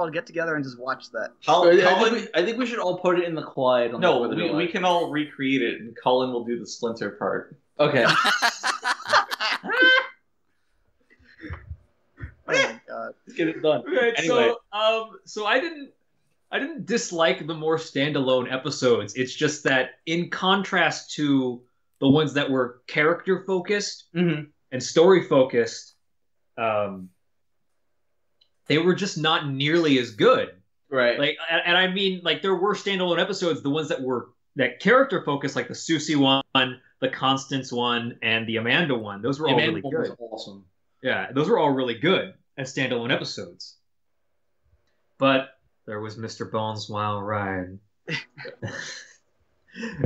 get together and just watch that. I think we should all put it in the Clyde. We can all recreate it, and Collin will do the Splinter part. Okay. Oh my God. Let's get it done. Okay, anyway. So I didn't dislike the more standalone episodes. It's just that in contrast to the ones that were character focused and story focused, they were just not nearly as good. Right. And I mean, there were standalone episodes, the ones that character focused, like the Susie one, the Constance one, and the Amanda one. Those were all really good. Was awesome. Yeah, those were all really good as standalone episodes. But there was Mr. Bones' Wild Ride.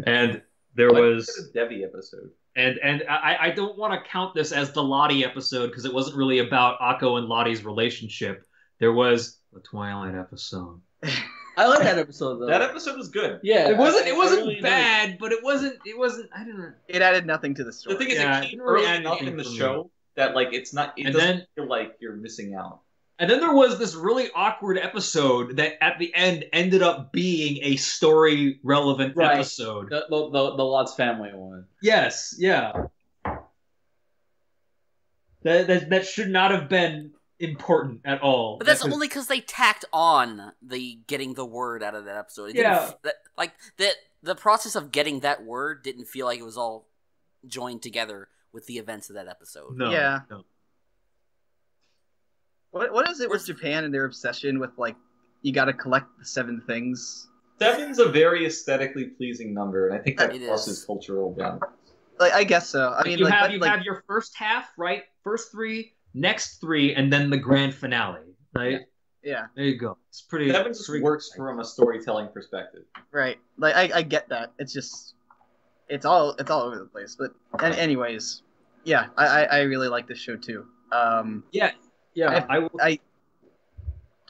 And there was a Debbie episode. And I don't want to count this as the Lottie episode because it wasn't really about Akko and Lottie's relationship. There was the Twilight episode. I like that episode though. That episode was good. Yeah, it wasn't bad, but it wasn't. I don't know. It added nothing to the story. The thing is, it keeps early enough in the show that it's not. It doesn't feel like you're missing out. And then there was this really awkward episode that at the end ended up being a story relevant episode. The Lot's family one. Yes, yeah. That should not have been important at all. But that's only because they tacked on the getting the word out of that episode. The process of getting that word didn't feel like it was all joined together with the events of that episode. No. Yeah. No. What is it with Japan and their obsession with you got to collect the 7 things? 7's a very aesthetically pleasing number, and I think that crosses cultural boundaries. I guess so. I mean, you have your first half, right? First 3. Next 3, and then the grand finale, right? Yeah. There you go. It's pretty. 7 just works from a storytelling perspective. Right. I get that. It's just, it's all over the place. But anyways, yeah, I really like this show too. Yeah.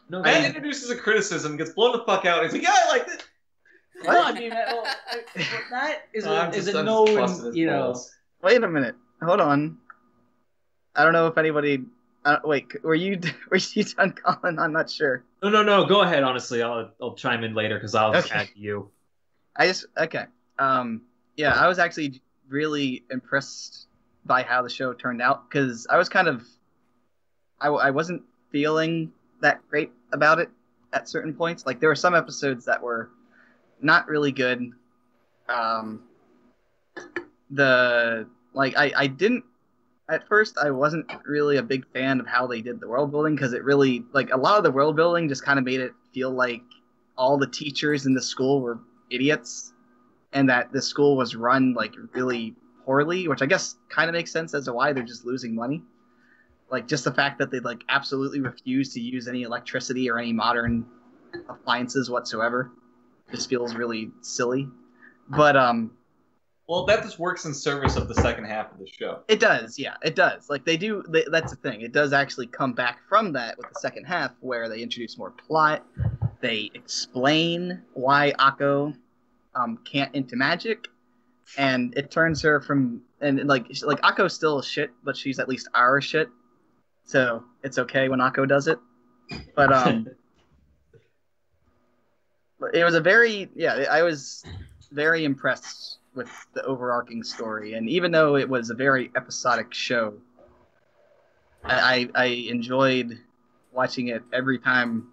Man introduces a criticism, gets blown the fuck out. He's like, yeah, I like this. Well, I mean, that is a known, you know. Wait a minute. Hold on. I don't know if anybody. Wait, were you done, Collin? I'm not sure. No. Go ahead. Honestly, I'll chime in later because I'll just add to you. Okay. Yeah, I was actually really impressed by how the show turned out because I was kind of, I wasn't feeling that great about it at certain points. There were some episodes that were not really good. I didn't. At first, I wasn't really a big fan of how they did the world building because it really, a lot of the world building just kind of made it feel like all the teachers in the school were idiots and that the school was run, really poorly, which I guess kind of makes sense as to why they're just losing money. Just the fact that they, absolutely refuse to use any electricity or any modern appliances whatsoever just feels really silly. But, well, that just works in service of the second half of the show. It does, yeah, it does. That's the thing. It does actually come back from that with the second half, where they introduce more plot. They explain why Akko can't into magic, and it turns her from Akko's still shit, but she's at least our shit. so it's okay when Akko does it. But it was I was very impressed with the overarching story, and even though it was a very episodic show, I enjoyed watching it every time.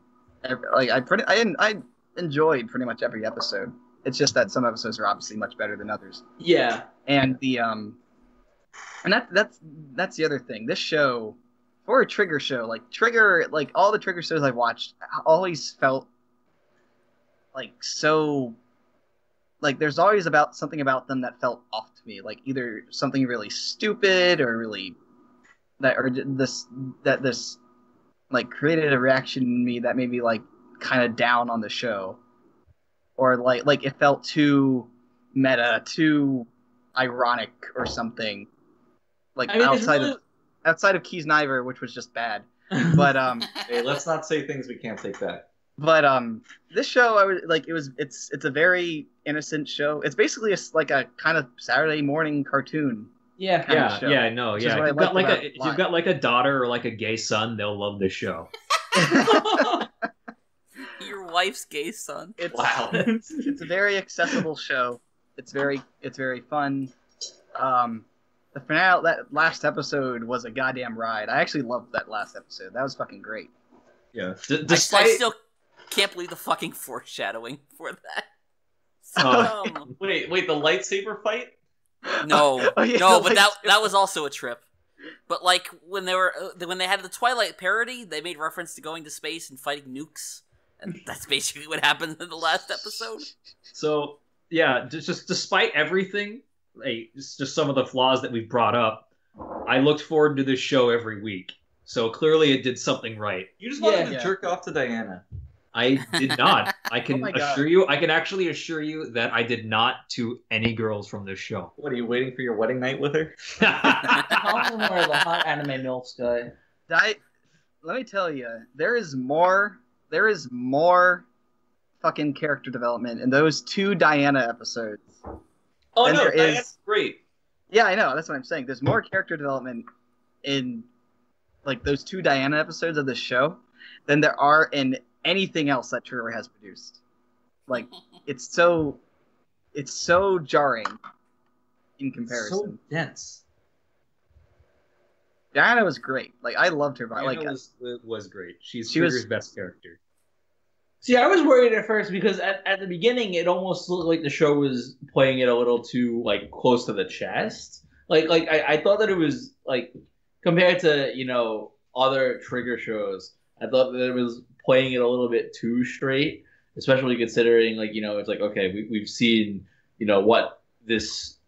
I enjoyed pretty much every episode. It's just that some episodes are obviously much better than others. Yeah. And and that's the other thing. This show, for a Trigger show, like all the Trigger shows I've watched, always felt like so. Like there's always something about them that felt off to me. Like either something really stupid or really this like created a reaction in me that made me like kind of down on the show, or like it felt too meta, too ironic or something. Like outside of Keys Niver, which was just bad. But hey, let's not say things we can't take back. But this show, it's a very innocent show. It's basically like a kind of Saturday morning cartoon. Yeah, If you've got like a daughter or like a gay son, they'll love this show. Your wife's gay son. Wow. It's a very accessible show. It's very fun. The finale, that last episode was a goddamn ride. I actually loved that last episode. That was fucking great. Yeah. I still can't believe the fucking foreshadowing for that. Wait, the lightsaber fight? No, Oh, yeah, no, but that was also a trip. But like when they had the Twilight parody, they made reference to going to space and fighting nukes, and that's basically what happened in the last episode. So yeah, just despite everything, just some of the flaws that we've brought up, I looked forward to this show every week. So clearly, it did something right. You just wanted to jerk off to Diana. I did not. I can God. I can actually assure you that I did not to any girls from this show. What, are you waiting for your wedding night with her? Compliment her, the hot anime MILFs guy. Let me tell you, there is more fucking character development in those 2 Diana episodes. Oh than no, there Diana's is. great. Yeah, I know. That's what I'm saying. There's more character development in like those 2 Diana episodes of the show than there are in anything else that Trigger has produced. Like it's so jarring in comparison. So dense. Diana was great. Like I loved her. Diana was great. She was Trigger's best character. See, I was worried at first because at the beginning it almost looked like the show was playing it a little too like close to the chest. I thought that it was like compared to other Trigger shows, I thought that it was playing it a little bit too straight, especially considering it's like okay, we've seen what this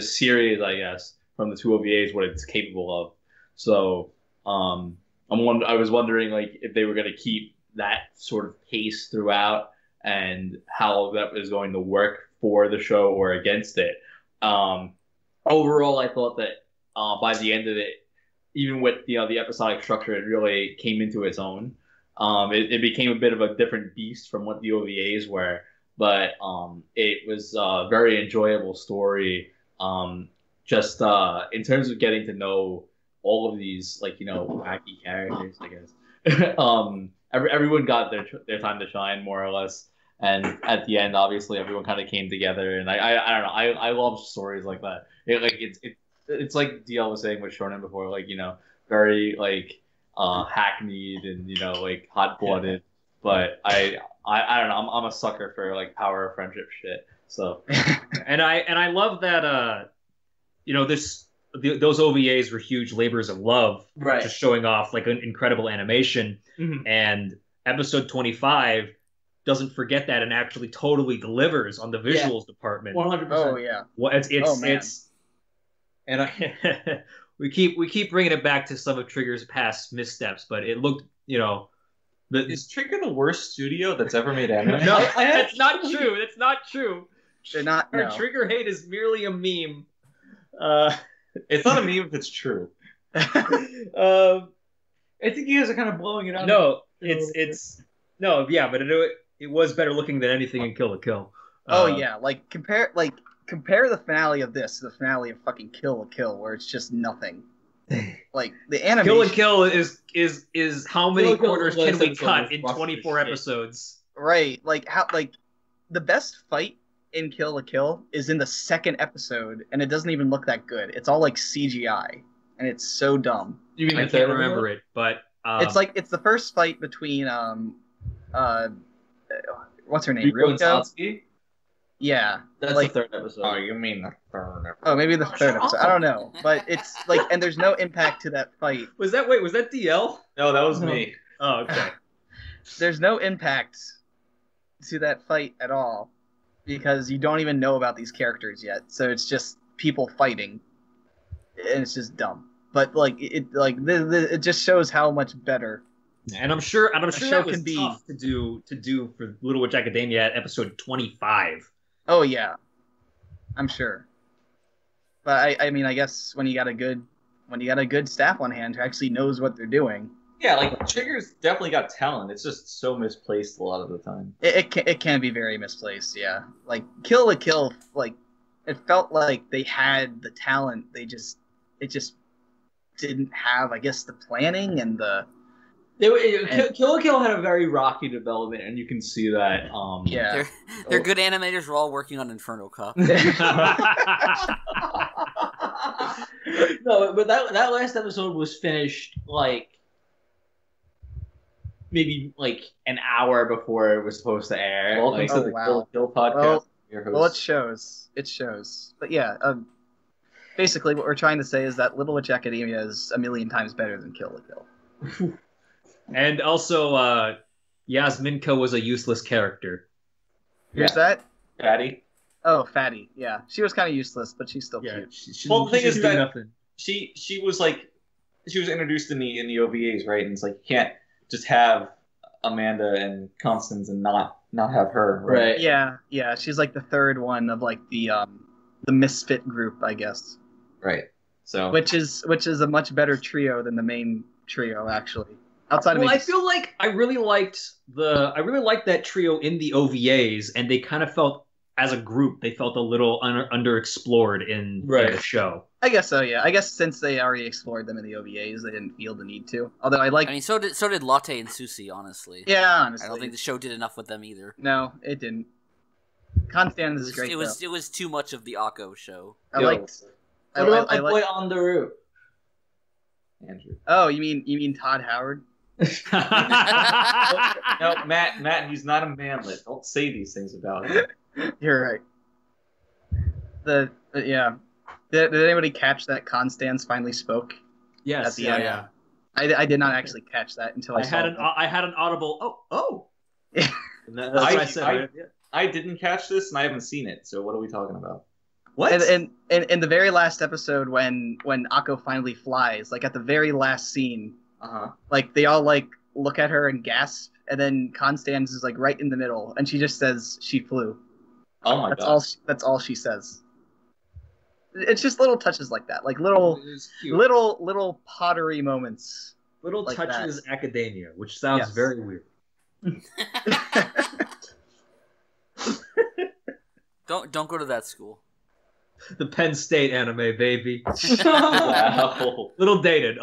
series, I guess, from the 2 OVAs, what it's capable of. So I was wondering like if they were going to keep that sort of pace throughout and how that was going to work for the show or against it. Overall, I thought that by the end of it, even with the episodic structure, it really came into its own. It became a bit of a different beast from what the OVAs were, but it was a very enjoyable story. Just in terms of getting to know all of these wacky characters, I guess. Everyone got their time to shine, more or less, and at the end, obviously, everyone kind of came together. And I don't know, I love stories like that. It's like DL was saying with Shonen before, very hackneyed and hot blooded. But I don't know, I'm a sucker for power of friendship shit. So and I love that those OVAs were huge labors of love, Right. just showing off an incredible animation. Mhm. And episode 25 doesn't forget that and actually totally delivers on the visuals department. 100%. Oh yeah. Well, and we keep bringing it back to some of Trigger's past missteps, but it looked, Is Trigger the worst studio that's ever made anime? no, that's not true. That's not true. They're not. Our No. Trigger hate is merely a meme. It's not a meme if it's true. I think you guys are kind of blowing it out. No, but it was better looking than anything in Kill la Kill. Oh yeah, compare the finale of this to the finale of fucking Kill la Kill, where it's just nothing. Like the animation. Kill la Kill is how many Kill la Kill quarters last can we episode cut was in rough as 24 shit. episodes? Right, like how the best fight in Kill la Kill is in the second episode, and it doesn't even look that good. It's all like CGI, and it's so dumb. You mean I the can't third remember episode? it, but It's the first fight between what's her name? Riko and Riko? Satsuki? Yeah. That's like, the third episode. Oh, you mean the third episode? oh, maybe the third episode. I don't know, but it's like, and there's no impact to that fight. was that DL? No, that was me. Oh, okay. There's no impact to that fight at all because you don't even know about these characters yet. So it's just people fighting, and it's just dumb. But like it just shows how much better. And I'm sure show that was can be- tough to do for Little Witch Academia at episode 25. Oh yeah, I'm sure. But I mean, I guess when you got a good staff on hand who actually knows what they're doing, Yeah, like Trigger's definitely got talent. It's just so misplaced a lot of the time. it can be very misplaced. Yeah, like Kill la Kill, like it felt like they had the talent. It just didn't have, I guess, the planning and the Kill la Kill had a very rocky development, and you can see that. yeah. They're good animators. We're all working on Inferno Cop. No, but that last episode was finished like maybe like an hour before it was supposed to air. Welcome Like, to the wow. Kill la Kill podcast. Well- Your Well, it host. shows. It shows. But yeah, basically what we're trying to say is that Little Witch Academia is a million times better than Kill la Kill. And also, Yasminka was a useless character. Here's that? Fatty. Oh, Fatty. Yeah, she was kind of useless, but she's still cute. Well, the thing is that- nothing. She was introduced to me in the OVAs, right? And it's like you can't just have Amanda and Constance and not have her, right? Right. Yeah, she's like the third one of like the misfit group, I guess. Right. So Which is a much better trio than the main trio, actually. Outside of Well, maybe I feel like I really liked that trio in the OVAs, and they kind of felt, as a group, they felt a little underexplored in Right. the show. I guess so. Yeah, I guess since they already explored them in the OVAs, they didn't feel the need to. Although I like, I mean, so did Latte and Susie. Honestly, yeah, honestly, I don't think the show did enough with them either. No, it didn't. Constance is great. It was too much of the Akko show. though. I Yo, liked. What about I my boy on the roof? Andrew. Oh, you mean Todd Howard? No, Matt, he's not a manlet. Don't say these things about him. You're right. Yeah. Did anybody catch that Constance finally spoke? Yes, At the yeah, end. yeah. I did not actually catch that until I saw it. I had an audible. Oh. And that- That's that's what I said. Right? I didn't catch this, and I haven't seen it. So what are we talking about? What? And in the very last episode, when Akko finally flies, like at the very last scene, like they all like look at her and gasp, and then Constance is like right in the middle, and she just says she flew. Oh my That's god. all. That's all she says. It's just little touches like that, like little pottery moments. Little like touches academia, which sounds Yes. very weird. Don't go to that school. The Penn State anime, baby. Wow. A little dated.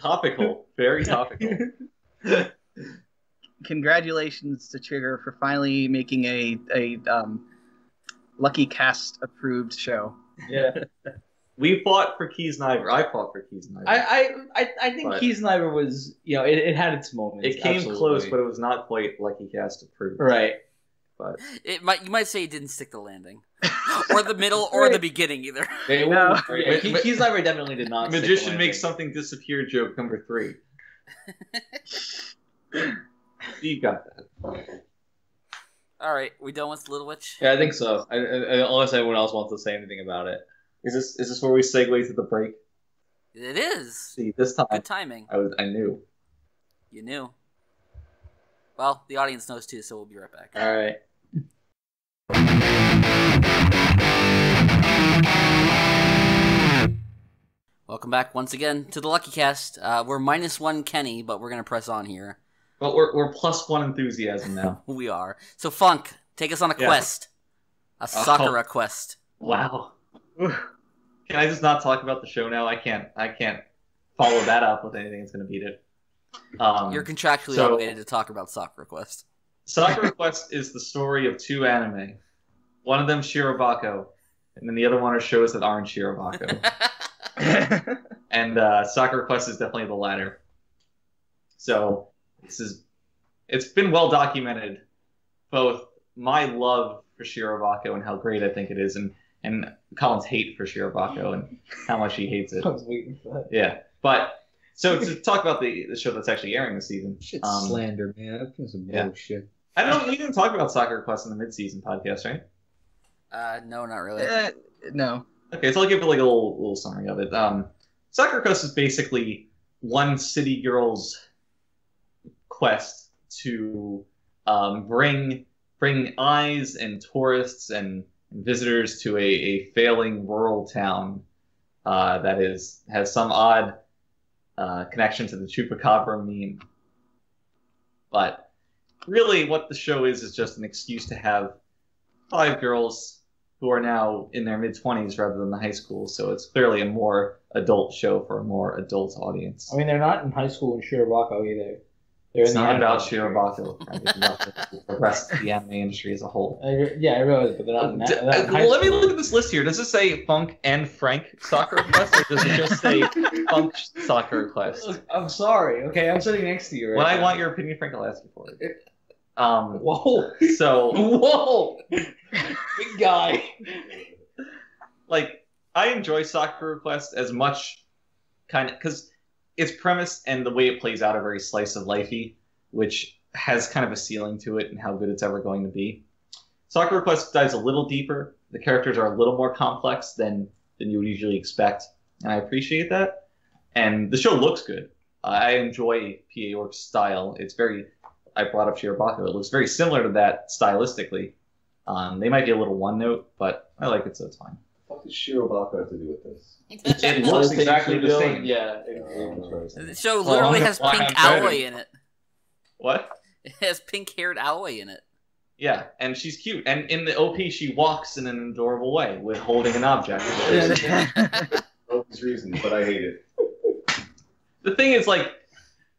Topical. Very topical. Congratulations to Trigger for finally making a Luckycast approved show. Yeah. We fought for Keys Niver. I fought for Keys Niver. I think But- Keys Niver was, it had its moments. It came absolutely. close, but it was not quite Luckycast approved. Right. But You might say it didn't stick the landing, or the middle, or the beginning either. They No. were, yeah, Keys Niver definitely did not. stick the Magician landing. makes something disappear joke number 3. You got that. All right, we done with Little Witch. Yeah, I think so. Unless anyone else wants to say anything about it. Is this where we segue to the break? It is See, this time good timing. I knew. You knew. Well, the audience knows too, so we'll be right back. All right. Welcome back once again to the Luckycast. We're -1 Kenny, but we're gonna press on here. But we're +1 enthusiasm now. We are. So Funk, take us on a Yeah. quest. A Sakura quest. Wow. Can I just not talk about the show now? I can't follow that up with anything that's going to beat it. You're contractually obligated to talk about Sakura Quest. Sakura Quest is the story of 2 anime. One of them Shirobako, and then the other one are shows that aren't Shirobako. And Sakura Quest is definitely the latter. So it's been well documented, both my love for Shirobako and how great I think it is, and Collin's hate for Shirobako and how much he hates it. I was waiting for that. Yeah, but so to talk about the show that's actually airing this season. Shit's slander, man. I've been some bullshit. I don't know. We didn't talk about Sakura Quest in the mid-season podcast, right? No, not really. No. Okay, so I'll give it like a little summary of it. Sakura Quest is basically one city girl's quest to bring eyes and tourists and visitors to a failing rural town that has some odd connection to the Chupacabra meme. But really what the show is just an excuse to have 5 girls who are now in their mid-20s rather than the high school, so it's clearly a more adult show for a more adult audience. I mean, they're not in high school in Shirobako either. They're It's in the not anime about industry. Shirobako. Right? It's about the rest of the anime industry as a whole. I realize, but they're not in that. Let me look at this list here. Does it say Funk and Frank Sakura Quest, or does it just say Funk Sakura Quest? I'm sorry. Okay, I'm sitting next to you right When now. I want your opinion, Frank, I'll ask you for it. Whoa. So, Whoa. Big guy. like, I enjoy Sakura Quest as much, kind of, because its premise and the way it plays out are very slice of lifey, which has kind of a ceiling to it and how good it's ever going to be. Sakura Quest dives a little deeper. The characters are a little more complex than you would usually expect, and I appreciate that. And the show looks good. I enjoy PA Works' style. It's very, I brought up Shirobako. It looks very similar to that stylistically. They might be a little one note, but I like it, so it's fine. What does Shirobako have to do with this? It looks exactly the same. Yeah. The show literally has Well, pink I'm Aoi ready. in it. What? It has pink-haired Aoi in it. Yeah, and she's cute. And in the OP, she walks in an adorable way with holding an object. Those reasons, but I hate it. The thing is, like,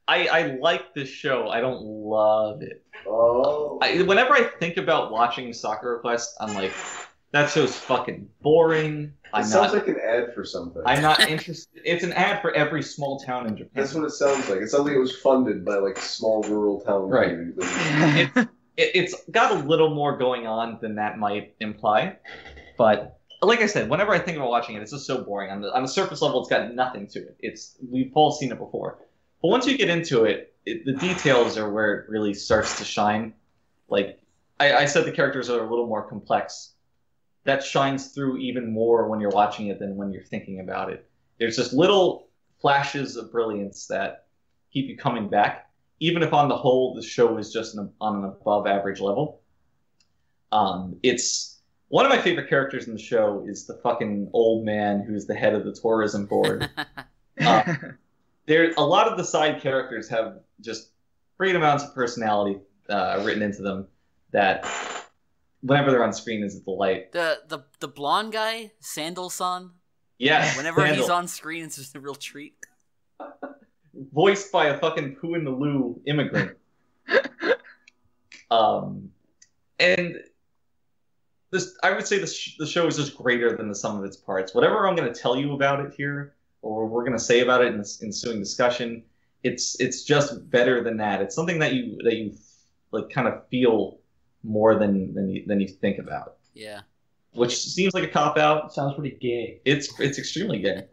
I like this show. I don't love it. Oh. Whenever I think about watching Sakura Quest, I'm like, that show's fucking boring. It sounds like an ad for something. I'm not interested. It's an ad for every small town in Japan. That's what it sounds like. It sounds like it was funded by like a small rural town. Right. It's got a little more going on than that might imply. But like I said, whenever I think about watching it, it's just so boring. On the surface level, it's got nothing to it. We've all seen it before. But once you get into it, the details are where it really starts to shine. Like I said, the characters are a little more complex. That shines through even more when you're watching it than when you're thinking about it. There's just little flashes of brilliance that keep you coming back, even if on the whole the show is just on an above average level. It's one of my favorite characters in the show is the fucking old man who's the head of the tourism board. There, a lot of the side characters have just great amounts of personality written into them that whenever they're on screen is a delight. The blonde guy, Sandal-san. Yes. Whenever Sandal. he's on screen, it's just a real treat. Voiced by a fucking poo in the loo immigrant. And this, I would say the show is just greater than the sum of its parts. Whatever I'm going to tell you about it here, or we're going to say about it in this ensuing discussion, it's just better than that. It's something that you like kind of feel more than you think about. Yeah. Which seems like a cop out. Sounds pretty gay. It's extremely gay.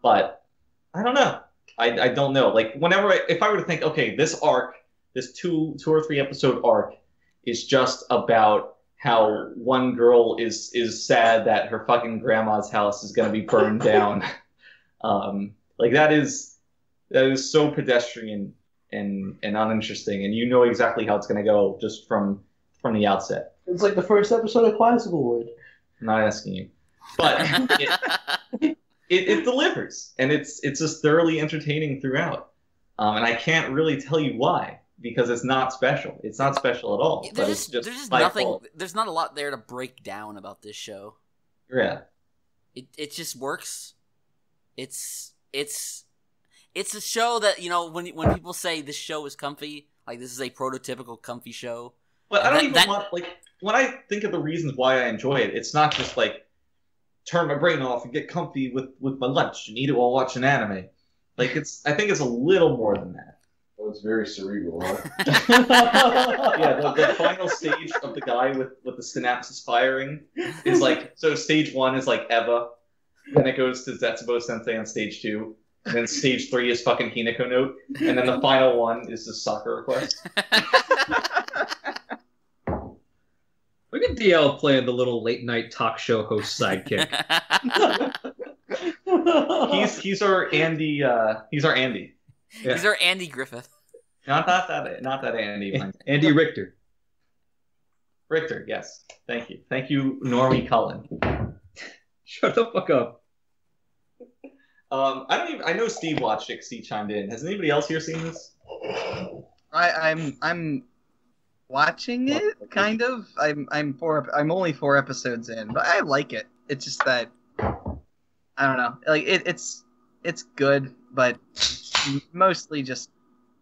But I don't know. I don't know. Like if I were to think, okay, this arc, this two or three episode arc, is just about how one girl is sad that her fucking grandma's house is going to be burned down. Like that is so pedestrian and uninteresting, and you know exactly how it's going to go just from the outset. It's like the first episode of Classical Wood. I'm not asking you, but it delivers, and it's just thoroughly entertaining throughout. And I can't really tell you why, because it's not special. It's not special at all. There's just nothing. There's not a lot there to break down about this show. Yeah. It just works. It's a show that, you know, when people say this show is comfy, like this is a prototypical comfy show. But I don't want, like, when I think of the reasons why I enjoy it, it's not just like turn my brain off and get comfy with my lunch and eat it while watching anime. Like, I think it's a little more than that. Oh, it's very cerebral, huh? Yeah, the final stage of the guy with the synapses firing is like, so stage 1 is like Eva, then it goes to Zetsubo Sensei on stage 2, and then stage 3 is fucking Hinako Note, and then the final one is the Sakura Quest. Look at DL playing the little late night talk show host sidekick. He's our Andy. He's our Andy. Yeah. He's our Andy Griffith. Not that Andy. Andy Richter. Richter, yes. Thank you, Normie Collin. Shut the fuck up. I know Steve watched it 'cause he chimed in. Has anybody else here seen this? I'm watching it, kind of. I'm only 4 episodes in, but I like it. It's just that I don't know. Like it's good, but mostly just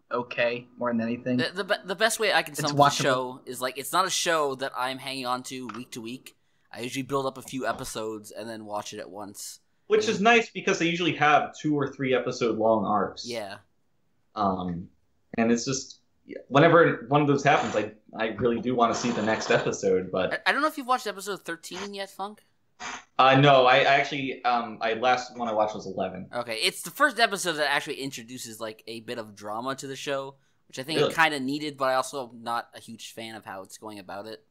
okay more than anything. The best way I can sum up the show is, like, it's not a show that I'm hanging on to week to week. I usually build up a few episodes and then watch it at once. Which is nice because they usually have 2 or 3 episode long arcs. Yeah. And it's just whenever one of those happens, I really do want to see the next episode. But I don't know if you've watched episode 13 yet, Funk. No, I actually last one I watched was 11. Okay, it's the first episode that actually introduces, like, a bit of drama to the show, which I think Really? it kind of needed, but I also am not a huge fan of how it's going about it.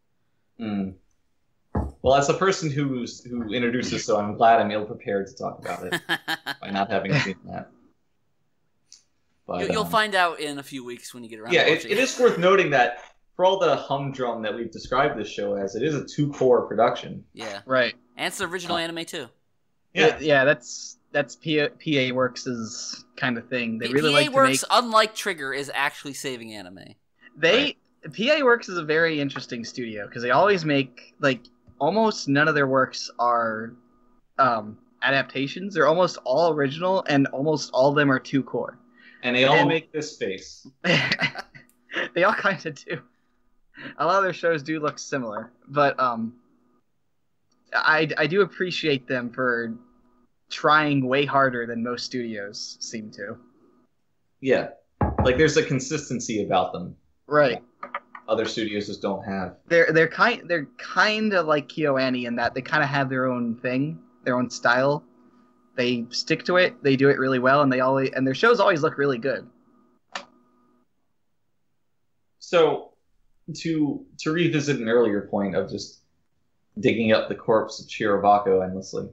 Well, as the person who introduced this, so I'm glad I'm ill prepared to talk about it by not having seen that. But, You'll find out in a few weeks when you get around yeah, to watching it is worth noting that for all the humdrum that we've described this show as, it is a 2-core production. Yeah. Right. And it's the original anime, too. Yeah. That's PA Works' kind of thing. They really PA like Works, to make... unlike Trigger, is actually saving anime. PA Works is a very interesting studio because they always make, like, almost none of their works are adaptations. They're almost all original, and almost all of them are 2-core. And they all make this face. They all kind of do. A lot of their shows do look similar, but I do appreciate them for trying way harder than most studios seem to. Yeah, like there's a consistency about them. Right. Other studios just don't have. They're kind of like KyoAni in that they kind of have their own thing, their own style. They stick to it. They do it really well, and their shows always look really good. So, to revisit an earlier point of just digging up the corpse of Shirobako endlessly,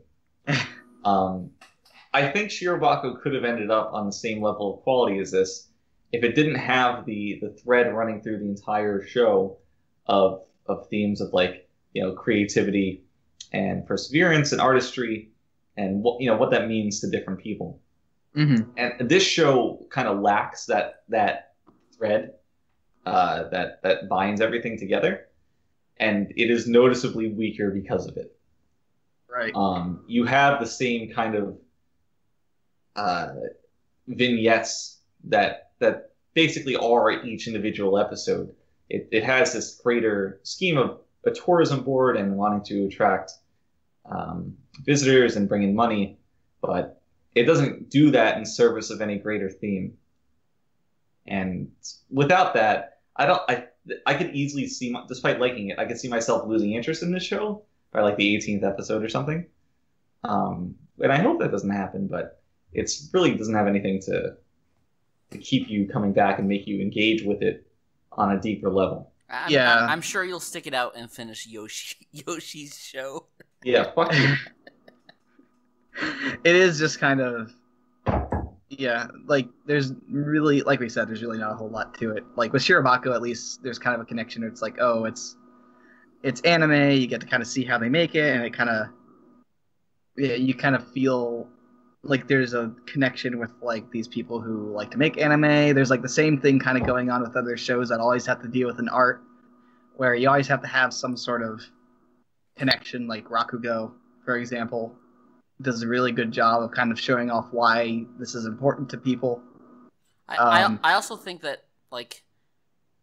I think Shirobako could have ended up on the same level of quality as this if it didn't have the thread running through the entire show of themes of, like, you know, creativity and perseverance and artistry and what that means to different people. Mm-hmm. And this show kind of lacks that thread that binds everything together, and it is noticeably weaker because of it. Right. You have the same kind of vignettes that basically are each individual episode. It has this greater scheme of a tourism board and wanting to attract visitors and bring in money, but it doesn't do that in service of any greater theme. And without that, I could easily see, despite liking it, I could see myself losing interest in this show by, like, the 18th episode or something. And I hope that doesn't happen, but it really doesn't have anything to keep you coming back and make you engage with it on a deeper level. I'm sure you'll stick it out and finish Yoshi's show. Yeah, fuck you. It is just kind of, yeah, like, there's really, like we said, there's really not a whole lot to it. Like, with Shirobako, at least, there's kind of a connection where it's like, oh, it's anime, you get to kind of see how they make it, and it kind of, yeah, you kind of feel like there's a connection with, like, these people who like to make anime. There's, like, the same thing kind of going on with other shows that always have to deal with an art, where you always have to have some sort of connection, like Rakugo, for example. does a really good job of kind of showing off why this is important to people. I also think that like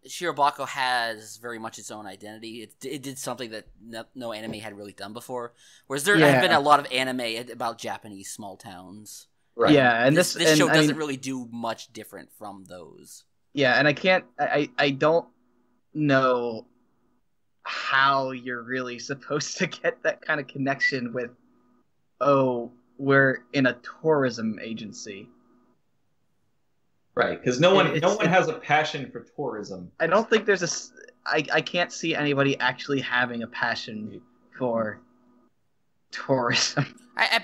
Shirobako has very much its own identity. It did something that no anime had really done before. Whereas there have been a lot of anime about Japanese small towns. Right. Yeah, and this show doesn't really do much different from those. Yeah, and I don't know how you're really supposed to get that kind of connection with, oh, we're in a tourism agency. Right, because no one has a passion for tourism. I don't think there's I can't see anybody actually having a passion for tourism.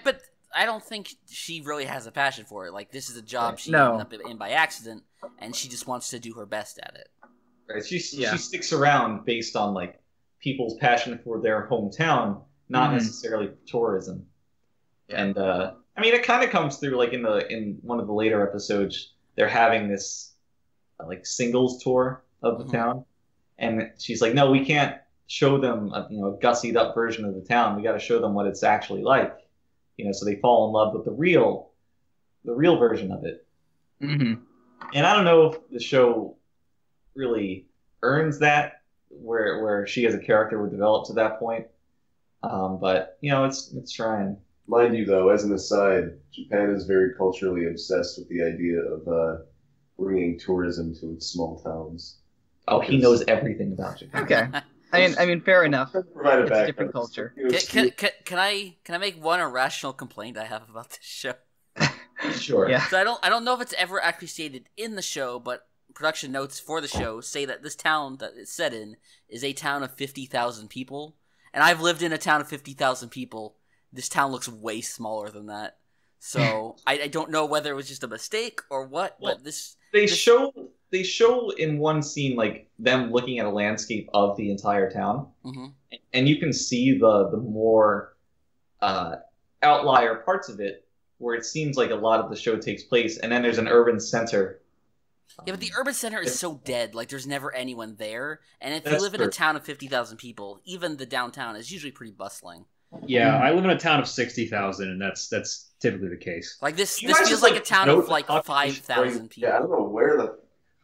But I don't think she really has a passion for it. Like, this is a job she ended up in by accident, and she just wants to do her best at it. Right, she sticks around based on like people's passion for their hometown, not necessarily tourism. Yeah. And I mean, it kind of comes through like in one of the later episodes. They're having this like singles tour of the town, and she's like, "No, we can't show them a gussied up version of the town. We got to show them what it's actually like." So they fall in love with the real version of it. Mm-hmm. And I don't know if the show really earns that, where she as a character would develop to that point. But it's trying. Mind you, though, as an aside, Japan is very culturally obsessed with the idea of bringing tourism to its small towns. Oh, he knows everything about Japan. Okay. I mean, fair enough. It's a different culture. Can I make one irrational complaint I have about this show? Sure. Yeah. So I don't know if it's ever actually stated in the show, but production notes for the show say that this town that it's set in is a town of 50,000 people, and I've lived in a town of 50,000 people. This town looks way smaller than that, so I don't know whether it was just a mistake or what. Well, but they show in one scene like them looking at a landscape of the entire town, and you can see the more outlier parts of it where it seems like a lot of the show takes place, and then there's an urban center. Yeah, but the urban center is so dead. Like, there's never anyone there, and if you live in a town of 50,000 people, even the downtown is usually pretty bustling. Yeah, I live in a town of 60,000, and that's typically the case. Like this feels like a town of like 5,000 people. Yeah, I don't know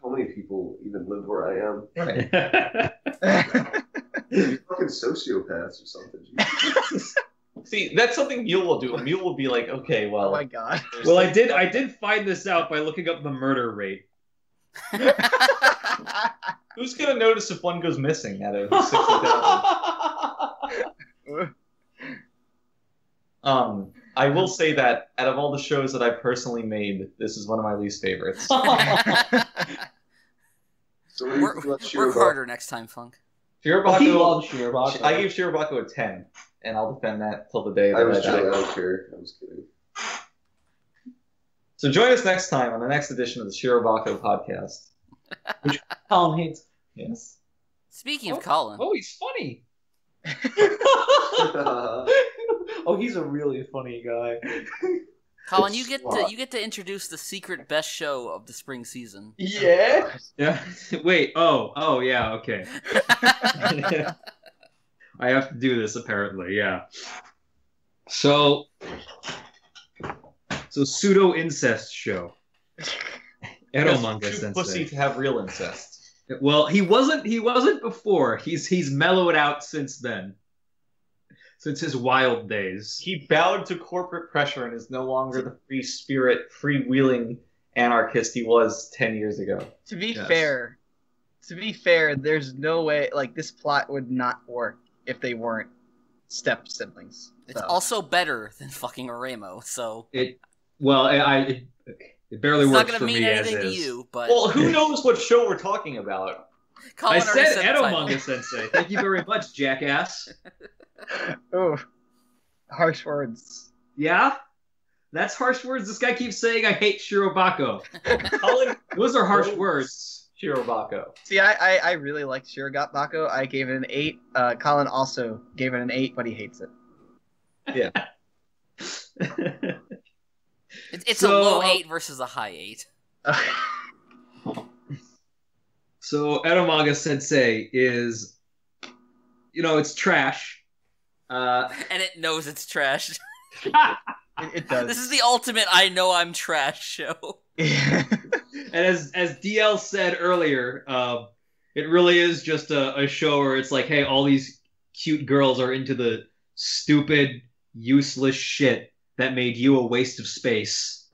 how many people even live where I am. Right. Fucking sociopaths or something. See, that's something Mule will do. Mule will be like, okay, well. Oh my god. Well, I did find this out by looking up the murder rate. Who's gonna notice if one goes missing out of 60,000? I will say that out of all the shows that I've personally made, this is one of my least favorites. So work harder next time, Funk. Shirobako, he loves Shirobako. I gave Shirobako a 10, and I'll defend that till the day that I die. I don't care. I was kidding. So join us next time on the next edition of the Shirobako podcast. Which Collin hates. Yes. Speaking of Collin. Oh, he's funny. Oh, he's a really funny guy. Collin, you get to introduce the secret best show of the spring season. Yeah. Yeah. Wait. Oh, yeah. Okay. I have to do this apparently. Yeah. So pseudo incest show. Eromanga-sensei. Too pussy to have real incest. Well, he wasn't before. He's mellowed out since then. Since his wild days. He bowed to corporate pressure and is no longer the free spirit, freewheeling anarchist he was 10 years ago. To be fair, there's no way like this plot would not work if they weren't step siblings. It's also better than fucking Oremo, so it barely it's works not gonna for mean me anything as to is. you, but Well, who knows what show we're talking about? Collin I already said the title. Eromanga-sensei. Thank you very much, jackass. Oh, harsh words. Yeah? That's harsh words. This guy keeps saying I hate Shirobako. Collin, Those are harsh words. Shirobako. See, I really liked Shirobako. I gave it an 8. Collin also gave it an 8, but he hates it. Yeah. It's a low 8 versus a high 8. So Eromanga-sensei is, it's trash. And it knows it's trash. It does. This is the ultimate I know I'm trash show. And as DL said earlier, it really is just a show where it's like, hey, all these cute girls are into the stupid, useless shit that made you a waste of space.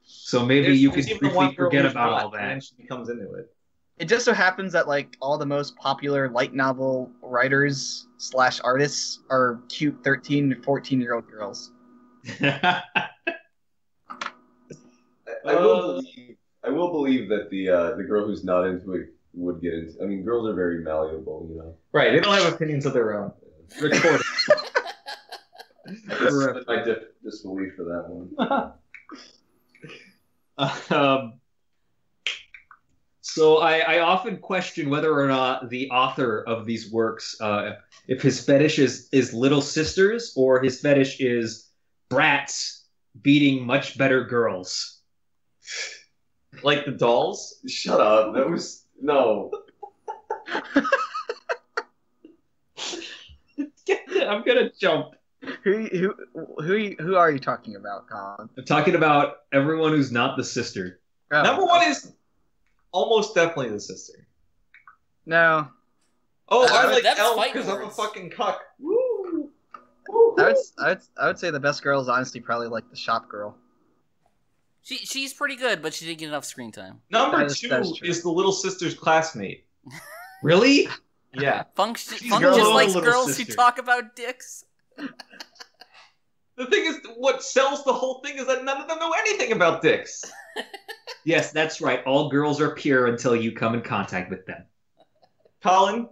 So maybe you could briefly forget about all that. And she comes into it. It just so happens that like all the most popular light novel writers / artists are cute 13 to 14-year-old girls. I will believe that the girl who's not into it would get into. I mean, girls are very malleable, you know. Right, they don't have opinions of their own. Recorded. I guess my disbelief for that one. So I often question whether or not the author of these works, if his fetish is little sisters or his fetish is brats beating much better girls. Like the dolls? Shut up. That was no. I'm gonna jump. Who are you talking about, Colin? I'm talking about everyone who's not the sister. Oh, Number one is almost definitely the sister. No. Oh, I That's like Elf fighting because I'm a words. fucking cuck. Woo! Woo! I would say the best girl is honestly probably like the shop girl. She's pretty good, but she didn't get enough screen time. Number That two is true. is the little sister's classmate. Really? Yeah. Function girl just little likes little girls sister. who talk about dicks. The thing is, what sells the whole thing is that none of them know anything about dicks. Yes, that's right. All girls are pure until you come in contact with them. Colin,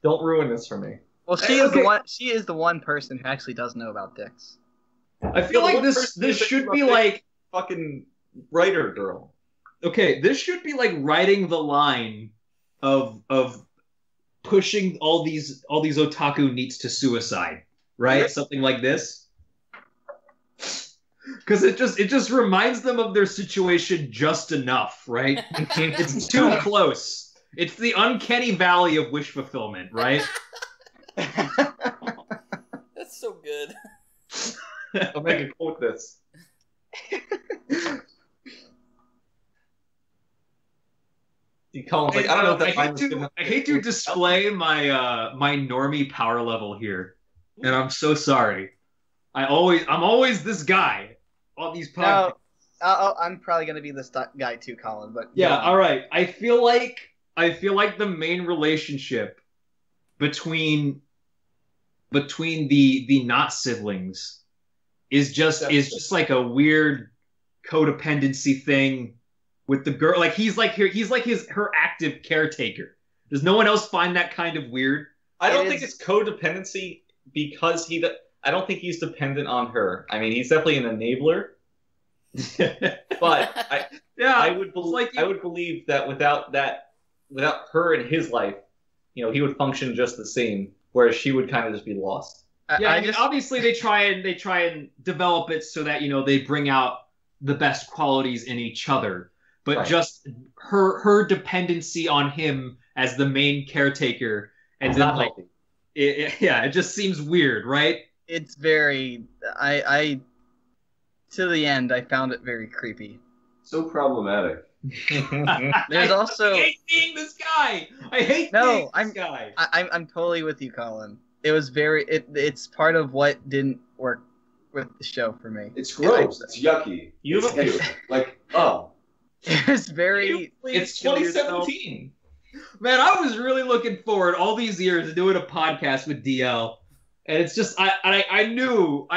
don't ruin this for me. Well, she is the one person who actually does know about dicks. I feel like this should be like fucking writer girl. okay. This should be like writing the line of pushing all these otaku neats to suicide, right? Something like this. Because it just reminds them of their situation just enough, right? It's too close. It's the uncanny valley of wish fulfillment, right? That's so good. I'll make a quote this. Colin's like, I don't know if that line was good enough. I hate to display my my normie power level here, and I'm so sorry. I'm always this guy on these podcasts. No, I'm probably gonna be this guy too, Colin. But Yeah, all right. I feel like the main relationship between the not siblings is just like a weird codependency thing with the girl. Like he's like her active caretaker. Does no one else find that kind of weird? I don't think it's codependency because I don't think he's dependent on her. I mean, he's definitely an enabler. But I would believe that without her in his life, you know, he would function just the same, whereas she would kind of just be lost. Obviously they try and develop it so that, you know, they bring out the best qualities in each other, but Right. just her dependency on him as the main caretaker, and It's then not like healthy. it just seems weird, right? It's very. I to the end, I found it very creepy. So problematic. There's also. I hate being this guy. I hate being this guy. I'm totally with you, Colin. It was very. It's part of what didn't work with the show for me. It's gross. It's yucky. You have a It's like, oh. It's very. It's 2017. Man, I was really looking forward all these years to doing a podcast with DL, and it's just I knew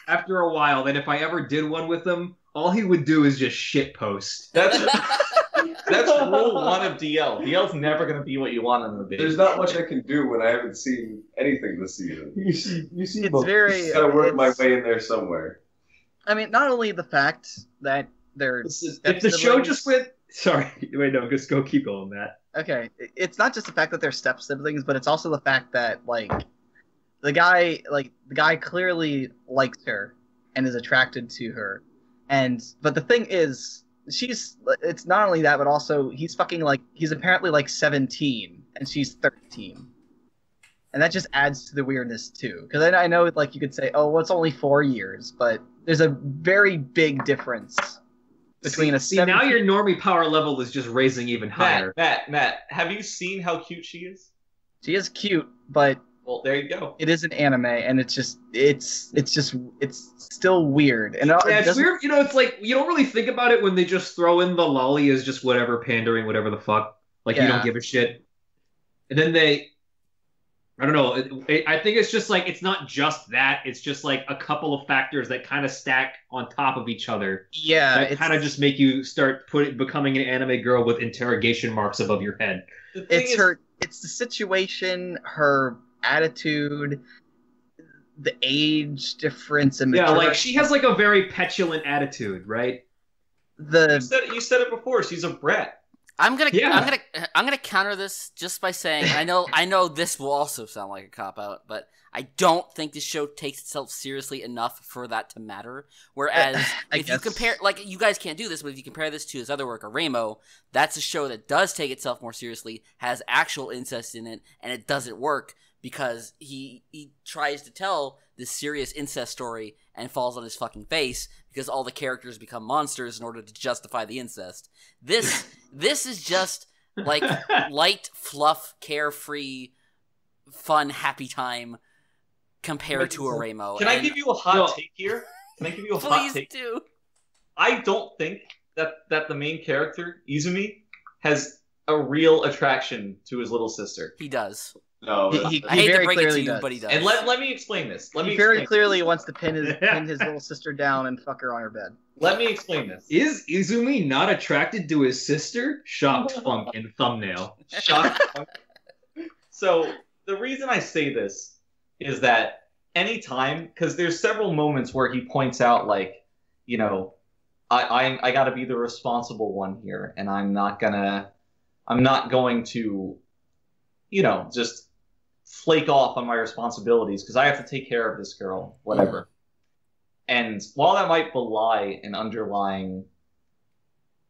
after a while that if I ever did one with him, all he would do is just shit post. That's rule one of DL. DL's never going to be what you want him to be. There's not much I can do when I haven't seen anything this season. You see It's both. very. Gotta work my it's- way in there somewhere. I mean, not only the fact that they're. If the show just went, sorry, wait, no, just go keep going, Matt. Okay, it's not just the fact that they're step siblings, but it's also the fact that the guy clearly likes her and is attracted to her, but the thing is, it's not only that, but also he's apparently 17 and she's 13. and that just adds to the weirdness too. Because I know, like, you could say, oh, well, it's only 4 years, but there's a very big difference between now your normie power level is just raising even higher. Matt, have you seen how cute she is? She is cute, but well, there you go. It is an anime, and it's still weird. And it's weird. You know, it's like you don't really think about it when they just throw in the lolly as just whatever, pandering, whatever the fuck. Like you don't give a shit. And then I don't know. I think it's just like it's not just that. It's just like a couple of factors that kind of stack on top of each other. Yeah, that kind of just make you start becoming an anime girl with interrogation marks above your head. It's the situation, her attitude, the age difference, and like she has like a very petulant attitude, right? You said it before. She's a brat. I'm gonna counter this just by saying I know this will also sound like a cop out, but I don't think this show takes itself seriously enough for that to matter. Whereas if you compare, like, you guys can't do this, but if you compare this to his other work, Remo, that's a show that does take itself more seriously, has actual incest in it, and it doesn't work because he tries to tell this serious incest story and falls on his fucking face because all the characters become monsters in order to justify the incest. This is just like light fluff, carefree, fun, happy time compared to a Remo. Can I give you a hot take here? Can I give you a hot take? Please do. I don't think that the main character, Izumi, has a real attraction to his little sister. He does. No, he I hate very to break it clearly to you, does. but he does. And let me explain this. He very clearly wants to pin his little sister down and fuck her on her bed. Let me explain this. Is Izumi not attracted to his sister? Shocked funk in thumbnail. Shocked funk. So the reason I say this is that anytime, because there's several moments where he points out, like, you know, I got to be the responsible one here, and I'm not going to, you know, just flake off on my responsibilities because I have to take care of this girl, whatever. And while that might belie an underlying,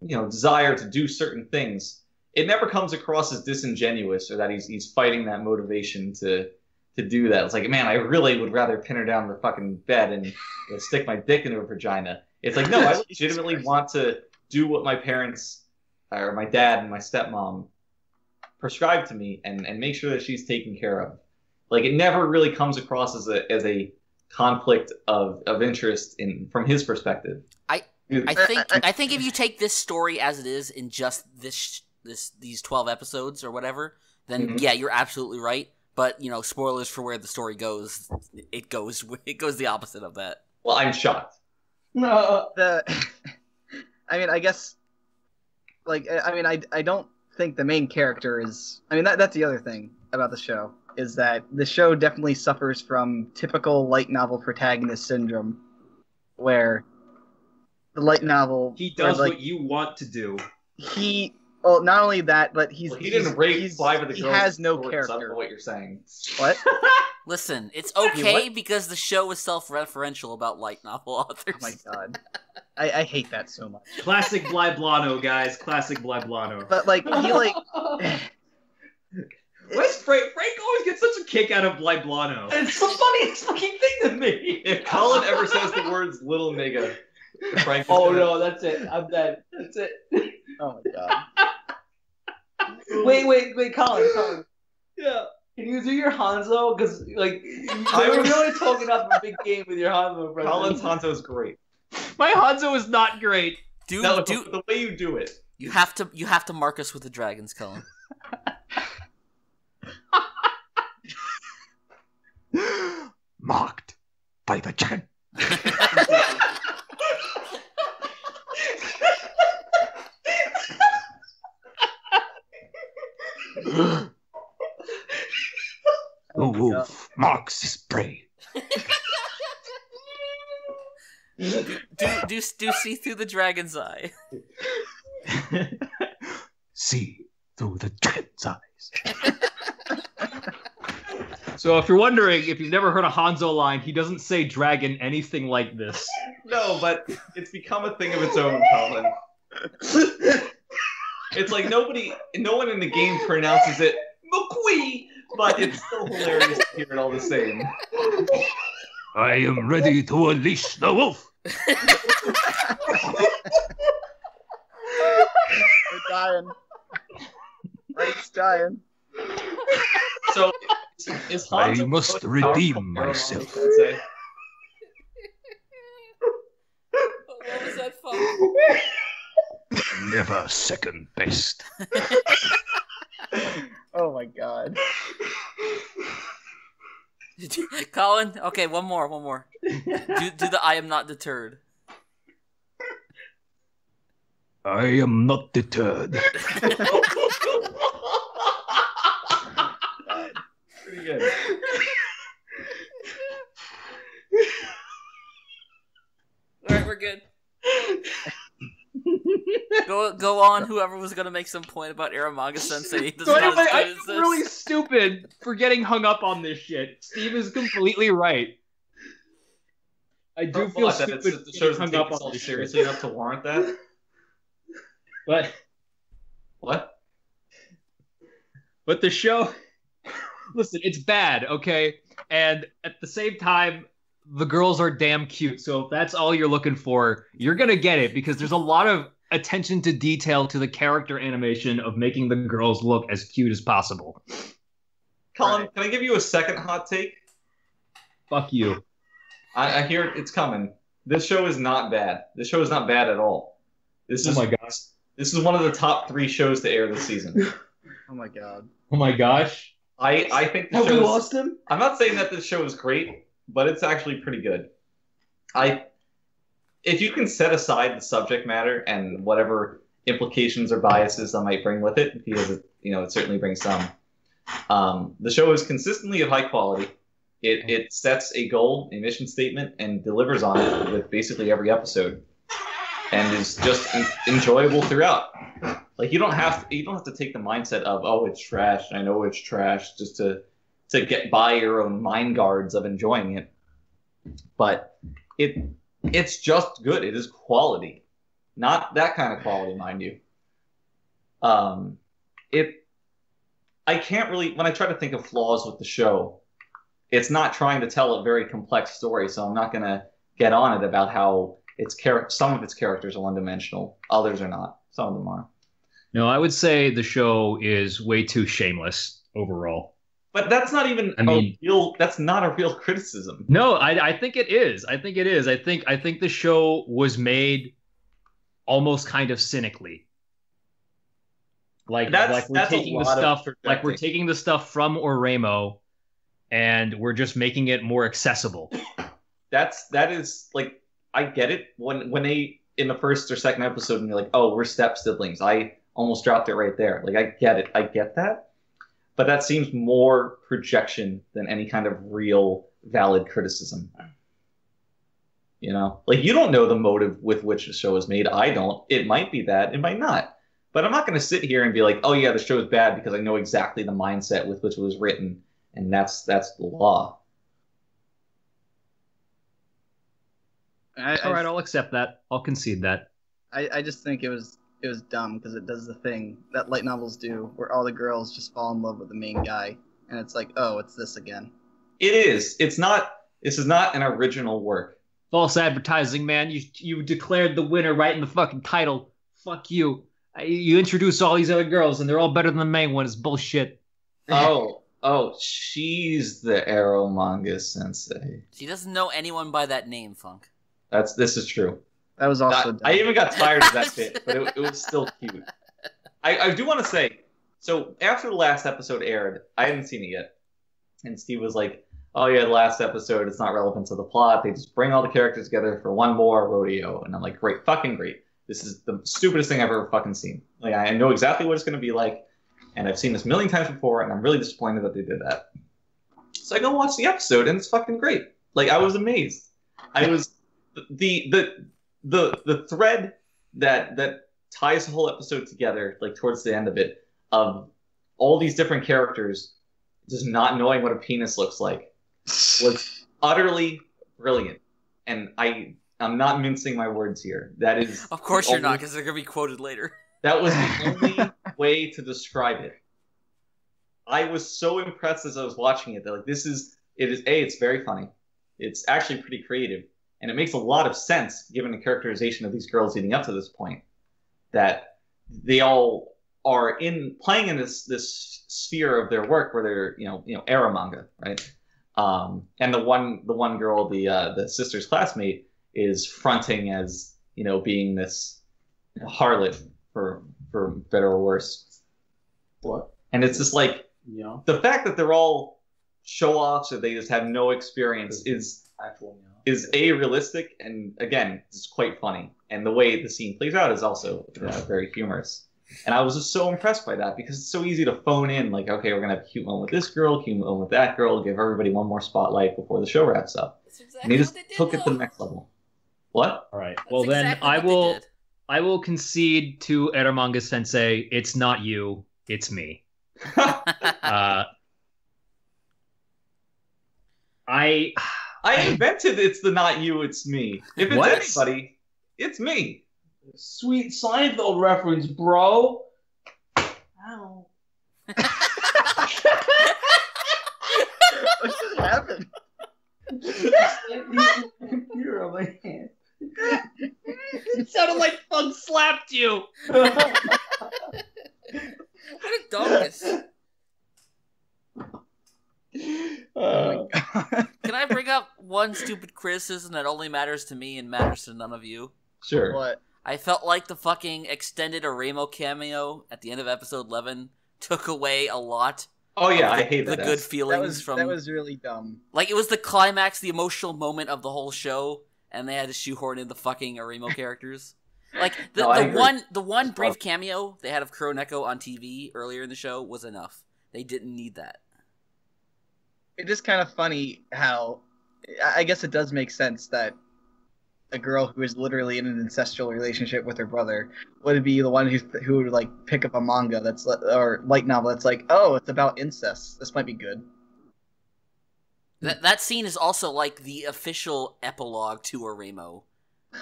you know, desire to do certain things, it never comes across as disingenuous or that he's fighting that motivation to do that. It's like, man, I really would rather pin her down the fucking bed and stick my dick in her vagina. It's like, no, I legitimately want to do what my parents or my dad and my stepmom prescribe to me and make sure that she's taken care of. Like, it never really comes across as a conflict of interest from his perspective. I think if you take this story as it is in just these 12 episodes or whatever, then yeah, you're absolutely right. But, you know, spoilers for where the story goes, it goes the opposite of that. Well, I'm shocked. No, I mean, I guess, like, I don't think the main character is. I mean, that's the other thing about the show is that the show definitely suffers from typical light novel protagonist syndrome, where the light novel he does what you want to do. Well, not only that, but he didn't rape 5 of the girls. He has no character. I don't know character. what you're saying. What? Listen, it's okay because the show is self-referential about light novel authors. Oh my god. I hate that so much. Classic Blyblano, guys. Classic Blyblano. But, like, he, like... Where's Frank? Frank always gets such a kick out of Blyblano. It's the funniest fucking thing to me. If Collin ever says the words little nigga, Frank no, that's it. I'm dead. That's it. Oh my god. Wait, Collin. Yeah. Can you do your Hanzo? Because, like, they were really talking up a big game with your Hanzo, bro. Collin's Hanzo is great. My Hanzo is not great. The way you do it. You have to mark us with the dragons, Collin. Marked by the dragon. The wolf marks his prey. do see through the dragon's eye. See through the dragon's eyes. So if you're wondering, if you've never heard a Hanzo line, he doesn't say dragon anything like this. No, but it's become a thing of its own, Collin. It's like no one in the game pronounces it Mukui. but it's still hilarious to hear it all the same. I am ready to unleash the wolf. We're dying. Frank's dying. So, is Hanzo I must redeem myself. Sensei? What was that fun? Never second best. Oh my god. Collin, okay, one more. Do the I am not deterred. I am not deterred. Pretty good. Alright, we're good. Go on, whoever was gonna make some point about Eromanga-sensei. So anyway, I feel really stupid for getting hung up on this shit. Steve is completely right. I do feel stupid the show's hung taking up on itself this seriously shit. enough to warrant that. But the show, listen, it's bad, okay? And at the same time, the girls are damn cute. So if that's all you're looking for, you're gonna get it because there's a lot of attention to detail to the character animation of making the girls look as cute as possible. Collin, can I give you a second hot take? Fuck you. I hear it's coming. This show is not bad. This show is not bad at all. This is Oh my gosh. This is one of the top 3 shows to air this season. Oh my god. Oh my gosh. I think the Have we show lost him? I'm not saying that this show is great, but it's actually pretty good. If you can set aside the subject matter and whatever implications or biases that might bring with it, because it certainly brings some. The show is consistently of high quality. It sets a goal, a mission statement, and delivers on it with basically every episode, and is just enjoyable throughout. Like you don't have to take the mindset of, oh, it's trash. I know it's trash, just to get by your own mind guards of enjoying it. But it's just good. It is quality, not that kind of quality, mind you. I can't really, when I try to think of flaws with the show, it's not trying to tell a very complex story, so I'm not going to get on it about how some of its characters are one-dimensional, others are not. Some of them are. No, I would say the show is way too shameless overall. But that's not even that's not a real criticism. No, I think it is. I think the show was made almost kind of cynically. Like we're taking the stuff from Oremo and we're just making it more accessible. That is like, I get it when they in the first or second episode and you're like, oh, we're step siblings. I almost dropped it right there. Like, I get it. I get that. But that seems more projection than any kind of real valid criticism. You know, like, you don't know the motive with which the show is made. I don't. It might be that. It might not. But I'm not going to sit here and be like, oh yeah, the show is bad because I know exactly the mindset with which it was written, and that's the law. All right, I'll accept that. I'll concede that. I just think it was dumb because it does the thing that light novels do, where all the girls just fall in love with the main guy, and it's like, oh, it's this again. It is. It's not. This is not an original work. False advertising, man. You declared the winner right in the fucking title. Fuck you. You introduce all these other girls, and they're all better than the main one. It's bullshit. Oh, she's the Eromanga-sensei. She doesn't know anyone by that name, Funk. This is true. That was also dumb. I even got tired of that bit, but it was still cute. I do want to say, so after the last episode aired, I hadn't seen it yet, and Steve was like, oh yeah, the last episode, it's not relevant to the plot. They just bring all the characters together for one more rodeo. And I'm like, great, fucking great. This is the stupidest thing I've ever fucking seen. Like, I know exactly what it's going to be like, and I've seen this a million times before, and I'm really disappointed that they did that. So I go watch the episode, and it's fucking great. Like, I was amazed. I was the thread that ties the whole episode together, like towards the end of it, of all these different characters just not knowing what a penis looks like, was utterly brilliant. And I'm not mincing my words here. That is, of course you're not, because they're going to be quoted later. That was the only way to describe it. I was so impressed as I was watching it that like it's very funny. It's actually pretty creative, and it makes a lot of sense given the characterization of these girls leading up to this point. That they all are playing in this sphere of their work where they're eromanga, right? And the one girl, the sister's classmate, is fronting as being this harlot for better or worse. What? And it's just like the fact that they're all show-offs or they just have no experience is realistic, and again, it's quite funny. And the way the scene plays out is also very humorous. And I was just so impressed by that because it's so easy to phone in, like, okay, we're going to have a cute moment with this girl, cute moment with that girl, give everybody one more spotlight before the show wraps up. That's exactly and he just what they did, took it to the next level. What? All right. That's Well, then exactly I what they will did. I will concede to Eromanga-sensei. It's not you, it's me. I invented it's the not you, it's me. If it's anybody, it's me. Sweet Seinfeld reference, bro. Ow. What just happened? Computer on my hand. it sounded like Fug slapped you. What a dongus. Can I bring up one stupid criticism that only matters to me and matters to none of you? Sure. What? I felt like the fucking extended Aremo cameo at the end of episode 11 took away a lot. Oh yeah, of I hated the that. good feelings That was really dumb. Like, it was the climax, the emotional moment of the whole show, and they had to shoehorn in the fucking Aremo characters. Like, the one brief cameo they had of Kuroneko on TV earlier in the show was enough. They didn't need that. It is kind of funny how, I guess it does make sense that a girl who is literally in an incestual relationship with her brother would be the one who would like pick up a manga or light novel that's like, oh, it's about incest. This might be good. That scene is also like the official epilogue to Aremo.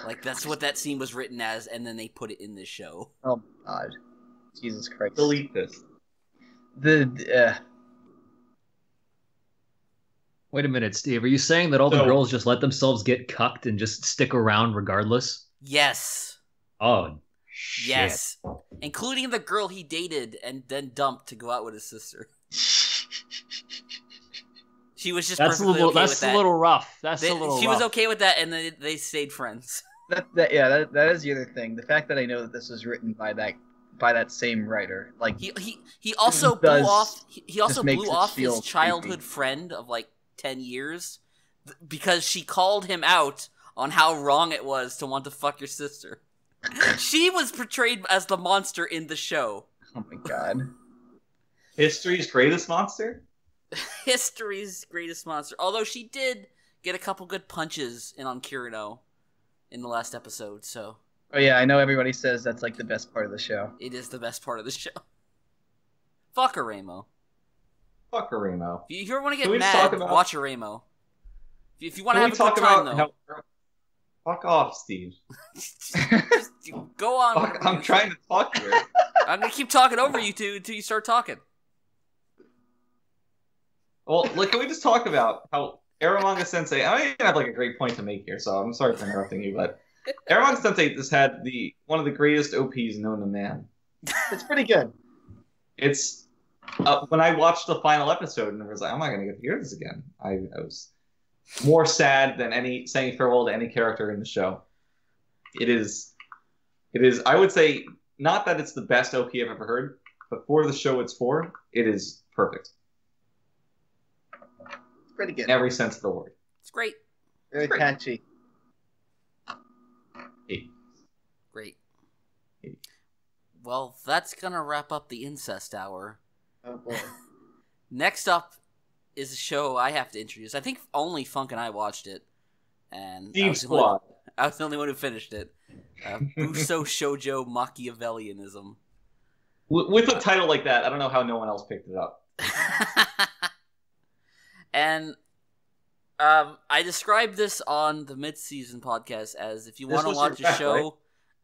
Like, that's what that scene was written as, and then they put it in this show. Oh God, Jesus Christ! Delete this. Wait a minute, Steve. Are you saying that all the girls just let themselves get cucked and just stick around regardless? Yes. Oh, shit. Yes. Including the girl he dated and then dumped to go out with his sister. She was just that's perfectly okay with that. That's a little rough. She was okay with that, and then they stayed friends. That is the other thing. The fact that I know that this was written by that same writer, like he also blew off. He also blew off his creepy. childhood friend of like 10 years because she called him out on how wrong it was to want to fuck your sister. She was portrayed as the monster in the show. Oh my God. History's greatest monster? History's greatest monster. Although she did get a couple good punches in on Kirino in the last episode, so. Oh yeah, I know everybody says that's like the best part of the show. It is the best part of the show. Fuck Aremo. Fuck Aremo. If you ever want to get mad, watch Aremo. If you want to have a good time, though. Fuck off, Steve. just go on. Fuck, I'm trying to talk here. I'm going to keep talking over you two until you start talking. Well, look, can we just talk about how Eromanga-sensei... I don't even have like a great point to make here, so I'm sorry for interrupting you, but Eromanga-sensei just had one of the greatest OPs known to man. It's pretty good. It's... when I watched the final episode and I was like, I'm not going to get to hear this again. I was more sad than saying farewell to any character in the show. It is, I would say, not that it's the best OP I've ever heard, but for the show it's for, it is perfect. It's pretty good. In every sense of the word. It's great. Very catchy. Great. Well, that's going to wrap up the incest hour. Oh boy. Next up is a show I have to introduce. I think only Funk and I watched it, and Steve Squad. I was the only one who finished it. Busou Shoujo Machiavellianism. With a title like that, I don't know how no one else picked it up. And I described this on the mid-season podcast as if you want to watch a show, right?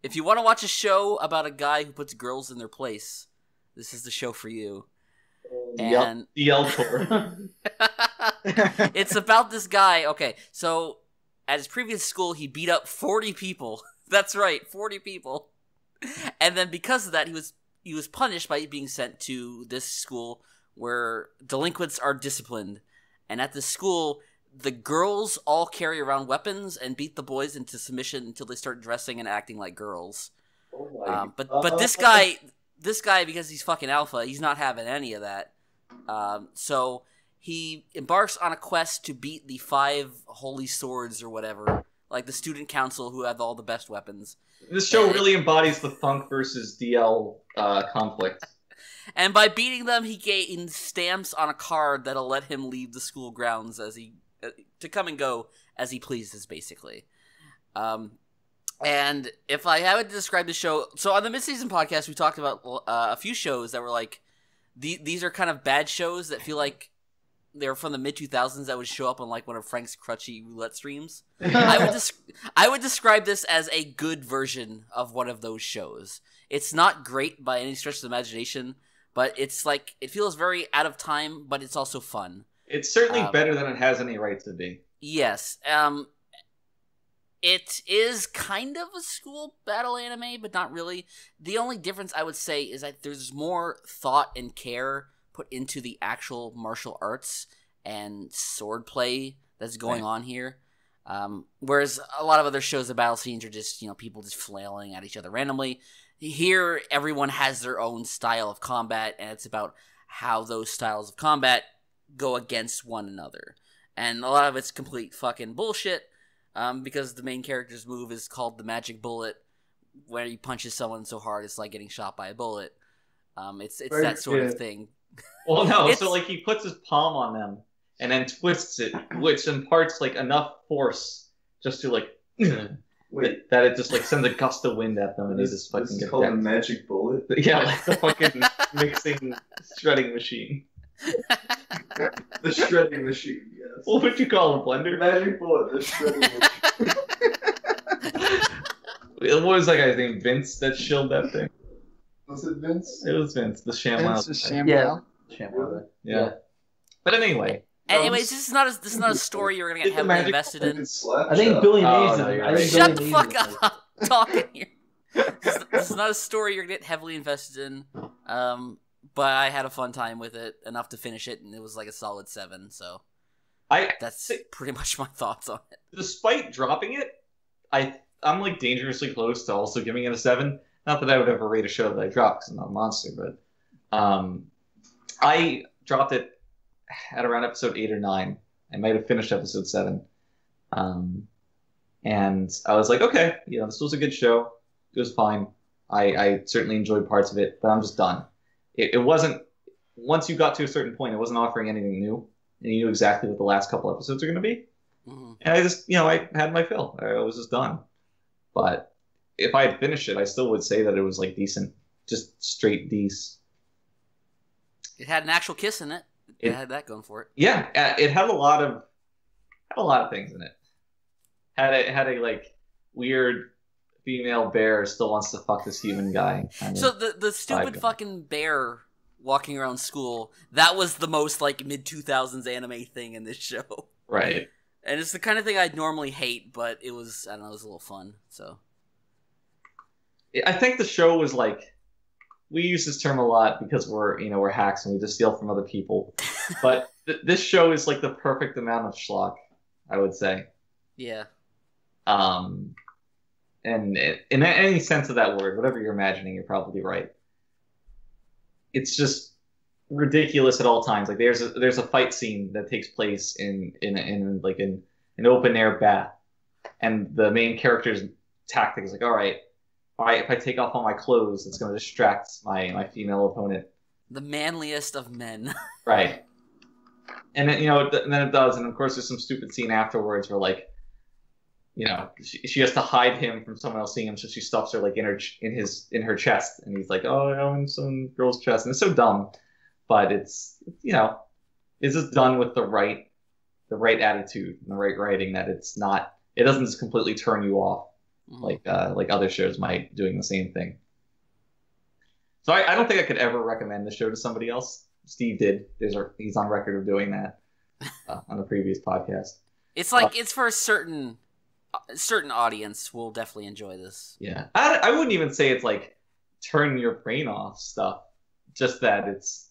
If you want to watch a show about a guy who puts girls in their place, this is the show for you. And DL tour. it's about this guy. Okay, so at his previous school, he beat up 40 people. That's right, 40 people. And then because of that, he was punished by being sent to this school where delinquents are disciplined. And at this school, the girls all carry around weapons and beat the boys into submission until they start dressing and acting like girls. But this guy, because he's fucking alpha, he's not having any of that. So he embarks on a quest to beat the 5 holy swords or whatever, like the student council who have all the best weapons. This show really embodies the Funk versus DL conflict. And by beating them, he gains stamps on a card that'll let him leave the school grounds to come and go as he pleases, basically. And if I had to describe the show, so on the mid-season podcast, we talked about a few shows that were like, these are kind of bad shows that feel like they're from the mid-2000s that would show up on like one of Frank's crutchy roulette streams. I would describe this as a good version of one of those shows. It's not great by any stretch of the imagination, but it's like, it feels very out of time, but it's also fun. It's certainly better than it has any right to be. Yes. It is kind of a school battle anime, but not really. The only difference I would say is that there's more thought and care put into the actual martial arts and swordplay that's going on here. Whereas a lot of other shows, the battle scenes are just, people just flailing at each other randomly. Here, everyone has their own style of combat, and it's about how those styles of combat go against one another. And a lot of it's complete fucking bullshit, because the main character's move is called the magic bullet, where he punches someone so hard it's like getting shot by a bullet. It's that sort of thing. Well, no, so like he puts his palm on them and then twists it, which imparts like enough force just to like that it just like sends a gust of wind at them and they just fucking get called dead. a magic bullet. Yeah, like the fucking mixing shredding machine. The shredding machine, yes. What would you call a blender? Magic bullet, the shredding machine. What was that guy's name? Vince that shilled that thing? Was it Vince? It was Vince, the ShamWow. Vince is ShamWow. ShamWow. Yeah. But anyway. Anyways, this is not a story you're gonna get heavily invested in. I think Billy Mays. no, you're I think Shut Billy the Mays fuck is up! I'm talking here. This is not a story you're gonna get heavily invested in. But I had a fun time with it, enough to finish it, and it was like a solid 7. So that's pretty much my thoughts on it. Despite dropping it, I'm like dangerously close to also giving it a 7. Not that I would ever rate a show that I dropped because I'm not a monster, but I dropped it at around episode 8 or 9. I might have finished episode 7. And I was like, okay, this was a good show. It was fine. I certainly enjoyed parts of it, but I'm just done. It wasn't, once you got to a certain point, it wasn't offering anything new, and you knew exactly what the last couple episodes are going to be. Mm-hmm. And I just, I had my fill. I was just done. But if I had finished it, I still would say that it was like decent, just straight decent. It had an actual kiss in it. It had that going for it. Yeah, it had a lot of things in it. Had a like weird female bear still wants to fuck this human guy. So the stupid fucking bear walking around school, that was the most like mid-2000s anime thing in this show. Right. And it's the kind of thing I'd normally hate, but it was, I don't know, it was a little fun, so. I think the show was like, we use this term a lot because we're hacks and we just steal from other people. But this show is like the perfect amount of schlock, I would say. Yeah. And in any sense of that word, whatever you're imagining, you're probably right. It's just ridiculous at all times. Like there's a fight scene that takes place in an open air bath, and the main character's tactic is like, all right, if I take off all my clothes, it's going to distract my female opponent. The manliest of men. Right. And then and then it does, and of course there's some stupid scene afterwards where like, she has to hide him from someone else seeing him, so she stuffs her like in her chest, and he's like, "Oh, I'm in some girl's chest," and it's so dumb, but it's just done with the right attitude and the right writing that it doesn't just completely turn you off like other shows might doing the same thing. So I don't think I could ever recommend the show to somebody else. Steve did. He's on record of doing that on a previous podcast. It's like it's for a certain audience will definitely enjoy this. Yeah, I wouldn't even say it's like turn your brain off stuff. Just that it's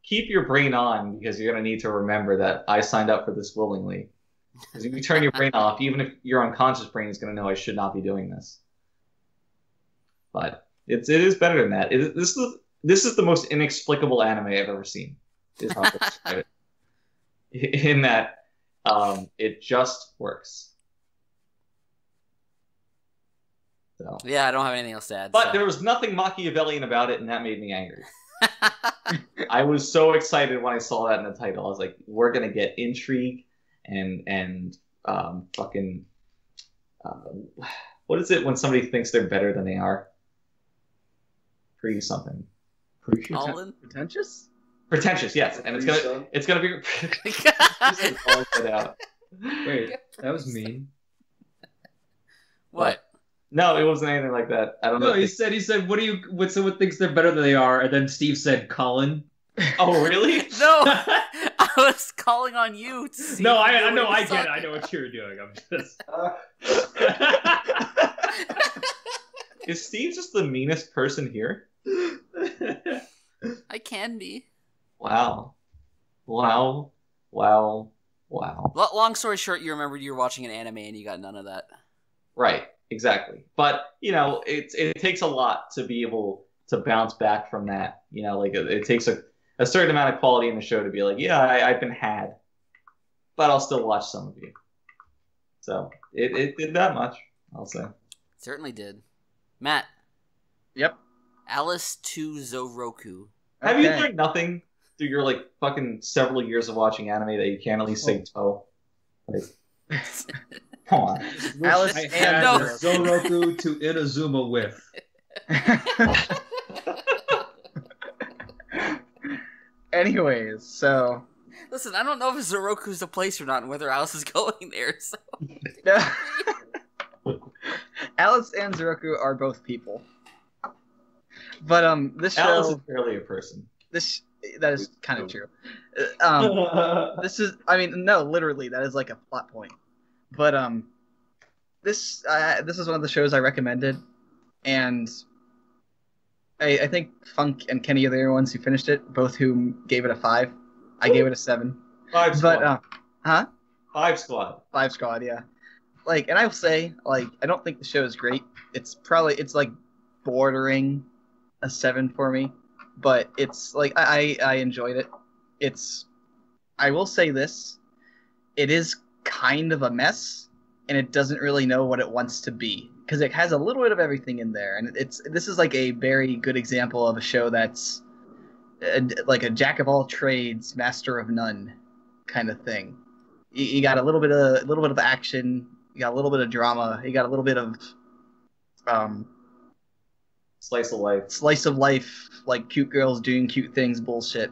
keep your brain on because you're gonna need to remember that I signed up for this willingly. Because if you turn your brain off, even if your unconscious brain is gonna know I should not be doing this. But it is better than that. This is the most inexplicable anime I've ever seen. Is how to describe it. In that, it just works. So. Yeah, I don't have anything else to add. But there was nothing Machiavellian about it, and that made me angry. I was so excited when I saw that in the title. I was like, we're gonna get intrigue and fucking what is it when somebody thinks they're better than they are? Something. Collin? Pretentious? Pretentious, yes. And it's gonna be Wait, that was mean. What? No, it wasn't anything like that. I don't know. No, he said, what someone thinks they're better than they are, and then Steve said Collin. Oh, really? No, I was calling on you. To see no, I know, I get it. I know what you were doing. I'm just. Is Steve just the meanest person here? I can be. Wow. Long story short, you remembered you were watching an anime and you got none of that. Right, exactly. But, it takes a lot to be able to bounce back from that. It takes a certain amount of quality in the show to be like, yeah, I've been had, but I'll still watch some of you. So, it did that much, I'll say. Certainly did. Matt. Yep. Alice to Zouroku. Have you learned nothing through your fucking several years of watching anime that you can't at least say toe? Come on. Alice I had Zouroku to Inazuma with. Anyways, so listen, I don't know if Zouroku's the place or not, and whether Alice is going there. So Alice and Zouroku are both people. But this show Alice is barely a person. That is kind of true. This is, no, literally, that is like a plot point. But this is one of the shows I recommended, and I think Funk and Kenny are the only ones who finished it, both whom gave it a 5. I gave it a 7. 5 Squad. Huh? 5 Squad. 5 Squad, yeah. And I will say, I don't think the show is great. It's bordering a 7 for me, but it's I enjoyed it. I will say this, it is kind of a mess, and it doesn't really know what it wants to be, because it has a little bit of everything in there, and this is a very good example of a show that's a jack of all trades, master of none kind of thing. You got a little bit of action, you got a little bit of drama, you got a little bit of slice of life, like cute girls doing cute things bullshit.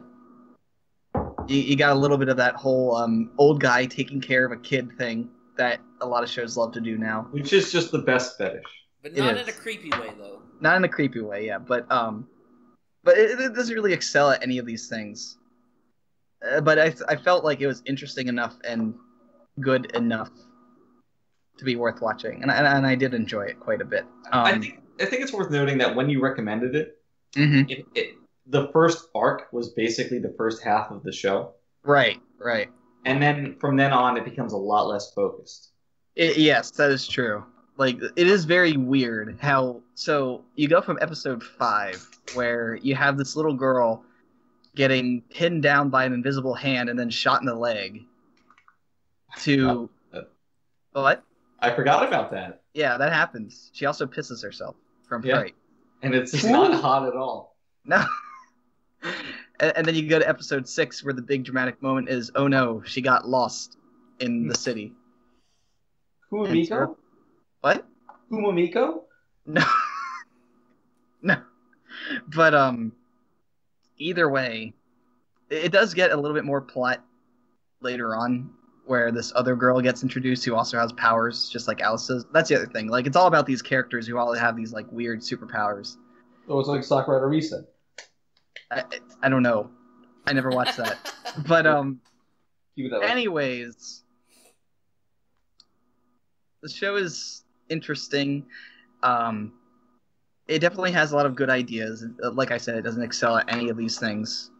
You got a little bit of that whole old guy taking care of a kid thing that a lot of shows love to do now. Which is just the best fetish. But not in a creepy way, though. Not in a creepy way, yeah. But it doesn't really excel at any of these things. But I felt like it was interesting enough and good enough to be worth watching, and I did enjoy it quite a bit. I think it's worth noting that when you recommended it, mm-hmm. The first arc was basically the first half of the show. Right. And then from then on, it becomes a lot less focused. Yes, that is true. It is very weird how... So, you go from episode 5, where you have this little girl getting pinned down by an invisible hand and then shot in the leg, to... What? I forgot about that. Yeah, that happens. She also pisses herself from fright. And it's just not hot at all. No. And then you go to episode 6, where the big dramatic moment is, oh no, she got lost in the city. Kumamiko? What? Kumamiko? No. No. But, either way, it does get a little bit more plot later on, where this other girl gets introduced who also has powers, just like Alice does. That's the other thing. It's all about these characters who all have these, weird superpowers. So it's like Sakura Reset. I don't know. I never watched that. But Keep it that way. anyways, the show is interesting. It definitely has a lot of good ideas. Like I said, it doesn't excel at any of these things.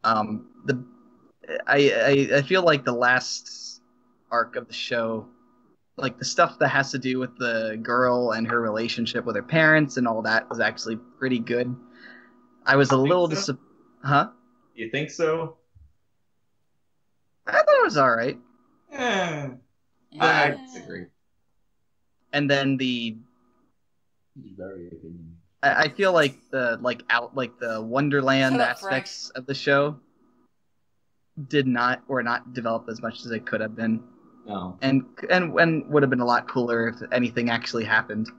I feel like the last arc of the show, like the stuff that has to do with the girl and her relationship with her parents and all that, was actually pretty good. I was a little so? Huh? You think so? I thought it was all right. I disagree. And then I feel like the Wonderland Shut up, aspects of the show were not developed as much as they could have been. No. And would have been a lot cooler if anything actually happened.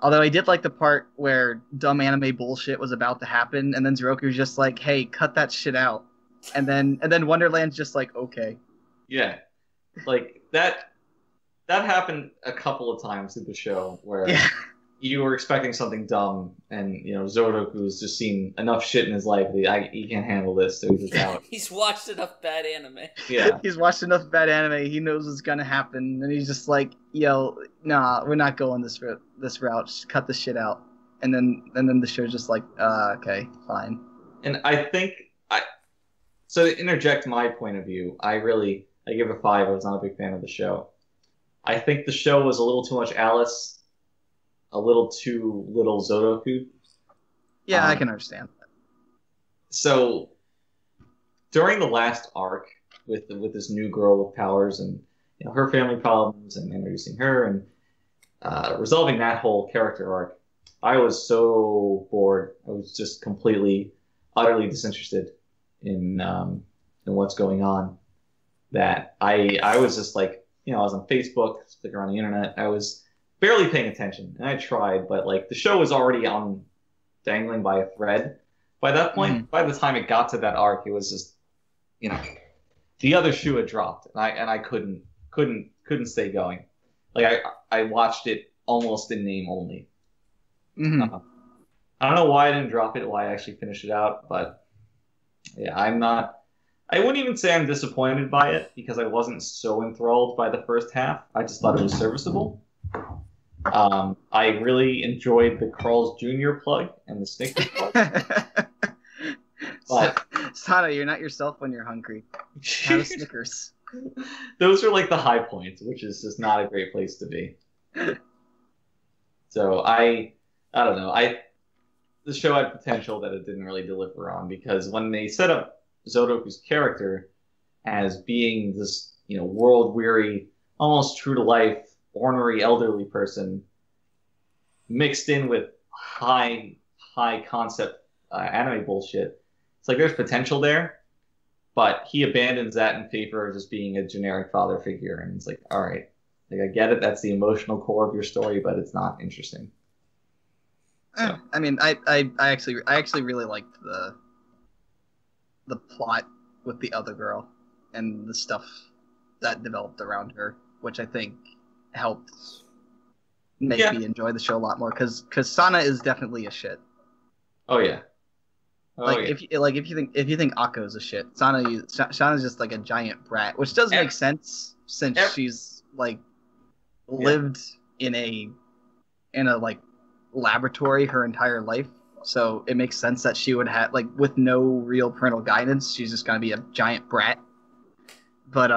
Although I did like the part where dumb anime bullshit was about to happen, and then Zouroku's just like, "Hey, cut that shit out," and then Wonderland's just like, "Okay." Yeah, like that happened a couple of times through the show where you were expecting something dumb, and Zouroku's just seen enough shit in his life that he can't handle this, so he's just out. He's watched enough bad anime. Yeah, he's watched enough bad anime. He knows what's gonna happen, and he's just like, "Yo, nah, we're not going this route. Just cut the shit out." And then the show's just like, "Okay, fine." and I think so to interject my point of view, I give it a 5. I was not a big fan of the show. I think the show was a little too much Alice, a little too little Zouroku. Yeah, I can understand that. So during the last arc with this new girl with powers and her family problems and introducing her and resolving that whole character arc, I was so bored. I was just completely, utterly disinterested in what's going on that I was just like, I was on Facebook, sticking around the internet. I was barely paying attention, and I tried, but like the show was already on dangling by a thread. By that point, by the time it got to that arc, it was just, the other shoe had dropped, and I couldn't stay going. Like I watched it almost in name only. Mm-hmm. I don't know why I didn't drop it, why I actually finished it out, but yeah, I wouldn't even say I'm disappointed by it because I wasn't so enthralled by the first half. I just thought it was serviceable. I really enjoyed the Carl's Jr. plug and the Snickers plug. But Sada, you're not yourself when you're hungry. Have a Snickers. Those are like the high points, which is just not a great place to be. So I don't know. The show had potential that it didn't really deliver on because when they set up Zouroku's character as being this, world-weary, almost true-to-life, ornery, elderly person mixed in with high-concept anime bullshit, it's like there's potential there, but he abandons that in favor of just being a generic father figure, and it's like, all right, like I get it, that's the emotional core of your story, but it's not interesting. So. I mean, I actually really liked the plot with the other girl and the stuff that developed around her, which I think helped make me enjoy the show a lot more because Sana is definitely a shit. Oh yeah. If you think Akko's a shit, Sana's just like a giant brat, which does make sense since she's like lived in a like laboratory her entire life. So it makes sense that she would have, like, with no real parental guidance, she's just gonna be a giant brat. But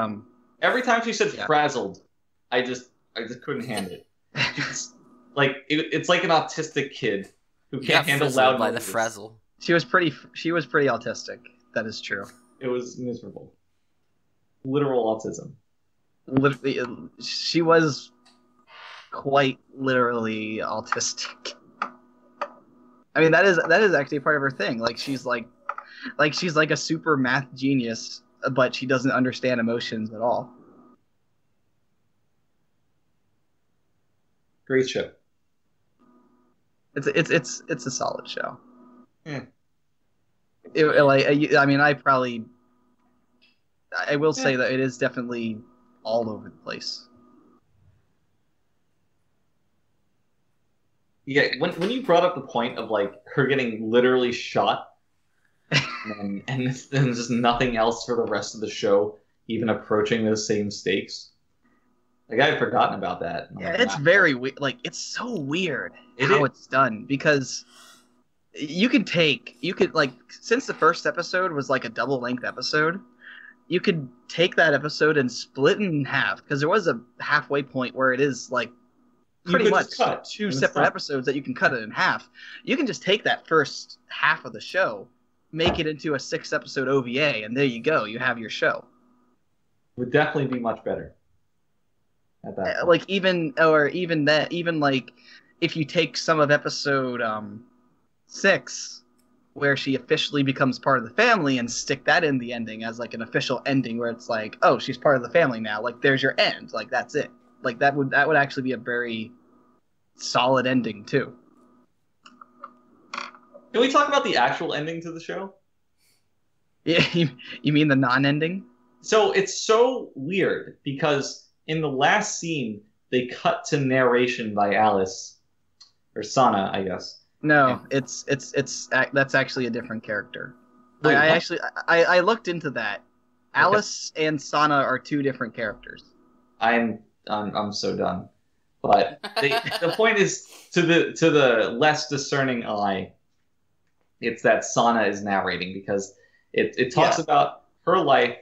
every time she said frazzled, I just couldn't handle it. It's like an autistic kid who can't handle loud by noises. the frazzle. She was pretty autistic. That is true. It was miserable. Literal autism. Literally, she was quite literally autistic. I mean, that is actually part of her thing. Like she's like a super math genius, but she doesn't understand emotions at all. Great show. It's a solid show. Yeah. I will say that it is definitely all over the place. Yeah, when you brought up the point of like her getting literally shot, and there's just nothing else for the rest of the show even approaching those same stakes. Like, I had forgotten about that. Yeah, it's very weird. Like, it's so weird how it's done, because you could like, since the first episode was like a double length episode, you could take that episode and split it in half, because there was a halfway point where it is like pretty much two separate episodes that you can cut it in half. You can just take that first half of the show, make it into a 6-episode OVA, and there you go. You have your show. Would definitely be much better. At that point. Like, even like, if you take some of episode 6, where she officially becomes part of the family, and stick that in the ending as like an official ending, where it's like, oh, she's part of the family now. Like, there's your end. Like, that's it. Like, that would actually be a very solid ending too. Can we talk about the actual ending to the show? Yeah, you mean the non-ending? So it's so weird, because in the last scene they cut to narration by Alice, or Sana, I guess. No, it's that's actually a different character. Wait, I looked into that. Alice and Sana are 2 different characters. I'm so done. But the point is, to the less discerning eye, it's that Sana is narrating, because it talks about her life,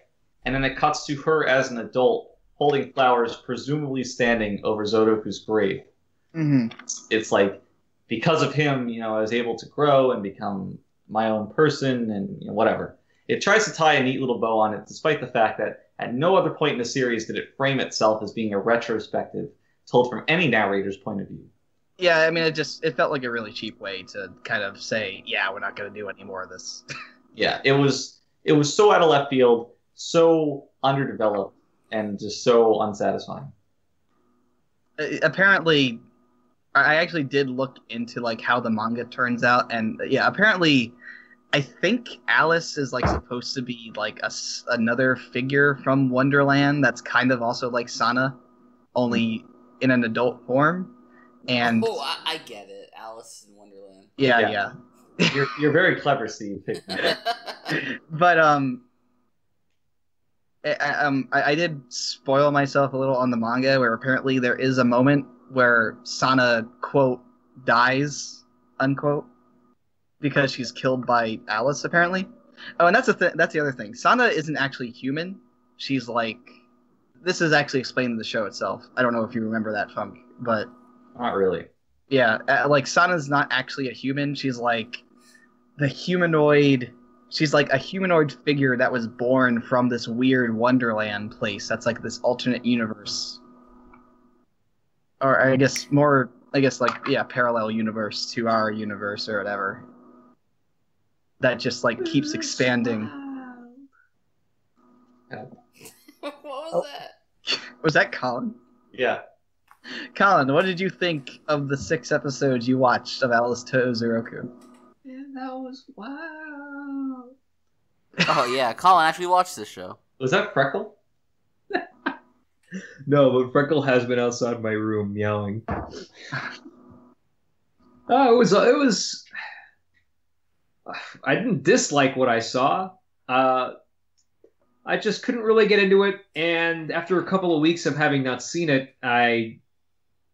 and then it cuts to her as an adult holding flowers, presumably standing over Zouroku's grave. Mm-hmm. It's like, because of him, I was able to grow and become my own person, and whatever. It tries to tie a neat little bow on it, despite the fact that at no other point in the series did it frame itself as being a retrospective told from any narrator's point of view. Yeah, I mean, it felt like a really cheap way to kind of say, yeah, we're not going to do any more of this. Yeah, it was so out of left field, so underdeveloped, and just so unsatisfying. Apparently, I actually did look into like how the manga turns out, and yeah, apparently, I think Alice is like supposed to be like another figure from Wonderland that's kind of also like Sana, only in an adult form. And I get it, Alice in Wonderland. Yeah. You're very clever, Steve. But I did spoil myself a little on the manga, where apparently there is a moment where Sana, quote, dies, unquote, because she's killed by Alice, apparently. Oh, and that's the other thing. Sana isn't actually human. She's like, this is actually explained in the show itself. I don't know if you remember that, Funk, but not really. Yeah, like, Sana's not actually a human. She's like the humanoid. She's like a humanoid figure that was born from this weird Wonderland place. That's like this alternate universe, or I guess parallel universe to our universe or whatever. That just like keeps expanding. What was that? Was that Collin? Yeah. Collin, what did you think of the 6 episodes you watched of Alice to Zouroku? Yeah, that was wow. Oh yeah, Collin actually watched this show. Was that Freckle? No, but Freckle has been outside my room yelling. Oh, it was. I didn't dislike what I saw. I just couldn't really get into it, and after a couple of weeks of having not seen it, I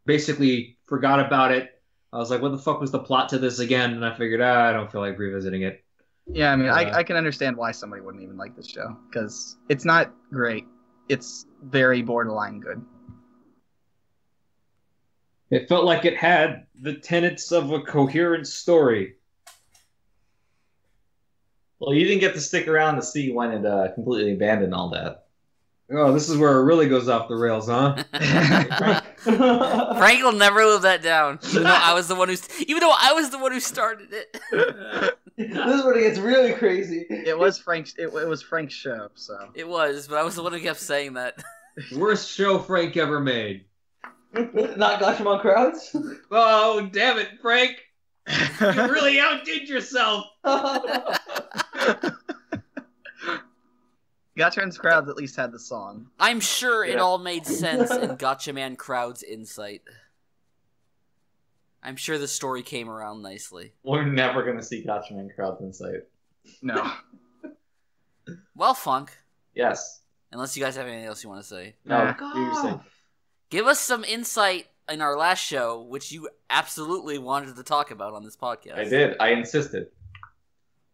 basically forgot about it. I was like, what the fuck was the plot to this again? And I figured, I don't feel like revisiting it. Yeah, I mean, I can understand why somebody wouldn't even like this show, because it's not great. It's very borderline good. It felt like it had the tenets of a coherent story. Well, you didn't get to stick around to see when it completely abandoned all that. Oh, this is where it really goes off the rails, huh? Frank will never live that down. Even though I was the one who started it. This is when it gets really crazy. It was Frank's show, so. It was, but I was the one who kept saying that. Worst show Frank ever made. Not Gashimon Crowds? Oh, damn it, Frank! You really outdid yourself! Gatchaman's Crowds at least had the song. I'm sure it all made sense in Gatchaman Crowd's insight. I'm sure the story came around nicely. We're never going to see Gatchaman Crowd's insight. No. Well, Funk, Yes. unless you guys have anything else you want to say, No. Nah. Do your thing. give us some insight in our last show, which you absolutely wanted to talk about on this podcast. I did. I insisted.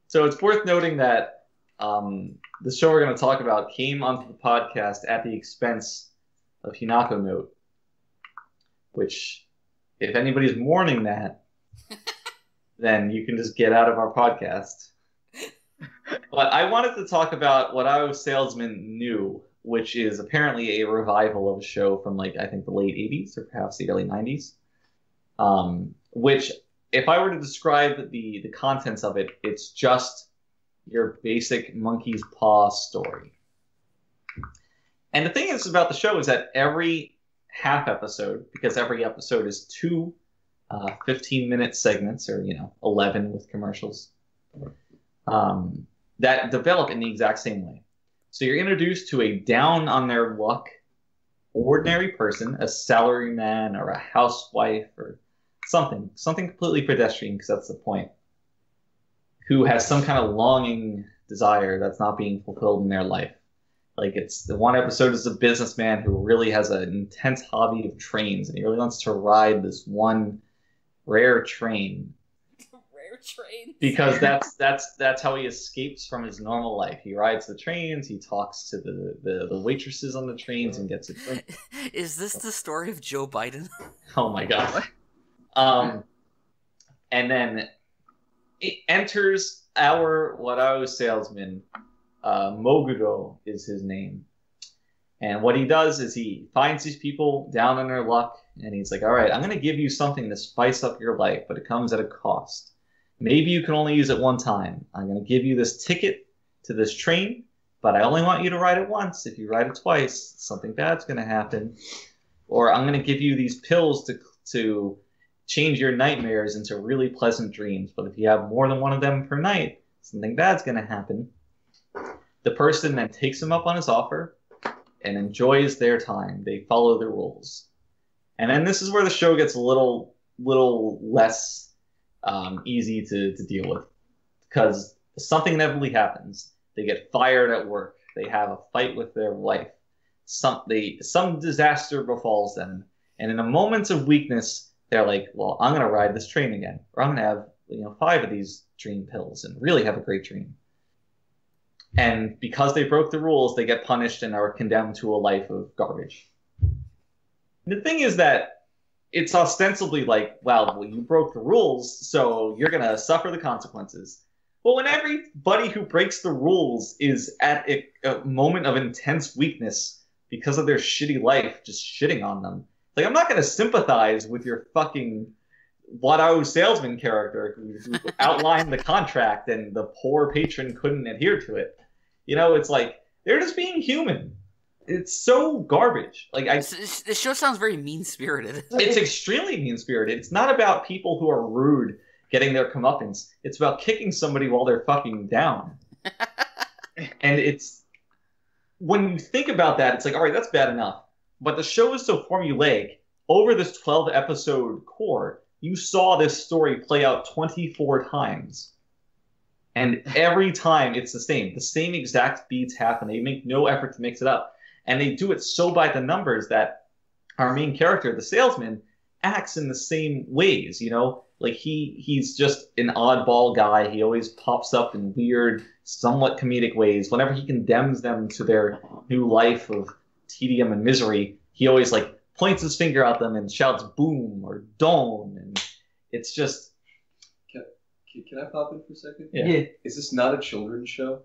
So it's worth noting that the show we're going to talk about came onto the podcast at the expense of Hinako Note, which, if anybody's mourning that, then you can just get out of our podcast. But I wanted to talk about Warau Salesman New, which is apparently a revival of a show from, like, I think the late 80s or perhaps the early 90s. Which, if I were to describe the contents of it, it's just your basic monkey's paw story. And the thing is about the show is that every half episode, because every episode is two 15-minute segments, or 11 with commercials, that develop in the exact same way. So you're introduced to a down-on-their-luck ordinary person, a salaryman or a housewife or something completely pedestrian, because that's the point, who has some kind of longing desire that's not being fulfilled in their life. Like, it's the one episode is a businessman who really has an intense hobby of trains, and he really wants to ride this one rare train. Rare train. Because that's how he escapes from his normal life. He rides the trains, he talks to the waitresses on the trains and gets a drink. Is this the story of Joe Biden? Oh my god. And then it enters our Warau salesman. Moguro is his name. And what he does is he finds these people down on their luck, and he's like, all right, I'm going to give you something to spice up your life, but it comes at a cost. Maybe you can only use it one time. I'm going to give you this ticket to this train, but I only want you to ride it once. If you ride it twice, something bad's going to happen. Or I'm going to give you these pills to change your nightmares into really pleasant dreams, but if you have more than one of them per night, something bad's going to happen. The person then takes him up on his offer and enjoys their time. They follow the rules. And then this is where the show gets a little less easy to deal with, because something inevitably happens. They get fired at work. They have a fight with their wife. Some disaster befalls them. And in a moment of weakness, they're like, well, I'm going to ride this train again. Or I'm going to have 5 of these dream pills and really have a great dream. And because they broke the rules, they get punished and are condemned to a life of garbage. The thing is that it's ostensibly like, well, you broke the rules, so you're going to suffer the consequences. Well, when everybody who breaks the rules is at a moment of intense weakness because of their shitty life, just shitting on them, like, I'm not going to sympathize with your fucking Warau salesman character who outlined the contract and the poor patron couldn't adhere to it. It's like, they're just being human. It's so garbage. Like, This show sounds very mean-spirited. It's extremely mean-spirited. It's not about people who are rude getting their comeuppance. It's about kicking somebody while they're fucking down. And it's, when you think about that, it's like, all right, that's bad enough. But the show is so formulaic. Over this 12-episode core, you saw this story play out 24 times. And every time it's the same exact beats happen. They make no effort to mix it up. And they do it so by the numbers that our main character, the salesman, acts in the same ways, Like, he's just an oddball guy. He always pops up in weird, somewhat comedic ways. Whenever he condemns them to their new life of tedium and misery, he always, like, points his finger at them and shouts boom or don. And it's just... Can I pop in for a second? Yeah. Is this not a children's show?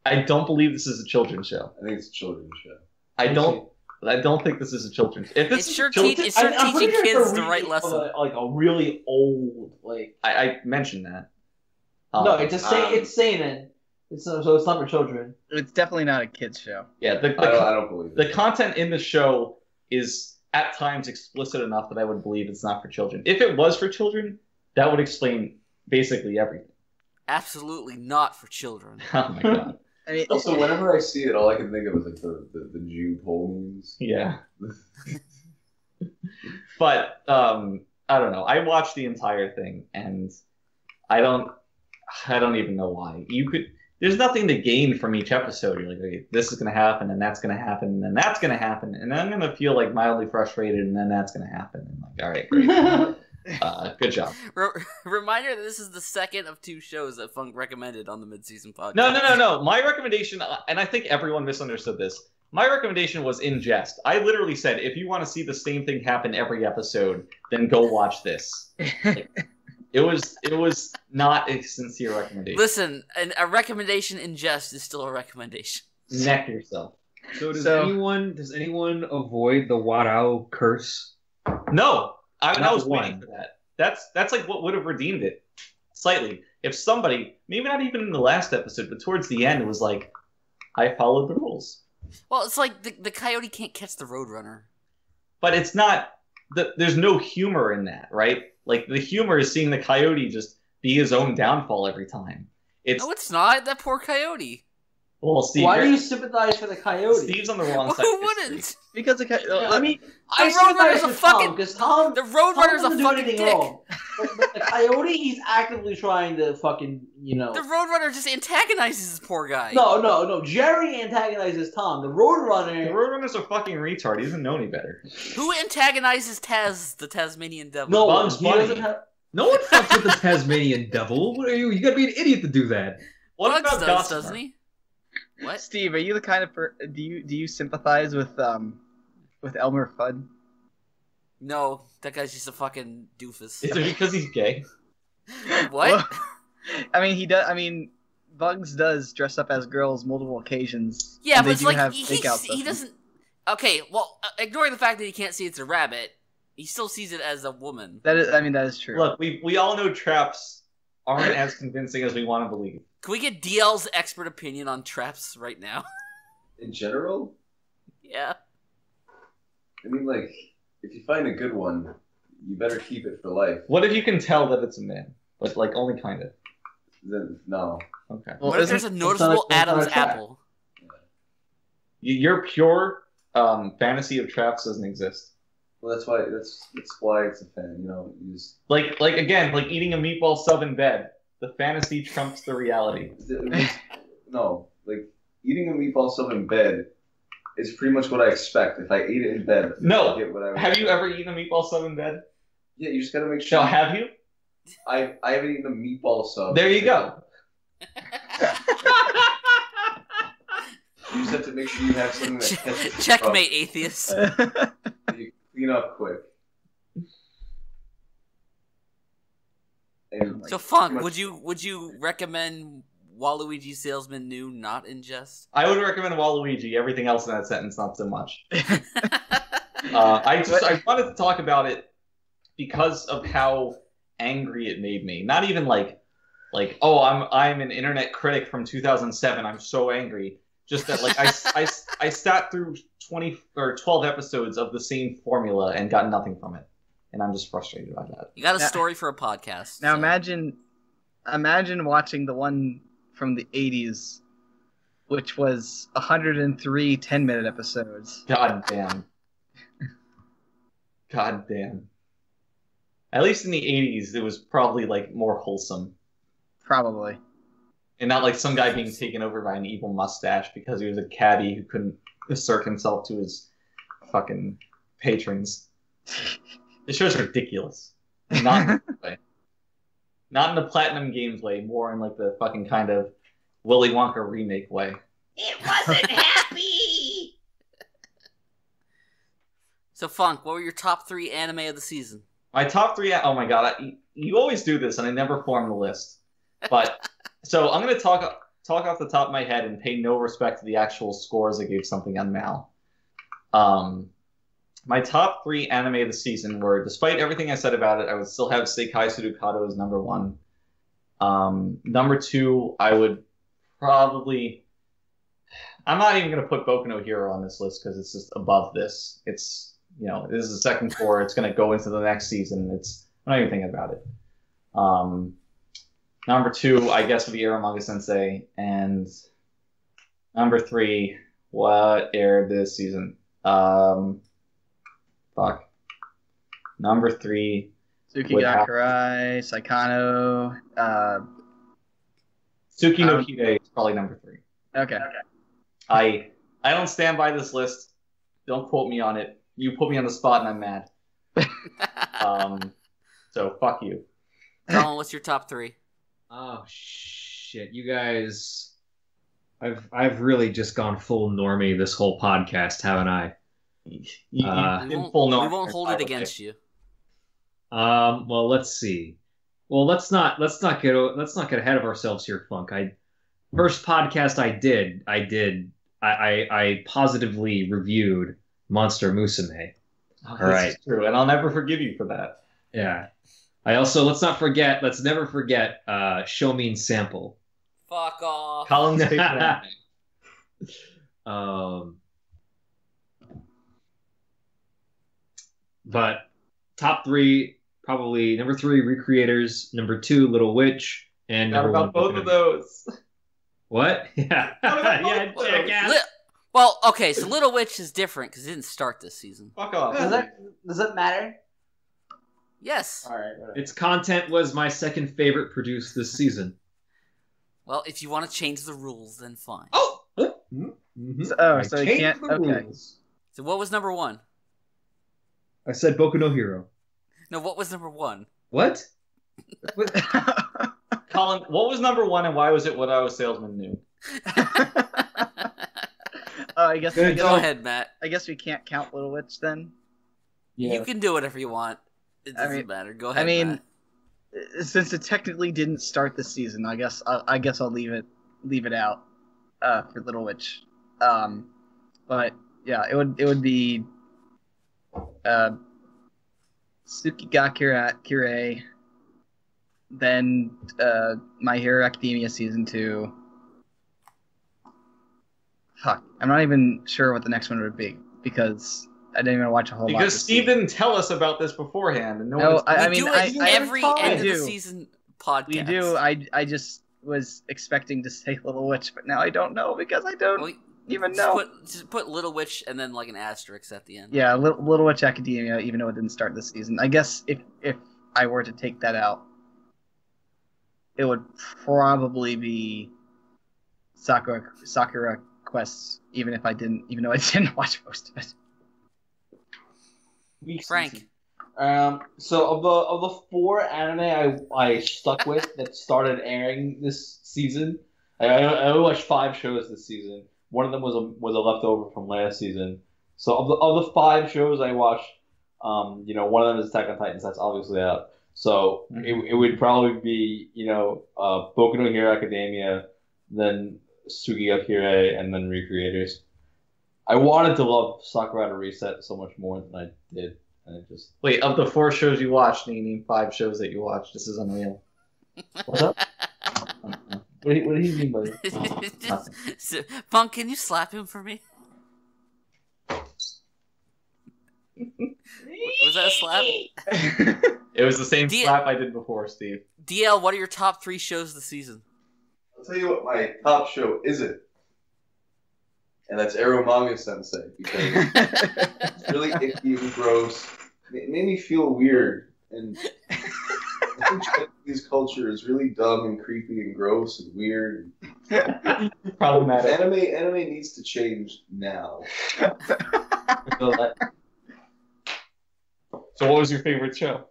I don't believe this is a children's show. I think it's a children's show. I don't think this is a children's. If this It's sure teaching kids the right lesson. Like a really old, like. I mentioned that. No, it's seinen. So it's not for children. It's definitely not a kids show. Yeah, I don't believe it. The content in the show is at times explicit enough that I would believe it's not for children. If it was for children, that would explain basically everything. Absolutely not for children. Oh my god. I mean, Also, whenever I see it, all I can think of is like the Jew pole memes. Yeah. But I don't know. I watched the entire thing, and I don't I don't even know why. There's nothing to gain from each episode. You're like, okay, this is going to happen, and that's going to happen, and then that's going to happen, and then I'm going to feel like mildly frustrated, and then that's going to happen. And like, all right, great. Good job. Reminder that this is the second of 2 shows that Funk recommended on the mid-season podcast. No. My recommendation, and I think everyone misunderstood this, my recommendation was in jest. I literally said, if you want to see the same thing happen every episode, then go watch this. It was not a sincere recommendation. Listen, a recommendation in jest is still a recommendation. Neck yourself. So does anyone avoid the Warau curse? No, I was waiting for that. That's like what would have redeemed it slightly. If somebody, maybe not even in the last episode, but towards the end, it was like, I followed the rules. Well, it's like the coyote can't catch the roadrunner. But it's not. There's no humor in that, right? Like, the humor is seeing the coyote just be his own downfall every time. No, it's not. That poor coyote. Well, Steve, why do you sympathize for the coyote? Steve's on the wrong side. Who wouldn't? Because the I mean, the Roadrunner's a fucking. Because Tom. The Roadrunner's a fucking dick. Wrong. But the coyote, he's actively trying to fucking, The Roadrunner just antagonizes this poor guy. No. Jerry antagonizes Tom. The Roadrunner. The Roadrunner's a fucking retard. He doesn't know any better. Who antagonizes Taz, the Tasmanian devil? No, Bugs he Bunny. doesn't have. No one fucks with the Tasmanian devil. What are you? You gotta be an idiot to do that. What Bugs about does, Gossamer? doesn't he? What? Steve, are you the kind of do you sympathize with Elmer Fudd? No, that guy's just a fucking doofus. Is it because he's gay? What? I mean, he does. I mean, Bugs does dress up as girls multiple occasions. Yeah, and but they it's do like have he fake-out doesn't. Okay, well, ignoring the fact that he can't see it's a rabbit, he still sees it as a woman. That is true. Look, we all know traps aren't as convincing as we want to believe. Can we get DL's expert opinion on traps right now? In general, Yeah. I mean, like, if you find a good one, you better keep it for life. What if you can tell that it's a man? But, like, only kind of. Then no. Okay. Well, What if there's a noticeable that's not Adam's a trap. apple? Your pure fantasy of traps doesn't exist. Well, that's why it's a fan. You just Like again, like eating a meatball sub in bed. The fantasy trumps the reality. no, like eating a meatball sub in bed is pretty much what I expect. If I eat it in bed, No. I get what I would Have you expect. ever eaten a meatball sub in bed? Yeah, you just gotta make sure. No, have you? I haven't eaten a meatball sub. There you go. You just have to make sure you have something that catches the Checkmate, atheist. cup. You clean up quick. And So, Funk, would you recommend Waluigi Salesman New not in jest? I would recommend Waluigi. Everything else in that sentence, not so much. I wanted to talk about it because of how angry it made me. Not even like oh, I'm an internet critic from 2007. I'm so angry. Just that like I sat through 20 or 12 episodes of the same formula and got nothing from it, and I'm just frustrated by that. You got a story for a podcast. Now so. imagine watching the one from the 80s, which was 103 10-minute episodes. God damn. God damn. At least in the 80s, it was probably like more wholesome. Probably. And not like some guy being taken over by an evil mustache because he was a cabbie who couldn't assert himself to his fucking patrons. This show's ridiculous. Not in the way. Not in the Platinum Games way, more in like the fucking kind of Willy Wonka remake way. It wasn't happy! So, Funk, what were your top 3 anime of the season? My top 3, oh my god, you always do this and I never form the list. But, so I'm going to talk off the top of my head and pay no respect to the actual scores I gave something on Mal. My top 3 anime of the season were, despite everything I said about it, I would still have Seikaisuru Kado as number 1. Number 2, I would probably... I'm not even going to put Boku no Hero on this list because it's just above this. It's, this is the second core. It's going to go into the next season. I'm not even thinking about it. Number 2, I guess, would be Eromanga-sensei. And number 3, what aired this season? Fuck. Number 3. Tsuki Gakurai, Saikano, Tsuki no Kirei is probably number 3. Okay. I don't stand by this list. Don't quote me on it. You put me on the spot and I'm mad. So fuck you. Colin, what's your top 3? Oh shit, you guys! I've really just gone full normie this whole podcast, haven't I? We won't hold it against you. Well, let's see. Well, let's not get ahead of ourselves here, Funk. First podcast I positively reviewed Monster Musume. All right, true, and I'll never forgive you for that. Yeah. I also let's never forget Shomin Sample. Fuck off. Colin's favorite anime. But top 3, probably number 3, Recreators, number 2, Little Witch, and Not number about 1. both of those. What? Yeah. Yeah, jackass. Well, okay, so Little Witch is different because it didn't start this season. Fuck off. Does that matter? Yes. All right. Whatever. Its content was my second favorite produced this season. Well, if you want to change the rules, then fine. Oh! So you changed can't. the Okay. rules. So what was number 1? I said Boku no Hero. No, what was number 1? What? Colin, what was number 1 and why was it Warau Salesman new? I guess. Go ahead, Matt. I guess we can't count Little Witch then. Yeah. You can do whatever you want. It doesn't matter. Go ahead. I mean, Matt. since it technically didn't start this season, I guess I'll leave it out for Little Witch. But yeah, it would be Tsuki ga Kirei, then My Hero Academia season 2. Fuck, I'm not even sure what the next one would be because I didn't even watch a whole lot. Because Steve didn't tell us about this beforehand, and no No, one. I we mean, do it every end of do. the season podcast. We do. I just was expecting to say Little Witch, but now I don't know because I don't even know. Just put Little Witch and then like an asterisk at the end. Yeah, Little Witch Academia, even though it didn't start this season. I guess if I were to take that out, it would probably be Sakura Quest, even though I didn't watch most of it. Frank. So of the 4 anime I stuck with that started airing this season, I only watched 5 shows this season. One of them was a leftover from last season. So of the 5 shows I watched, one of them is Attack on Titans. That's obviously out. So it would probably be Boku no Hero Academia, then Tsuki ga Kirei, and then Recreators. I wanted to love Sakura to Reset so much more than I did, and it just Wait, of the 4 shows you watched, name 5 shows that you watched. This is unreal. What's up? What do you mean by that? Funk, can you slap him for me? Was that a slap? It was the same slap I did before, Steve. DL, what are your top 3 shows this season? I'll tell you what my top show isn't. And that's Eromanga-sensei. Because it's really icky and gross. It made me feel weird. And I think Japanese culture is really dumb and creepy and gross and weird. Problematic. Anime needs to change now. So what was your favorite show?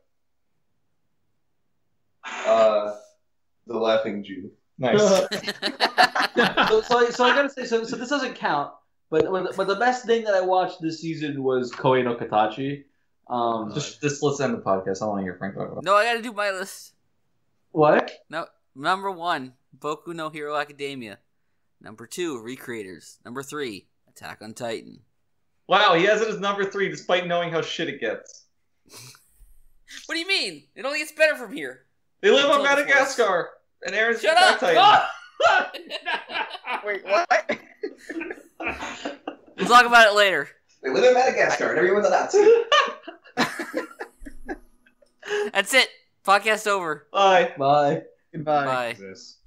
The Laughing Jew. Nice. So I gotta say, so this doesn't count. But the best thing that I watched this season was Koei no Katachi. Just let's end the podcast. I want to hear Frank talk about it. No, I gotta do my list. What? No, number 1, Boku no Hero Academia. Number 2, Recreators. Number 3, Attack on Titan. Wow, he has it as number 3 despite knowing how shit it gets. What do you mean? It only gets better from here. They live on Madagascar. And Aaron's Shut up! Titan. Wait, what? We'll talk about it later. They live in Madagascar and everyone's a Nazi. That's it. Podcast over. Bye. Bye. Goodbye. Bye. This.